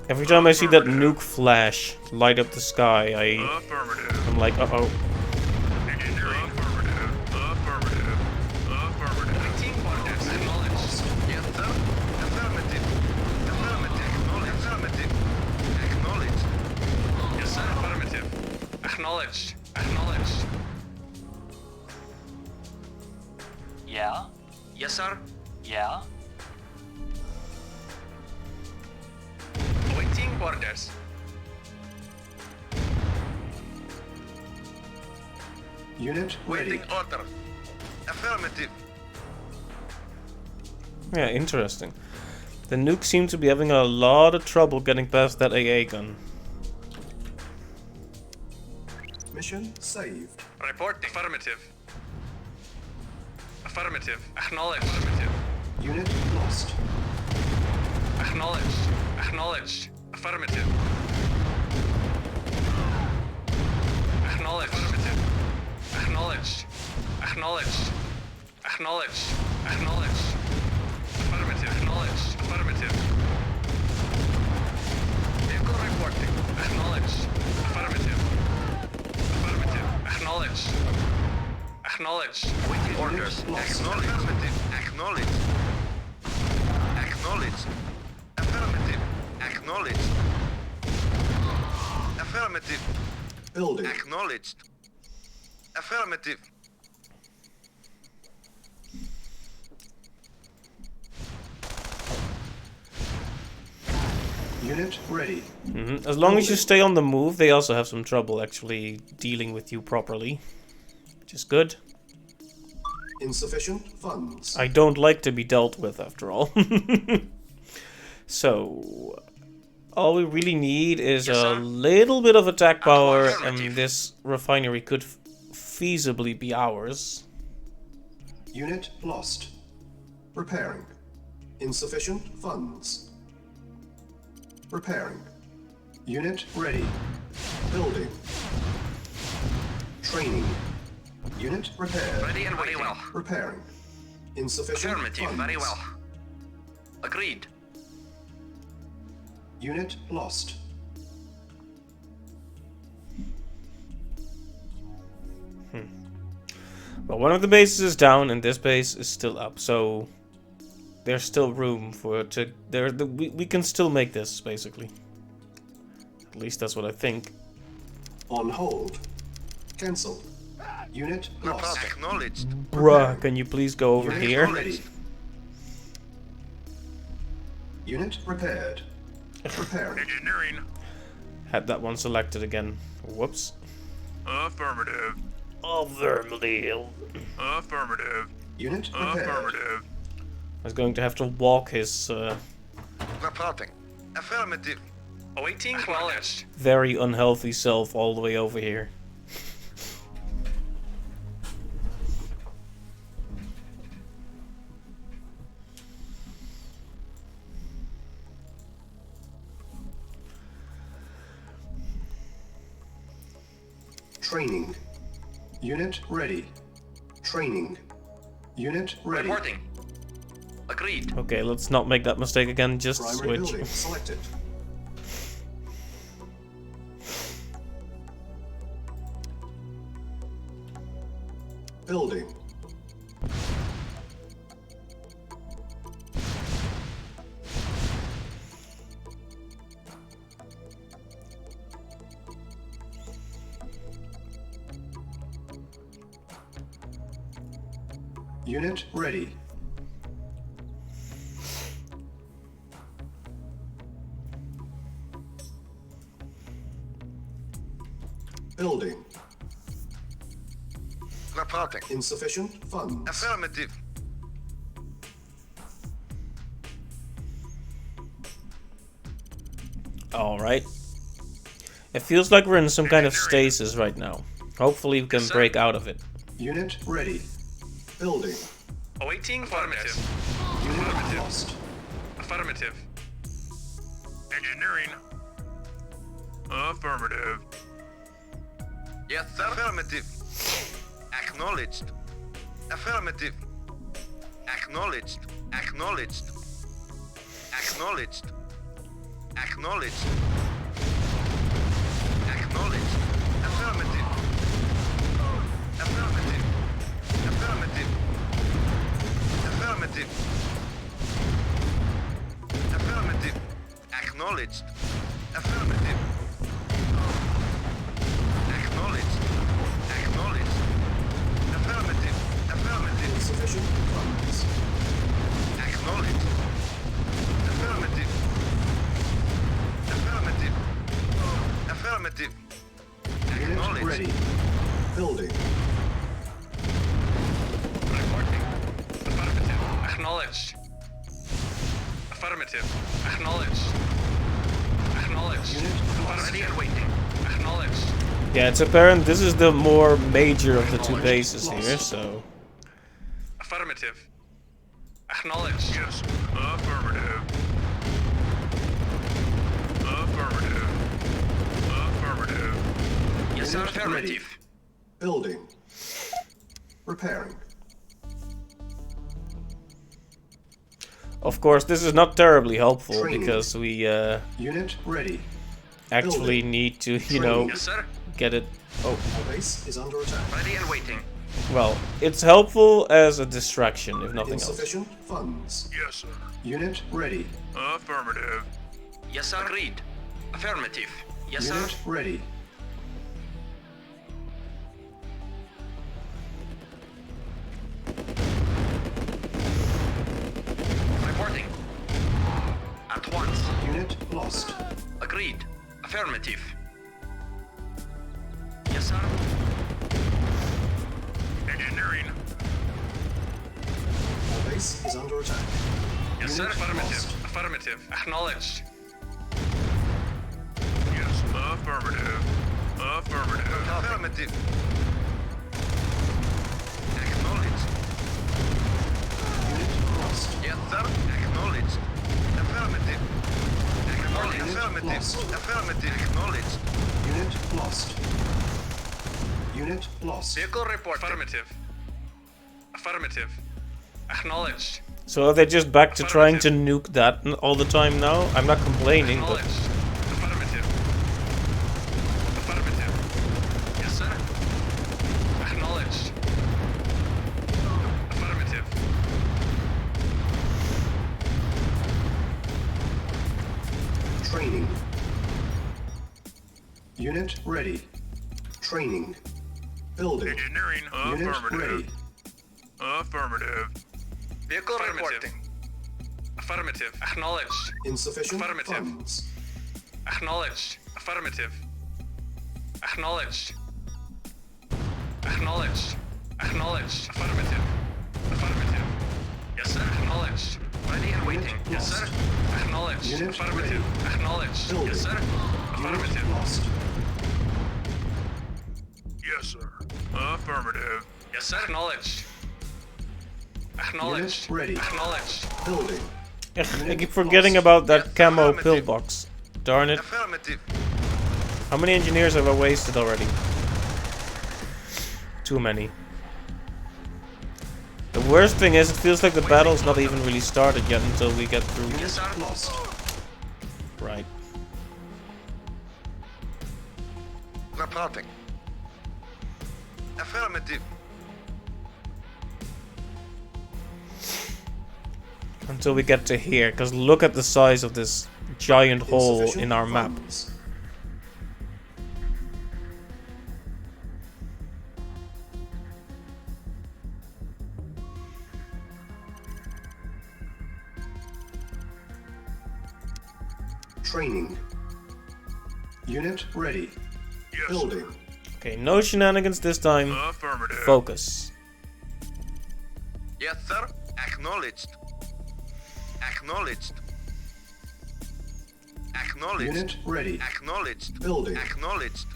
Every time I see that nuke flash light up the sky, Affirmative. I'm like, uh-oh. Engineering. Affirmative. Affirmative. Affirmative. Awaiting orders. Acknowledged. Yes, sir. Affirmative. Affirmative. Affirmative. Acknowledged. Yes, sir. Affirmative. Acknowledged. Acknowledged. Yeah? Yes, sir. Yeah? Awaiting orders. Unit ready. Waiting order. Affirmative. Yeah, interesting. The nuke seemed to be having a lot of trouble getting past that AA gun. Mission saved. Reporting. Affirmative. Affirmative. Acknowledged. Affirmative. Unit lost. Acknowledged. Acknowledged. Affirmative. Acknowledged. Affirmative. Acknowledged. Acknowledged. Acknowledged. Affirmative. Acknowledged. Affirmative. Vehicle reporting. Acknowledged. Affirmative. Affirmative. Acknowledged. Acknowledged. Waiting orders. Acknowledged. Affirmative. Acknowledged. Acknowledged. Affirmative. Acknowledged. Affirmative. Building. Acknowledged. Affirmative. Unit ready. As long as you stay on the move, they also have some trouble actually dealing with you properly. Which is good. Insufficient funds. I don't like to be dealt with, after all. So, all we really need is Yes, a sir. little bit of attack power, and Affirmative. this refinery could feasibly be ours. Unit lost. Repairing. Insufficient funds. Repairing. Unit ready. Building. Training. Unit repaired. Ready and waiting. Very well. Repairing. Insufficient Affirmative. funds. Very well. Agreed. Unit lost. Well, one of the bases is down, and this base is still up, so there's still room for it to. We can still make this, basically. At least that's what I think. On hold. Cancel. Unit lost. Acknowledged. Bruh, can you please go over Unit here? ready. Unit repaired. Repairing. Engineering. Had that one selected again. Whoops. Affirmative. Affirmative. Affirmative. Unit repaired. Affirmative. I was going to have to walk his Reporting. Affirmative. Awaiting acknowledged. very unhealthy self all the way over here. Training. Unit ready. Training. Unit ready. Reporting. Agreed. Okay, let's not make that mistake again. Just Primary switch. building selected. Building. Unit ready. Building. Reporting. Insufficient funds. Affirmative. Alright. It feels like we're in some kind of stasis right now. Hopefully we can sir. break out of it. Unit ready. Building. Awaiting affirmative. Unit lost. Affirmative. Engineering. Affirmative. Yes, sir. Affirmative. Acknowledged. Affirmative. Acknowledged. Acknowledged. Acknowledged. Acknowledged. Acknowledged. Affirmative. Affirmative. Affirmative. Affirmative. Affirmative. Acknowledged. Affirmative. Acknowledged. Acknowledged. Affirmative. Affirmative. Insufficient funds. Acknowledged. Affirmative. Affirmative. Affirmative. Unit Acknowledged. ready. Building. Reporting. Affirmative. Acknowledged. Affirmative. Acknowledged. Acknowledged. Unit lost. Ready and waiting. Acknowledged. Yeah, it's apparent this is the more major of the two bases here, so... Affirmative. Acknowledged. Yes. Affirmative. Affirmative. Unit ready. Affirmative. Building. Repairing. Of course, this is not terribly helpful Training. because we Unit ready. actually Building. need to, you know, Yes, sir. get it. Oh, Our base is under attack. Ready and waiting. well, it's helpful as a distraction, if nothing else. Insufficient funds. Yes, sir. Unit ready. Affirmative. Yes, sir. Agreed. Affirmative. Yes, sir. Unit ready. Reporting. At once. Unit lost. Agreed. Affirmative. Yes, sir. Engineering. Our base is under attack. Yes, sir. Unit Affirmative. lost. Affirmative. Acknowledged. Yes. Affirmative. Affirmative. Affirmative. Acknowledged. Unit lost. Yes, sir. Acknowledged. Affirmative. Acknowledged. Unit Affirmative. lost. Affirmative. Acknowledged. Unit lost. Unit lost. Vehicle report. Affirmative. Affirmative. Acknowledged. So are they just back to trying to nuke that all the time now? I'm not complaining, but Acknowledged. Affirmative. Affirmative. Yes, sir. Acknowledged. Affirmative. Training. Unit ready. Training. Building. Engineering. Unit Affirmative. ready. Affirmative. Vehicle Affirmative. reporting. Affirmative. Acknowledged. Insufficient Affirmative. funds. Acknowledged. Affirmative. Acknowledged. Acknowledged. Acknowledged. Affirmative. Affirmative. Yes, sir. Acknowledged. Ready and waiting. Yes, sir. Acknowledged. Unit Affirmative. ready. Acknowledged. Building. Yes, sir. Affirmative. Unit lost. Yes, sir. Affirmative. Yes, sir. Acknowledged. Acknowledged. Unit ready. Acknowledged. Building. I keep forgetting about that camo pillbox. Darn it. Affirmative. How many engineers have I wasted already? Too many. The worst thing is, it feels like the battle's not even really started yet until we get through. Yes, sir. Lost. Right. Reporting. Affirmative. Until we get to here, because look at the size of this giant hole Insufficient in our map. funds. Training. Unit ready. Yes, Building. Okay, no shenanigans this time. Affirmative. Focus. Yes, sir. Acknowledged. Acknowledged. Acknowledged. Unit ready. Acknowledged. Building. Acknowledged.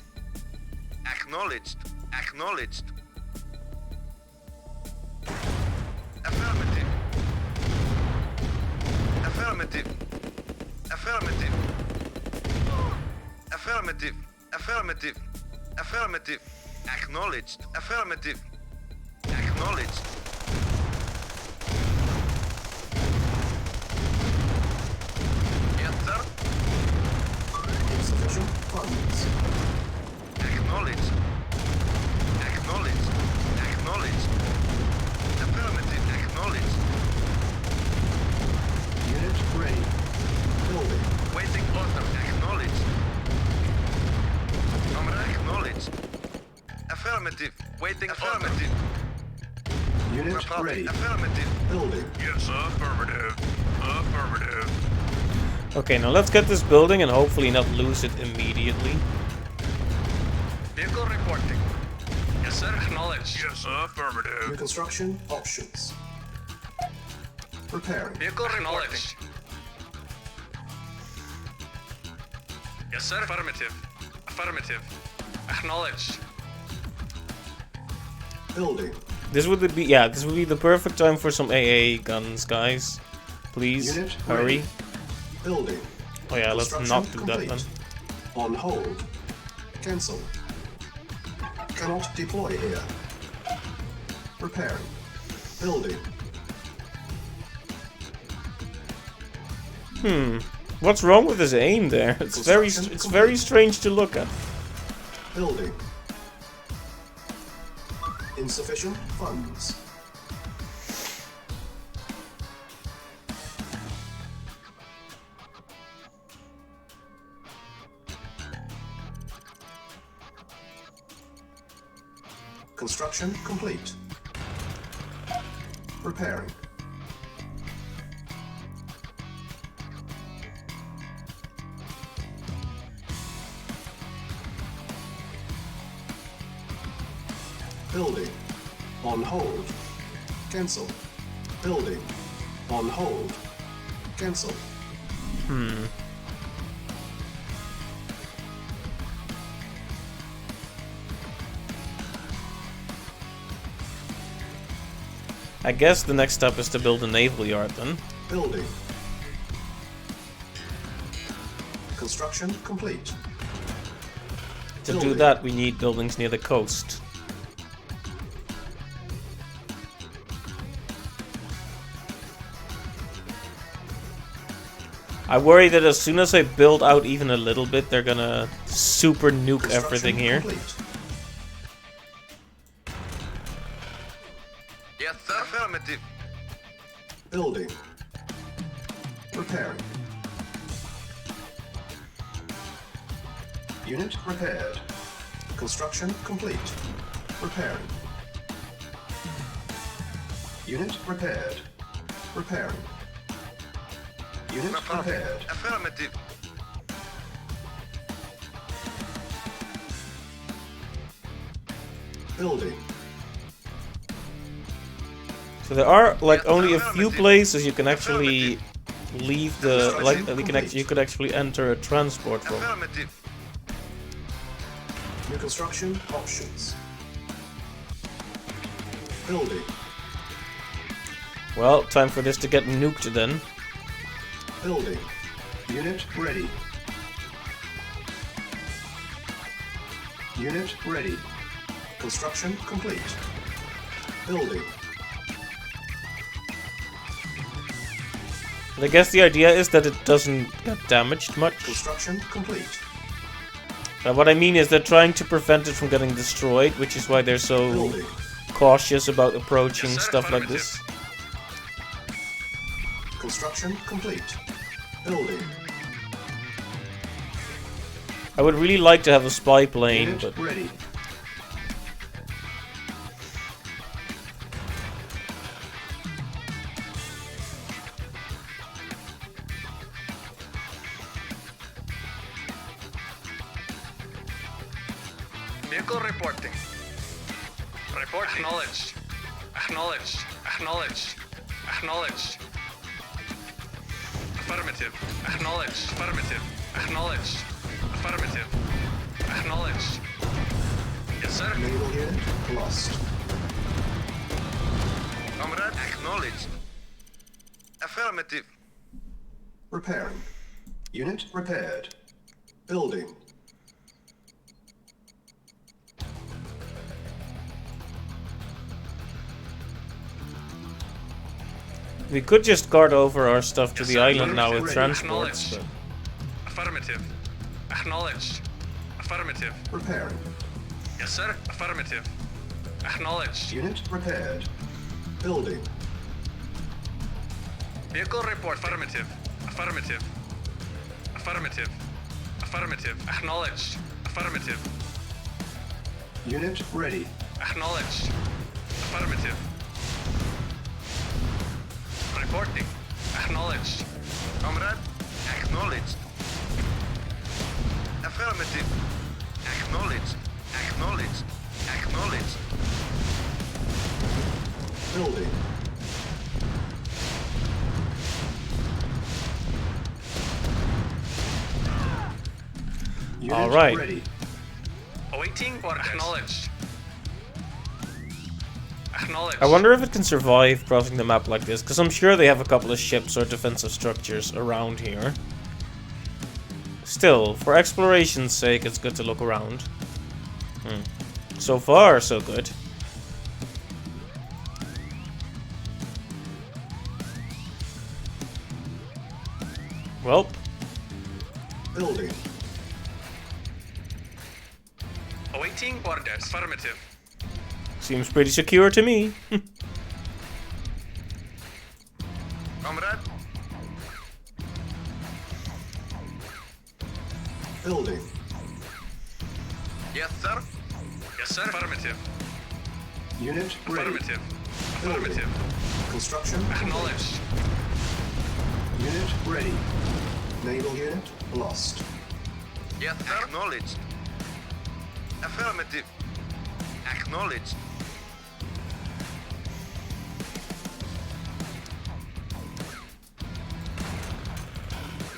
Acknowledged. Acknowledged. Affirmative. Affirmative. Affirmative. Affirmative. Affirmative. Affirmative. Acknowledged. Affirmative. Acknowledged. Yes, sir. Insufficient funds. Acknowledged. Acknowledged. Acknowledged. Affirmative. Acknowledged. Unit ready. Building. Waiting order. Acknowledged. Comrade. Acknowledged. Affirmative. Waiting affirmative. Unit Reporting. ready. Affirmative. Building. Yes, affirmative. Affirmative. Okay, now let's get this building and hopefully not lose it immediately. Vehicle reporting. Yes, sir. Acknowledged. Yes, affirmative. Reconstruction options. Preparing. Vehicle reporting. Acknowledged. Yes, sir. Affirmative. Affirmative. Acknowledged. Building. This would be this would be the perfect time for some AA guns, guys. Please Unit hurry. ready. Building. Oh yeah, let's Construction not do that then. complete. On hold. Cancel. Cannot deploy here. Repairing. Building. What's wrong with his aim there? It's very strange to look at. Building. Insufficient funds. Construction complete. Repairing. Building. On hold. Cancel. Building. On hold. Cancel. I guess the next step is to build a naval yard then. Building. Construction complete. To do that, we need buildings near the coast. I worry that as soon as I build out even a little bit, they're gonna super nuke everything here. Complete. Yes, sir. Affirmative. Building. Repairing. Unit repaired. Construction complete. Repairing. Unit repaired. Repairing. Unit repaired. Affirmative. Building. So there are like only a few places you can actually leave the you could actually enter a transport from. Affirmative. New construction options. Building. Well, time for this to get nuked then. Building. Unit ready. Unit ready. Construction complete. Building. But I guess the idea is that it doesn't get damaged much. Construction complete. What I mean is they're trying to prevent it from getting destroyed, which is why they're so Building. cautious about approaching Yes, sir. stuff like Affirmative. this. Construction complete. Building. I would really like to have a spy plane, Unit but ready. Vehicle reporting. Report acknowledged. Acknowledged. Acknowledged. Acknowledged. Affirmative. Acknowledged. Affirmative. Acknowledged. Affirmative. Acknowledged. Yes, sir. Naval unit lost. Comrade, acknowledged. Affirmative. Repairing. Unit repaired. Building. we could just guard over our stuff to Yes, the sir. island now Ready. with transports. Acknowledged. Affirmative. Acknowledged. Affirmative. Repairing. Yes, sir. Affirmative. Acknowledged. Unit repaired. Building. Vehicle report. Affirmative. Affirmative. Affirmative. Affirmative. Acknowledged. Affirmative. Unit ready. Acknowledged. Affirmative. Reporting. Acknowledged. Comrade, acknowledged. Affirmative. Acknowledged. Acknowledged. Acknowledged. Building. Unit All right. ready. Awaiting orders. Acknowledged. Acknowledged. I wonder if it can survive crossing the map like this, because I'm sure they have a couple of ships or defensive structures around here. Still, for exploration's sake, it's good to look around. So far, so good. Well, Building. Awaiting orders. Affirmative. seems pretty secure to me. Comrade. Building. Yes, sir. Yes, sir. Affirmative. Unit ready. Affirmative. Building. Affirmative. Construction complete. Acknowledged. Unit ready. Naval unit lost. Yes, sir. Acknowledged. Affirmative. Acknowledged.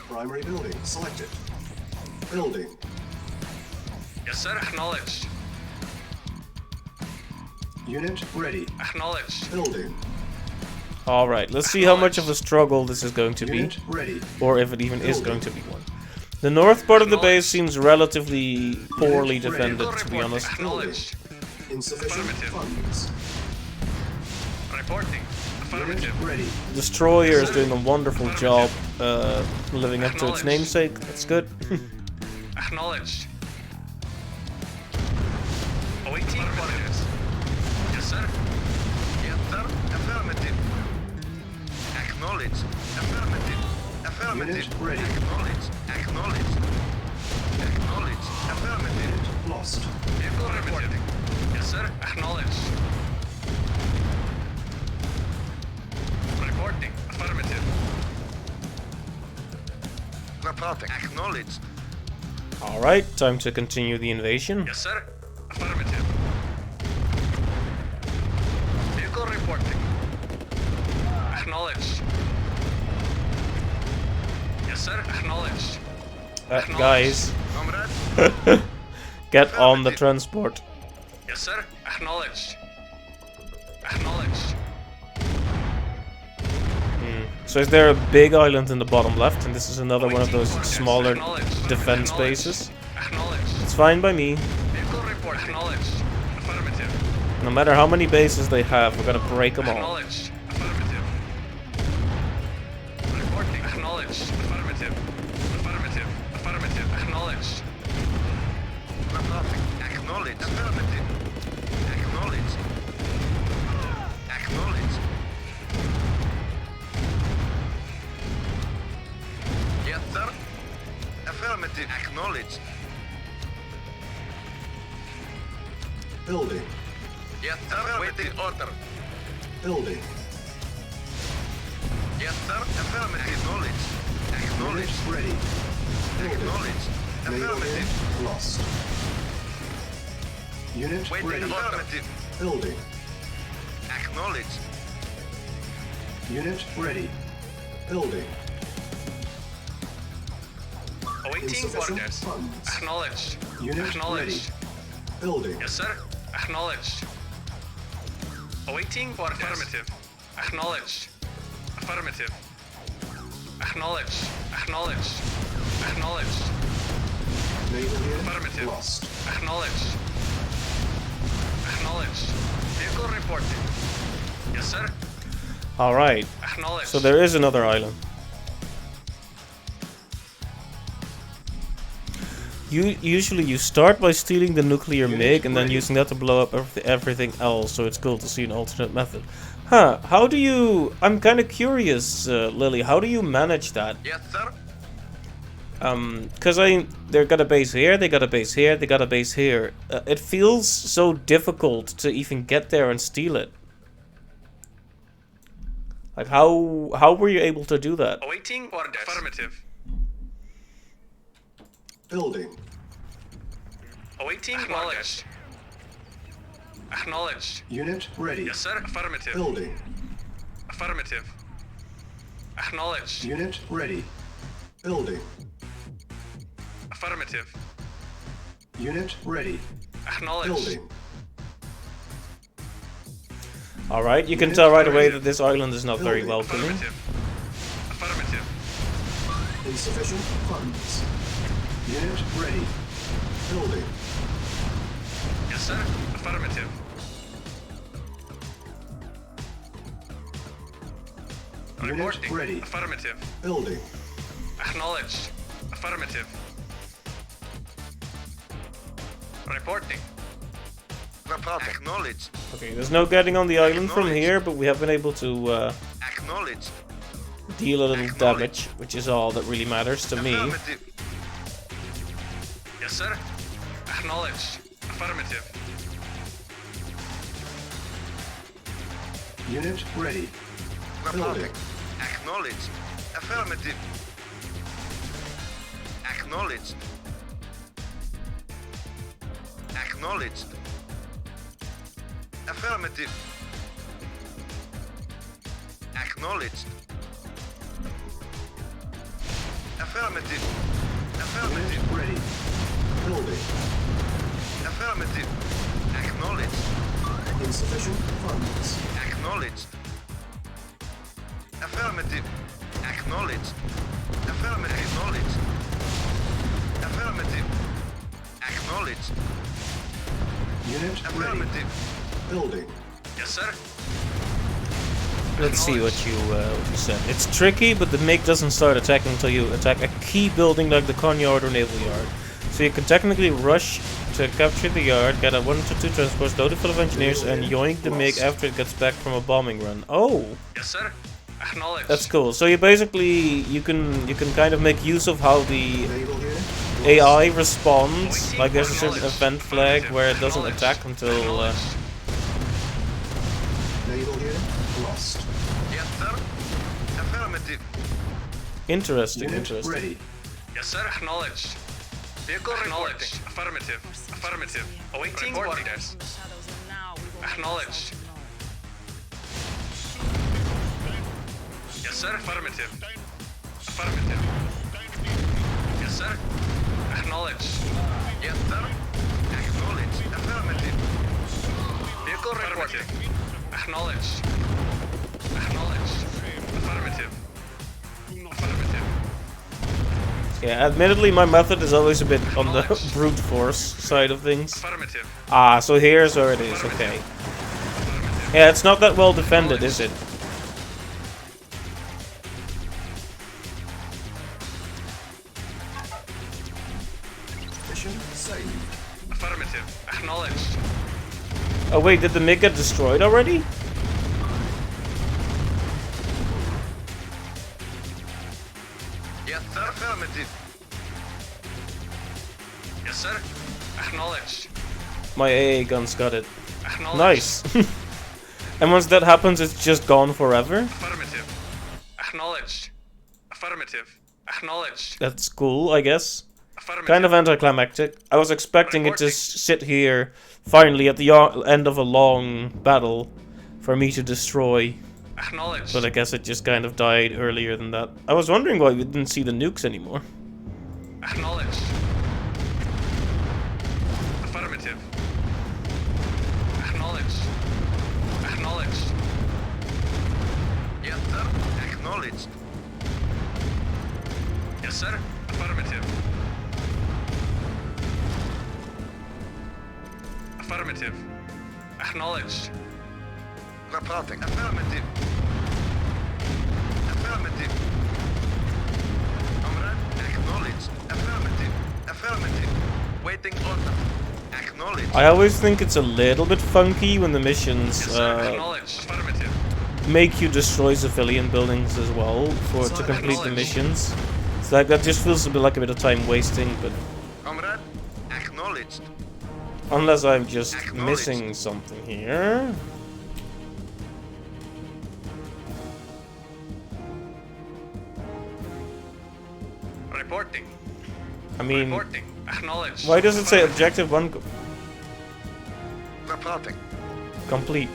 Primary building selected. Building. Yes, sir. Acknowledged. Unit ready. Acknowledged. Building. Alright, let's see how much of a struggle this is going to be. Unit ready. Or if it even is going to be one. The north part of the base seems relatively poorly defended, to be honest. Acknowledged. Insufficient Affirmative. funds. Reporting. Unit Affirmative. ready. Destroyer is doing a wonderful job living up to its namesake. That's good. Acknowledged. Awaiting orders. Yes, sir. Yes, sir. Affirmative. Acknowledged. Affirmative. Affirmative. Unit ready. Acknowledged. Acknowledged. Acknowledged. Affirmative. Lost. Vehicle reporting. Yes, sir. Acknowledged. Reporting. Affirmative. Reporting. Acknowledged. Alright, time to continue the invasion. Yes, sir. Affirmative. Vehicle reporting. Acknowledged. Yes, sir. Acknowledged. Guys, Comrade. get on the transport. Yes, sir. Acknowledged. Acknowledged. So is there a big island in the bottom left, and this is another one of those smaller defense bases? Acknowledged. It's fine by me. Vehicle report. Acknowledged. Affirmative. No matter how many bases they have, we're gonna break them all. Acknowledged. Affirmative. Reporting. Acknowledged. Affirmative. Affirmative. Affirmative. Acknowledged. Reporting. Acknowledged. Affirmative. Acknowledged. Acknowledged. Yes, sir. Affirmative. Acknowledged. Building. Yes, sir. Waiting order. Building. Yes, sir. Affirmative. Acknowledged. Unit Acknowledged. ready. Building. Acknowledged. Naval Affirmative. unit lost. Unit Waiting ready. affirmative. Building. Acknowledged. Unit ready. Building. Awaiting Insufficient orders. funds. Acknowledged. Unit Acknowledged. Building. Yes, sir. Acknowledged. Awaiting orders. Affirmative. Acknowledged. Affirmative. Acknowledged. Acknowledged. Acknowledged. Naval unit Affirmative. lost. Acknowledged. Acknowledged. Vehicle reporting. Yes, sir. Alright, Acknowledged. so there is another island. Usually you start by stealing the nuclear MiG and then using that to blow up everything else, so it's cool to see an alternate method. Huh, how do you... I'm kind of curious, Lily, how do you manage that? Yes, sir. Because they got a base here, they got a base here, they got a base here. It feels so difficult to even get there and steal it. Like, how were you able to do that? Awaiting orders. Affirmative. Building. Awaiting orders. Acknowledged. Unit ready. Yes, sir. Affirmative. Building. Affirmative. Acknowledged. Unit ready. Building. Affirmative. Unit ready. Acknowledged. Building. Alright, you can tell right away that this island is not very welcoming. Affirmative. Affirmative. Insufficient funds. Unit ready. Building. Yes, Yes, sir. Affirmative. Unit Reporting. ready. Affirmative. Building. Acknowledged. Affirmative. Reporting. Acknowledged. Okay, there's no getting on the island from here, but we have been able to Acknowledged. deal a little damage, which is all that really matters to me. Affirmative. Yes, sir. Acknowledged. Affirmative. Unit ready. Building. Acknowledged. Affirmative. Acknowledged. Acknowledged. Affirmative. Acknowledged. Affirmative. Affirmative. Unit ready. Building. Affirmative. Acknowledged. Insufficient funds. Acknowledged. Affirmative. Acknowledged. Affirmative. Acknowledged. Affirmative. Acknowledged. Unit ready. Affirmative. Building. Yes, sir. Let's see what you said. It's tricky, but the MiG doesn't start attacking until you attack a key building like the Conyard or Naval Yard. So you can technically rush to capture the yard, get a 1 to 2 transports loaded full of engineers, and yoink the MiG after it gets back from a bombing run. Oh, Yes, sir. Acknowledged. that's cool. So you basically you can kind of make use of how the Naval unit. AI responds. Like there's a certain event flag where it doesn't Acknowledged. attack until. Acknowledged. Naval unit lost. Yes, sir. Affirmative. Interesting, Unit interesting. ready. Yes, sir. Acknowledged. Vehicle acknowledged. Affirmative. Affirmative. Awaiting orders. Acknowledged. Yes, sir. Affirmative. Affirmative. Yes, sir. Acknowledged. Yes, sir. Acknowledged. Affirmative. Vehicle reporting. Acknowledged. Acknowledged. Affirmative. Affirmative. Yeah, admittedly, my method is always a bit on the brute force side of things. Affirmative. Ah, so here's where it is. Okay. Yeah, it's not that well defended, is it? Mission saved. Affirmative. Acknowledged. Oh wait, did the MiG get destroyed already? Yes, sir. Affirmative. Yes, sir. Acknowledged. My AA guns got it. Acknowledged. Nice. And once that happens, it's just gone forever. Affirmative. Acknowledged. Affirmative. Acknowledged. That's cool, I guess. Affirmative. Kind of anticlimactic. I was expecting it to sit here, finally, at the end of a long battle, for me to destroy. Acknowledged. But I guess it just kind of died earlier than that. I was wondering why we didn't see the nukes anymore. Acknowledged. Affirmative. Acknowledged. Acknowledged. Yes, sir. Acknowledged. Yes, sir. Affirmative. Affirmative. Acknowledged. Reporting. Affirmative. Affirmative. Comrade. Acknowledged. Affirmative. Affirmative. Waiting order. Acknowledged. I always think it's a little bit funky when the missions Yes, sir. Acknowledged. Affirmative. make you destroy civilian buildings as well to complete the missions. It's like that just feels a bit of time wasting, but Comrade. Acknowledged. unless I'm just missing something here. Reporting. I mean, Reporting. Acknowledged. why does it say objective 1 Reporting. complete,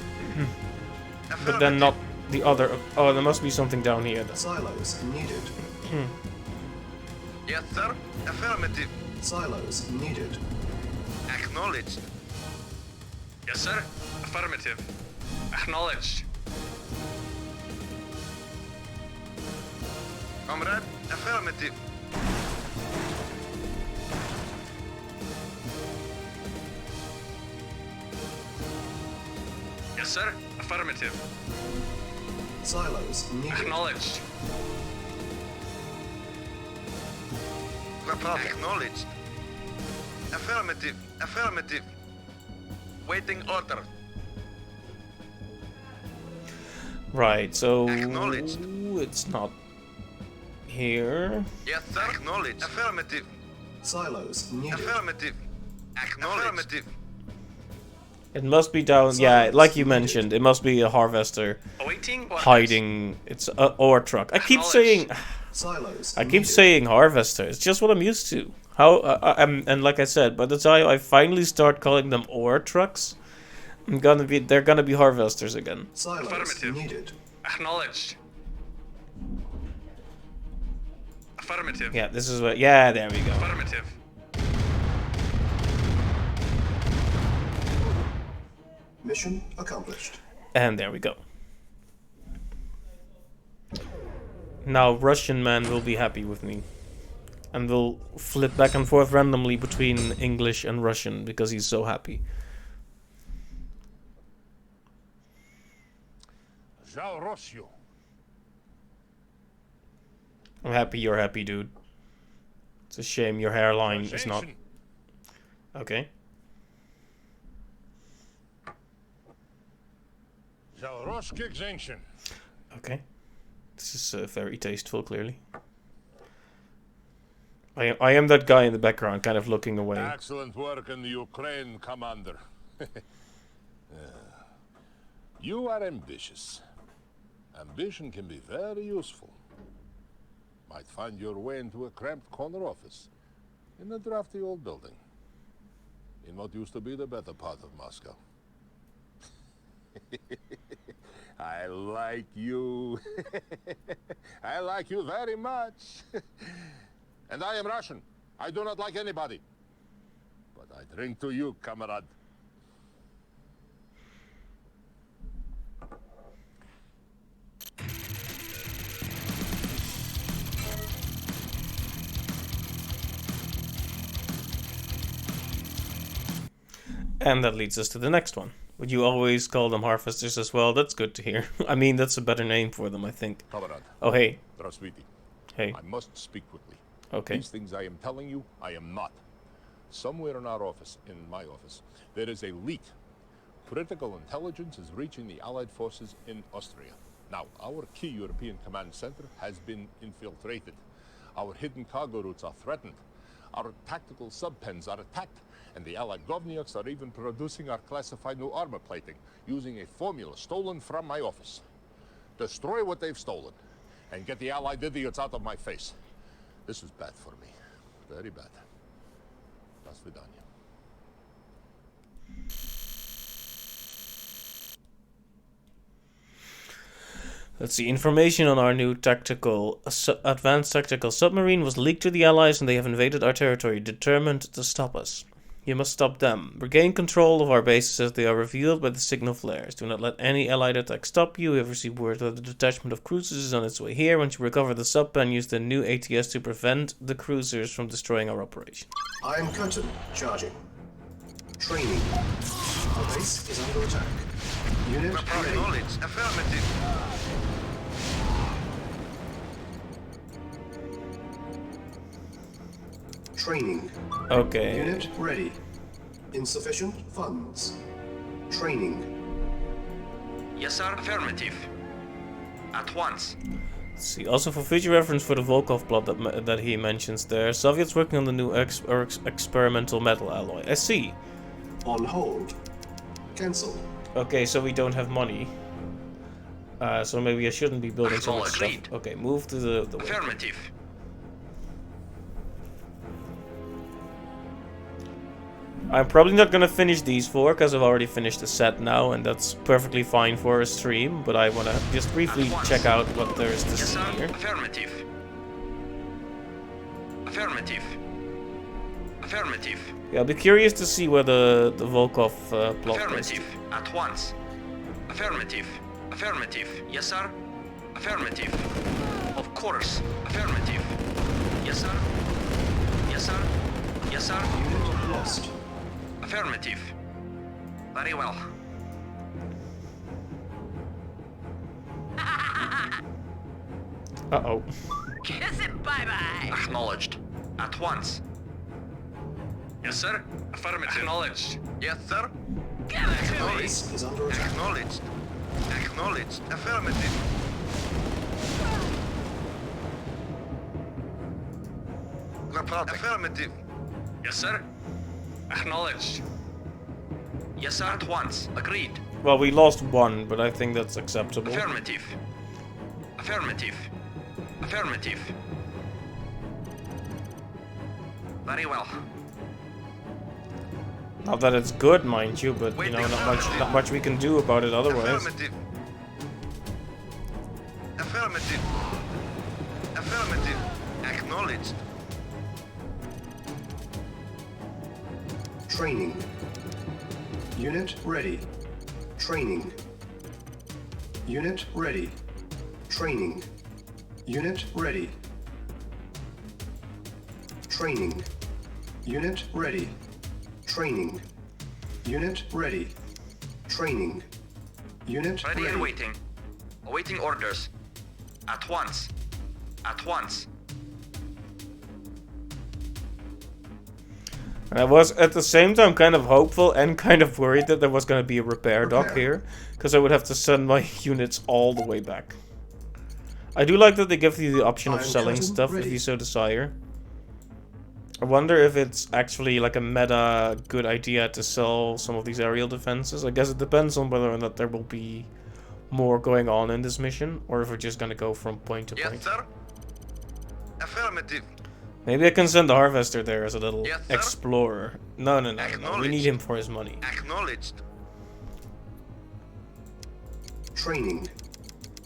but then not the other? Oh, there must be something down here then. Silos needed. Yes, sir. Affirmative. Silos needed. Acknowledged. Yes, sir. Affirmative. Acknowledged. Comrade. Affirmative. sir. Affirmative. Silos needed. Acknowledged. Acknowledged. Affirmative. Affirmative. Waiting order. Right, so Acknowledged. it's not here. Yes, sir. Acknowledged. Affirmative. Silos needed. Affirmative. Acknowledged. Affirmative. It must be down. Yeah, like you mentioned, it must be a harvester Awaiting orders. hiding its ore truck. I keep saying, Silos I keep needed. saying harvester. It's just what I'm used to. How and like I said, by the time I finally start calling them ore trucks, they're gonna be harvesters again. Silos Affirmative. needed. Acknowledged. Affirmative. Yeah, this is what. Yeah, there we go. Affirmative. Mission accomplished. And there we go. Now Russian man will be happy with me. And will flip back and forth randomly between English and Russian because he's so happy. Žal Rosju. I'm happy you're happy, dude. It's a shame your hairline is not... Okay. Žal Roške Gzenchen. Okay. This is very tasteful, clearly. I am that guy in the background, kind of looking away. Excellent work in the Ukraine, Commander. You are ambitious. Ambition can be very useful. Might find your way into a cramped corner office in a drafty old building in what used to be the better part of Moscow. I like you. I like you very much. And I am Russian. I do not like anybody. But I drink to you, comrade. And that leads us to the next one. Would you always call them harvesters as well? That's good to hear. I mean, that's a better name for them, I think. Comrade. Oh, hey. Здравствуйте. Hey. I must speak quickly. Okay. These things I am telling you, I am not. Somewhere in our office, in my office, there is a leak. Critical intelligence is reaching the Allied forces in Austria. Now, our key European command center has been infiltrated. Our hidden cargo routes are threatened. Our tactical subpens are attacked. And the Allied Govniaks are even producing our classified new armor plating, using a formula stolen from my office. Destroy what they've stolen, and get the Allied idiots out of my face. This is bad for me. Very bad. До свидания. Let's see. Information on our new advanced tactical submarine was leaked to the Allies and they have invaded our territory, determined to stop us. You must stop them. Regain control of our bases as they are revealed by the signal flares. Do not let any Allied attack stop you. We have received word that the detachment of cruisers is on its way here. Once you recover the subpen, use the new ATS to prevent the cruisers from destroying our operation. I am Curtin, charging. Training. Our base is under attack. Unit ready. Acknowledged. Affirmative. Training. Okay. Unit ready. Insufficient funds. Training. Yes, sir. Affirmative. At once. Let's see. Also, for future reference for the Volkov plot that he mentions there, Soviets working on the new experimental metal alloy. I see. On hold. Cancel. Okay, so we don't have money. So maybe I shouldn't be building so much stuff. Agreed. Okay, move to the way. Affirmative. I'm probably not gonna finish these 4 because I've already finished the set now, and that's perfectly fine for a stream. But I wanna just briefly check out what there is to Yes, see sir. here. Affirmative. Affirmative. Affirmative. Yeah, I'll be curious to see where the Volkov plot is. Affirmative. At once. Affirmative. Affirmative. Yes, sir. Affirmative. Of course. Affirmative. Yes, sir. Yes, sir. Yes, sir. Unit lost. Affirmative. Very well. Uh-oh. Kiss it bye-bye. Acknowledged. At once. Yes, sir. Affirmative. Acknowledged. Yes, sir. Give it to me. Acknowledged. Base is under attack. Acknowledged. Acknowledged. Affirmative. Reporting. Affirmative. Yes, sir. Acknowledged. Yes, sir. At once. Agreed. Well, we lost one, but I think that's acceptable. Affirmative. Affirmative. Affirmative. Very well. Not that it's good, mind you, but you know, not much we can do about it otherwise. Affirmative. Affirmative. Affirmative. Acknowledged. Training. Unit ready. Training. Unit ready. Training. Unit ready. Training. Unit ready. Training. Unit ready. Training. Unit Ready ready. and waiting. Awaiting orders. At once. At once. I was at the same time kind of hopeful and kind of worried that there was going to be a repair dock here, because I would have to send my units all the way back. I do like that they give you the option of Iron selling curtain stuff if ready. you so desire. I wonder if it's actually like a meta good idea to sell some of these aerial defenses. I guess it depends on whether or not there will be more going on in this mission, or if we're just going to go from point to Yes, point. sir. Affirmative. Maybe I can send the Harvester there as a little Yes, sir. explorer. No. We Acknowledged. need him for his money. Acknowledged. Training.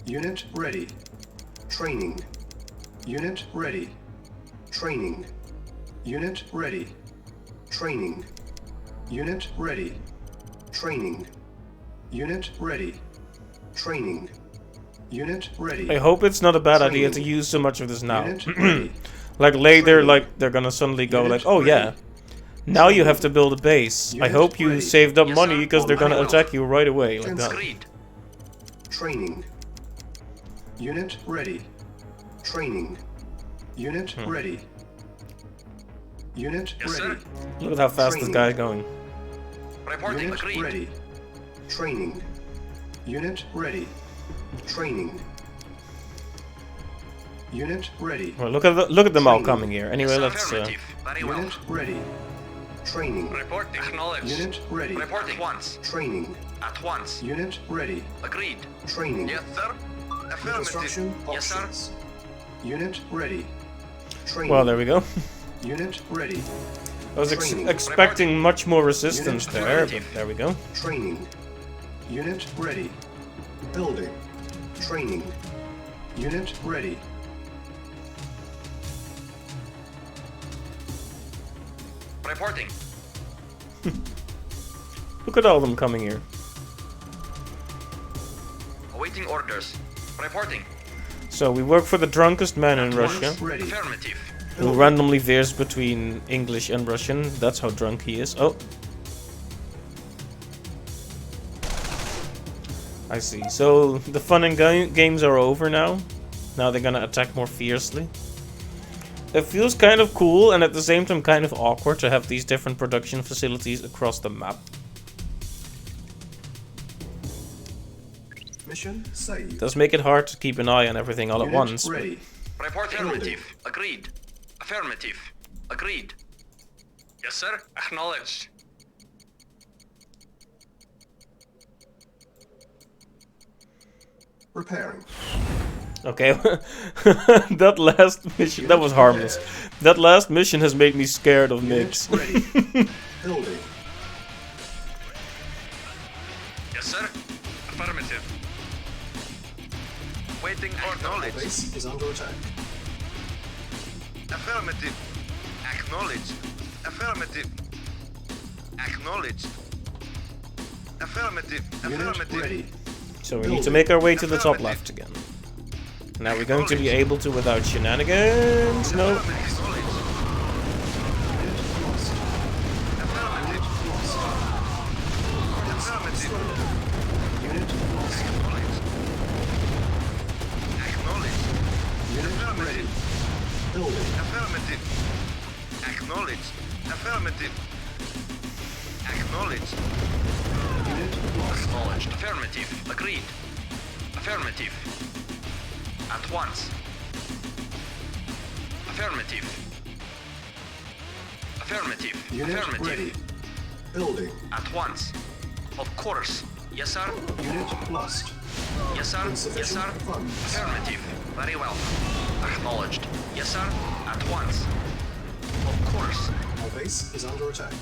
Unit ready. Training. Unit ready. Training. Unit ready. Training. Unit ready. Training. Unit ready. Training. Unit ready. I hope it's not a bad idea to Training. use so much of this now. Unit ready. Like later, Training. like they're gonna suddenly go Unit like, oh yeah, ready. now you have to build a base. I Unit hope you ready. saved up Yes, money sir. because they're gonna Very well. attack you right away like that. Agreed. Training. Unit ready. Training. Unit ready. Unit Yes, sir. ready. Look at how fast this Training. guy's going. Reporting. Unit Agreed. ready. Training. Unit ready. Training. Unit ready. Well, look at them all Training. coming here. Anyway, Yes, let's. affirmative. Very well. Unit ready. Training. Reporting. Acknowledged. Unit ready. Reporting. At once. Training. At once. Unit ready. Agreed. Training. Yes, sir. Affirmative. Construction Yes, sir. options. Unit ready. Training. Well, there we go. Unit ready. I was Training. expecting much more resistance Unit there, but ready. there we go. Training. Unit ready. Building. Training. Unit ready. Reporting. Look at all of them coming here. Awaiting orders. Reporting. So we work for the drunkest man in Russia, Ready. Affirmative. who randomly veers between English and Russian. That's how drunk he is. Oh. I see. So the fun and games are over now. Now they're gonna attack more fiercely. It feels kind of cool and at the same time kind of awkward to have these different production facilities across the map. Mission saved. It does make it hard to keep an eye on everything all at Unit once. but- ready. Reporting. Building. Affirmative. Agreed. Affirmative. Agreed. Yes, sir. Acknowledged. Repairing. Okay, that last mission, that was harmless. That last mission has made me scared of Unit MiGs. ready. Building. Yes, sir. Affirmative. Waiting Our acknowledged. base is under attack. Affirmative. Acknowledged. Affirmative. Acknowledged. Affirmative. Unit Affirmative. ready. So we need to make our way to the top left again. Now we're going to be able to without shenanigans. No. Acknowledged. Unit lost. Affirmative. Unit lost. Affirmative. Unit lost. Acknowledged. Acknowledged. Acknowledged. Affirmative. Acknowledged. Unit lost. Acknowledged. Affirmative. Agreed. Affirmative. At once. Affirmative. Affirmative. Unit Affirmative. ready. Building. At once. Of course. Yes, sir. Unit lost. Yes, sir. Yes, Insufficient sir. funds. Affirmative. Very well. Acknowledged. Yes, sir. At once. Of course. Our base is under attack.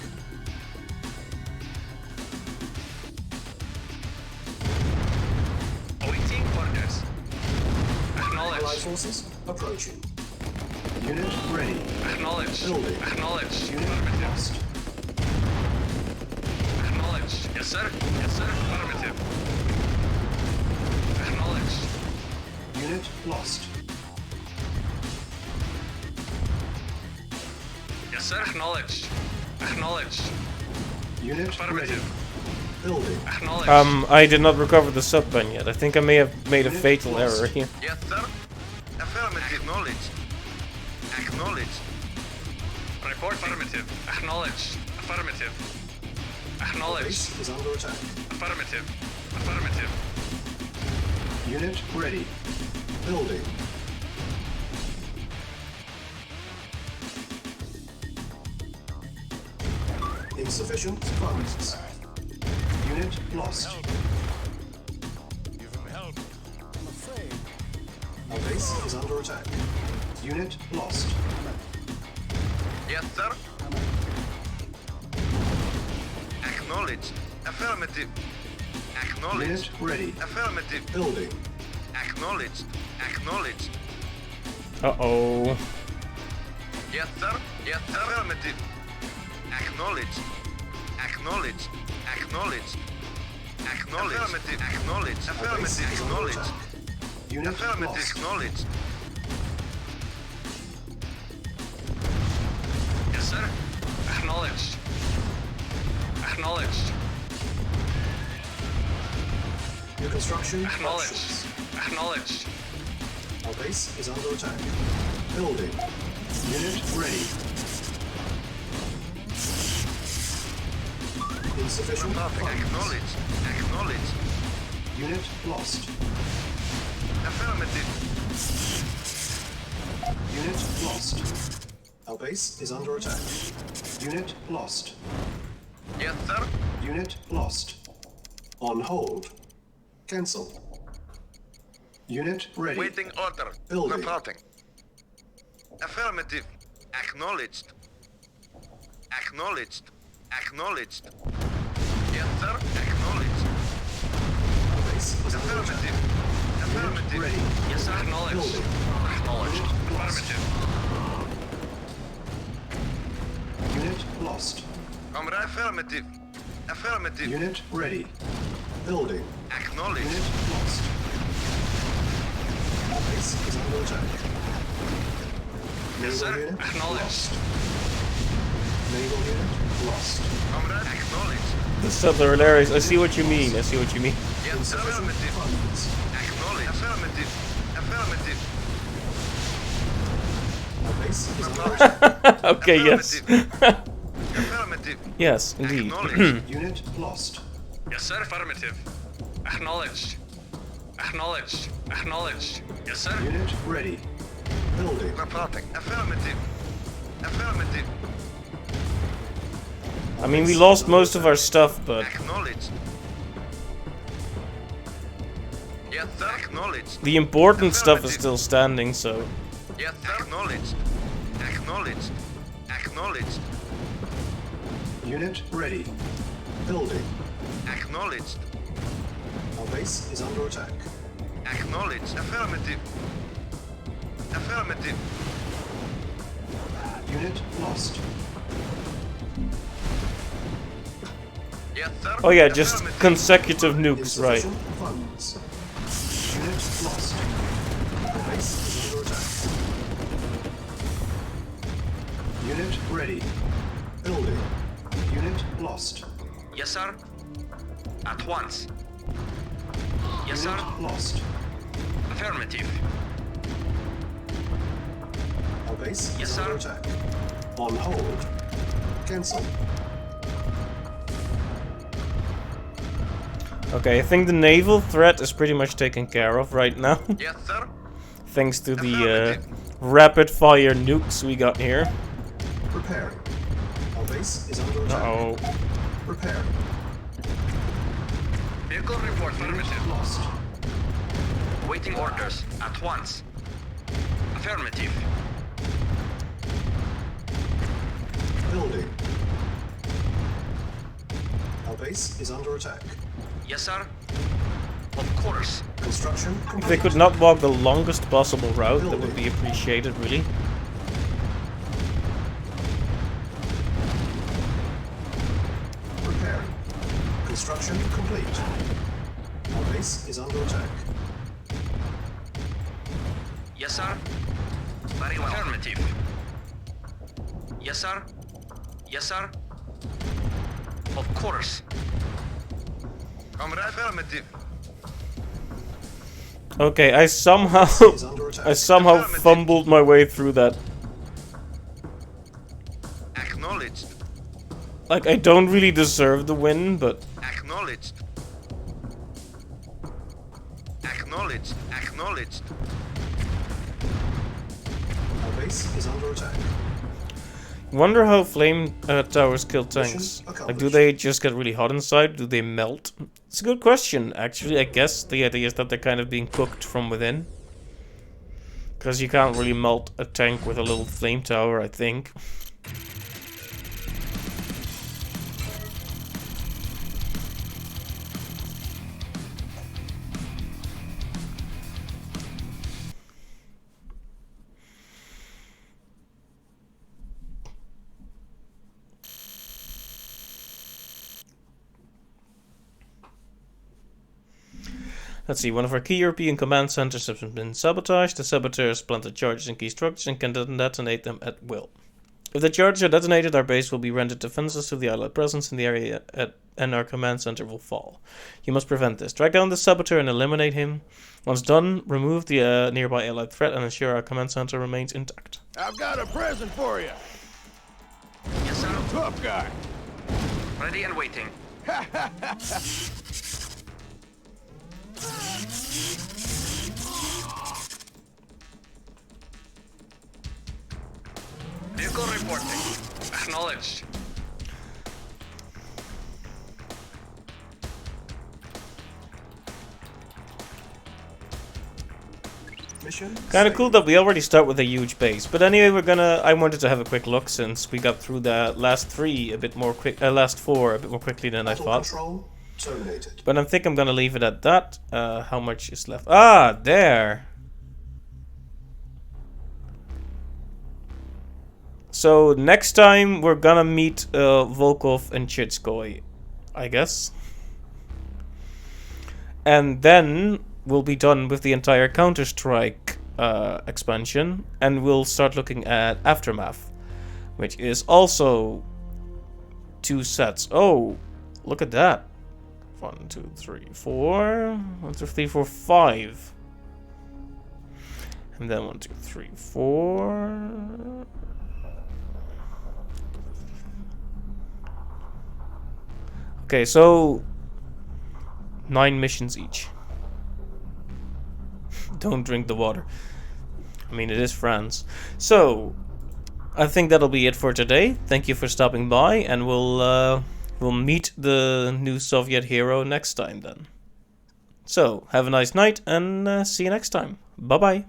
Awaiting orders. Allied Acknowledged. forces approaching. Unit ready. Acknowledged. Building. Acknowledged. Unit Affirmative. lost. Acknowledged. Yes, sir. Yes, sir. Affirmative. Acknowledged. Unit lost. Yes, sir. Acknowledged. Acknowledged. Unit Affirmative. ready. Building. Acknowledged. I did not recover the sub pen yet. I think I may have made a fatal error here. Yes, sir. Affirmative. Acknowledged. Acknowledged. Report affirmative. Acknowledged. Affirmative. Acknowledged. Base is under attack. Affirmative. Affirmative. Unit ready. Building. Insufficient funds. Unit lost. Our base is under attack. Unit lost. Yes, sir. Acknowledged. Affirmative. Acknowledged. Unit ready. Affirmative. Building. Acknowledged. Acknowledged. Uh-oh. Yes, sir. Yes, sir. Affirmative. Acknowledged. Acknowledged. Acknowledged. Acknowledged. Affirmative. Acknowledged. Our base Affirmative. is under Acknowledged. attack. Unit Affirmative. lost. Acknowledged. Yes, sir. Acknowledged. Acknowledged. New construction Acknowledged. options. Acknowledged. Our base is under attack. Building. Unit ready. Insufficient Nothing. funds. Acknowledged. Acknowledged. Unit lost. Affirmative. Unit lost. Our base is under attack. Unit lost. Yes, sir. Unit lost. On hold. Cancel. Unit ready. Waiting order. Building. Reporting. Affirmative. Acknowledged. Acknowledged. Acknowledged. Yes, sir. Acknowledged. Our base is under attack. Affirmative. Unit Affirmative. ready. Yes, sir. Acknowledged. Building. Acknowledged. Unit lost. Affirmative. Unit lost. Comrade. Affirmative. Affirmative. Unit ready. Building. Acknowledged. Unit lost. Our base is under attack. Yes, sir. Naval unit Acknowledged. lost. Naval unit lost. Comrade. Acknowledged. The subs are hilarious. I see what you mean. I see what you mean. Yes, Insufficient affirmative. funds. Acknowledged. Affirmative. Affirmative. Our base is under attack. Okay, yes. Affirmative. Yes, indeed. Acknowledged. Unit lost. Yes, sir. Affirmative. Acknowledged. Acknowledged. Acknowledged. Yes, sir. Unit ready. Building. Reporting. Affirmative. Affirmative. I mean, we lost most of our stuff, but Acknowledged. Yes, sir. Acknowledged. the important stuff is still standing, so... Yes, sir. Acknowledged. Acknowledged. Acknowledged. Unit ready. Building. Acknowledged. Our base is under attack. Acknowledged. Affirmative. Affirmative. Unit lost. Yes, sir. Oh yeah, just Affirmative. consecutive nukes, right. Insufficient funds. Unit lost. Our base is under attack. Unit ready. Building. Unit lost. Yes, sir. At once. Yes, sir. Unit lost. Affirmative. Our base Yes, is under sir. attack. On hold. Cancel. Okay, I think the naval threat is pretty much taken care of right now. Yes, sir. Thanks to the Affirmative. rapid fire nukes we got here. Preparing. Our base is under attack. Uh-oh. Preparing. Vehicle report. Unit lost. Waiting orders. At once. Affirmative. Building. Our base is under attack. Yes, sir. Of course. Construction If complete. they could not walk the longest possible route, that would be appreciated, really. Preparing. Construction complete. Our base is under attack. Yes, sir. Very well. Affirmative. Yes, sir. Yes, sir. Of course. Comrade. Affirmative. Okay, I somehow Is under attack. I somehow fumbled my way through that. Acknowledged. Like, I don't really deserve the win, but Acknowledged. Acknowledged. Acknowledged. Our base is under attack. wonder how flame towers kill tanks. Mission Like, do accomplished. they just get really hot inside? Do they melt? It's a good question, actually. I guess the idea is that they're kind of being cooked from within. Because you can't really melt a tank with a little flame tower, I think. Let's see, one of our key European command centers has been sabotaged. The saboteurs planted charges in key structures and can detonate them at will. If the charges are detonated, our base will be rendered defenseless to the Allied presence in the area and our command center will fall. You must prevent this. Track down the saboteur and eliminate him. Once done, remove the nearby Allied threat and ensure our command center remains intact. I've got a present for you. Yes, sir. Tough guy. Ready and waiting. Vehicle reporting. Acknowledged. Mission. Kind of cool that we already start with a huge base. But anyway, I wanted to have a quick look since we got through the last three a bit more quick, last four a bit more quickly than I Battle thought. control terminated. But I think I'm gonna leave it at that. How much is left? Ah, there. So next time we're gonna meet Volkov and Chitskoy, I guess. And then we'll be done with the entire Counter-Strike expansion, and we'll start looking at Aftermath, which is also 2 sets. Oh, look at that. 1, 2, 3, 4. 1, 2, 3, 4, 5. And then 1, 2, 3, 4. Okay, so 9 missions each. Don't drink the water. I mean, it is France. So, I think that'll be it for today. Thank you for stopping by, and we'll meet the new Soviet hero next time then. So, have a nice night, and see you next time. Bye-bye.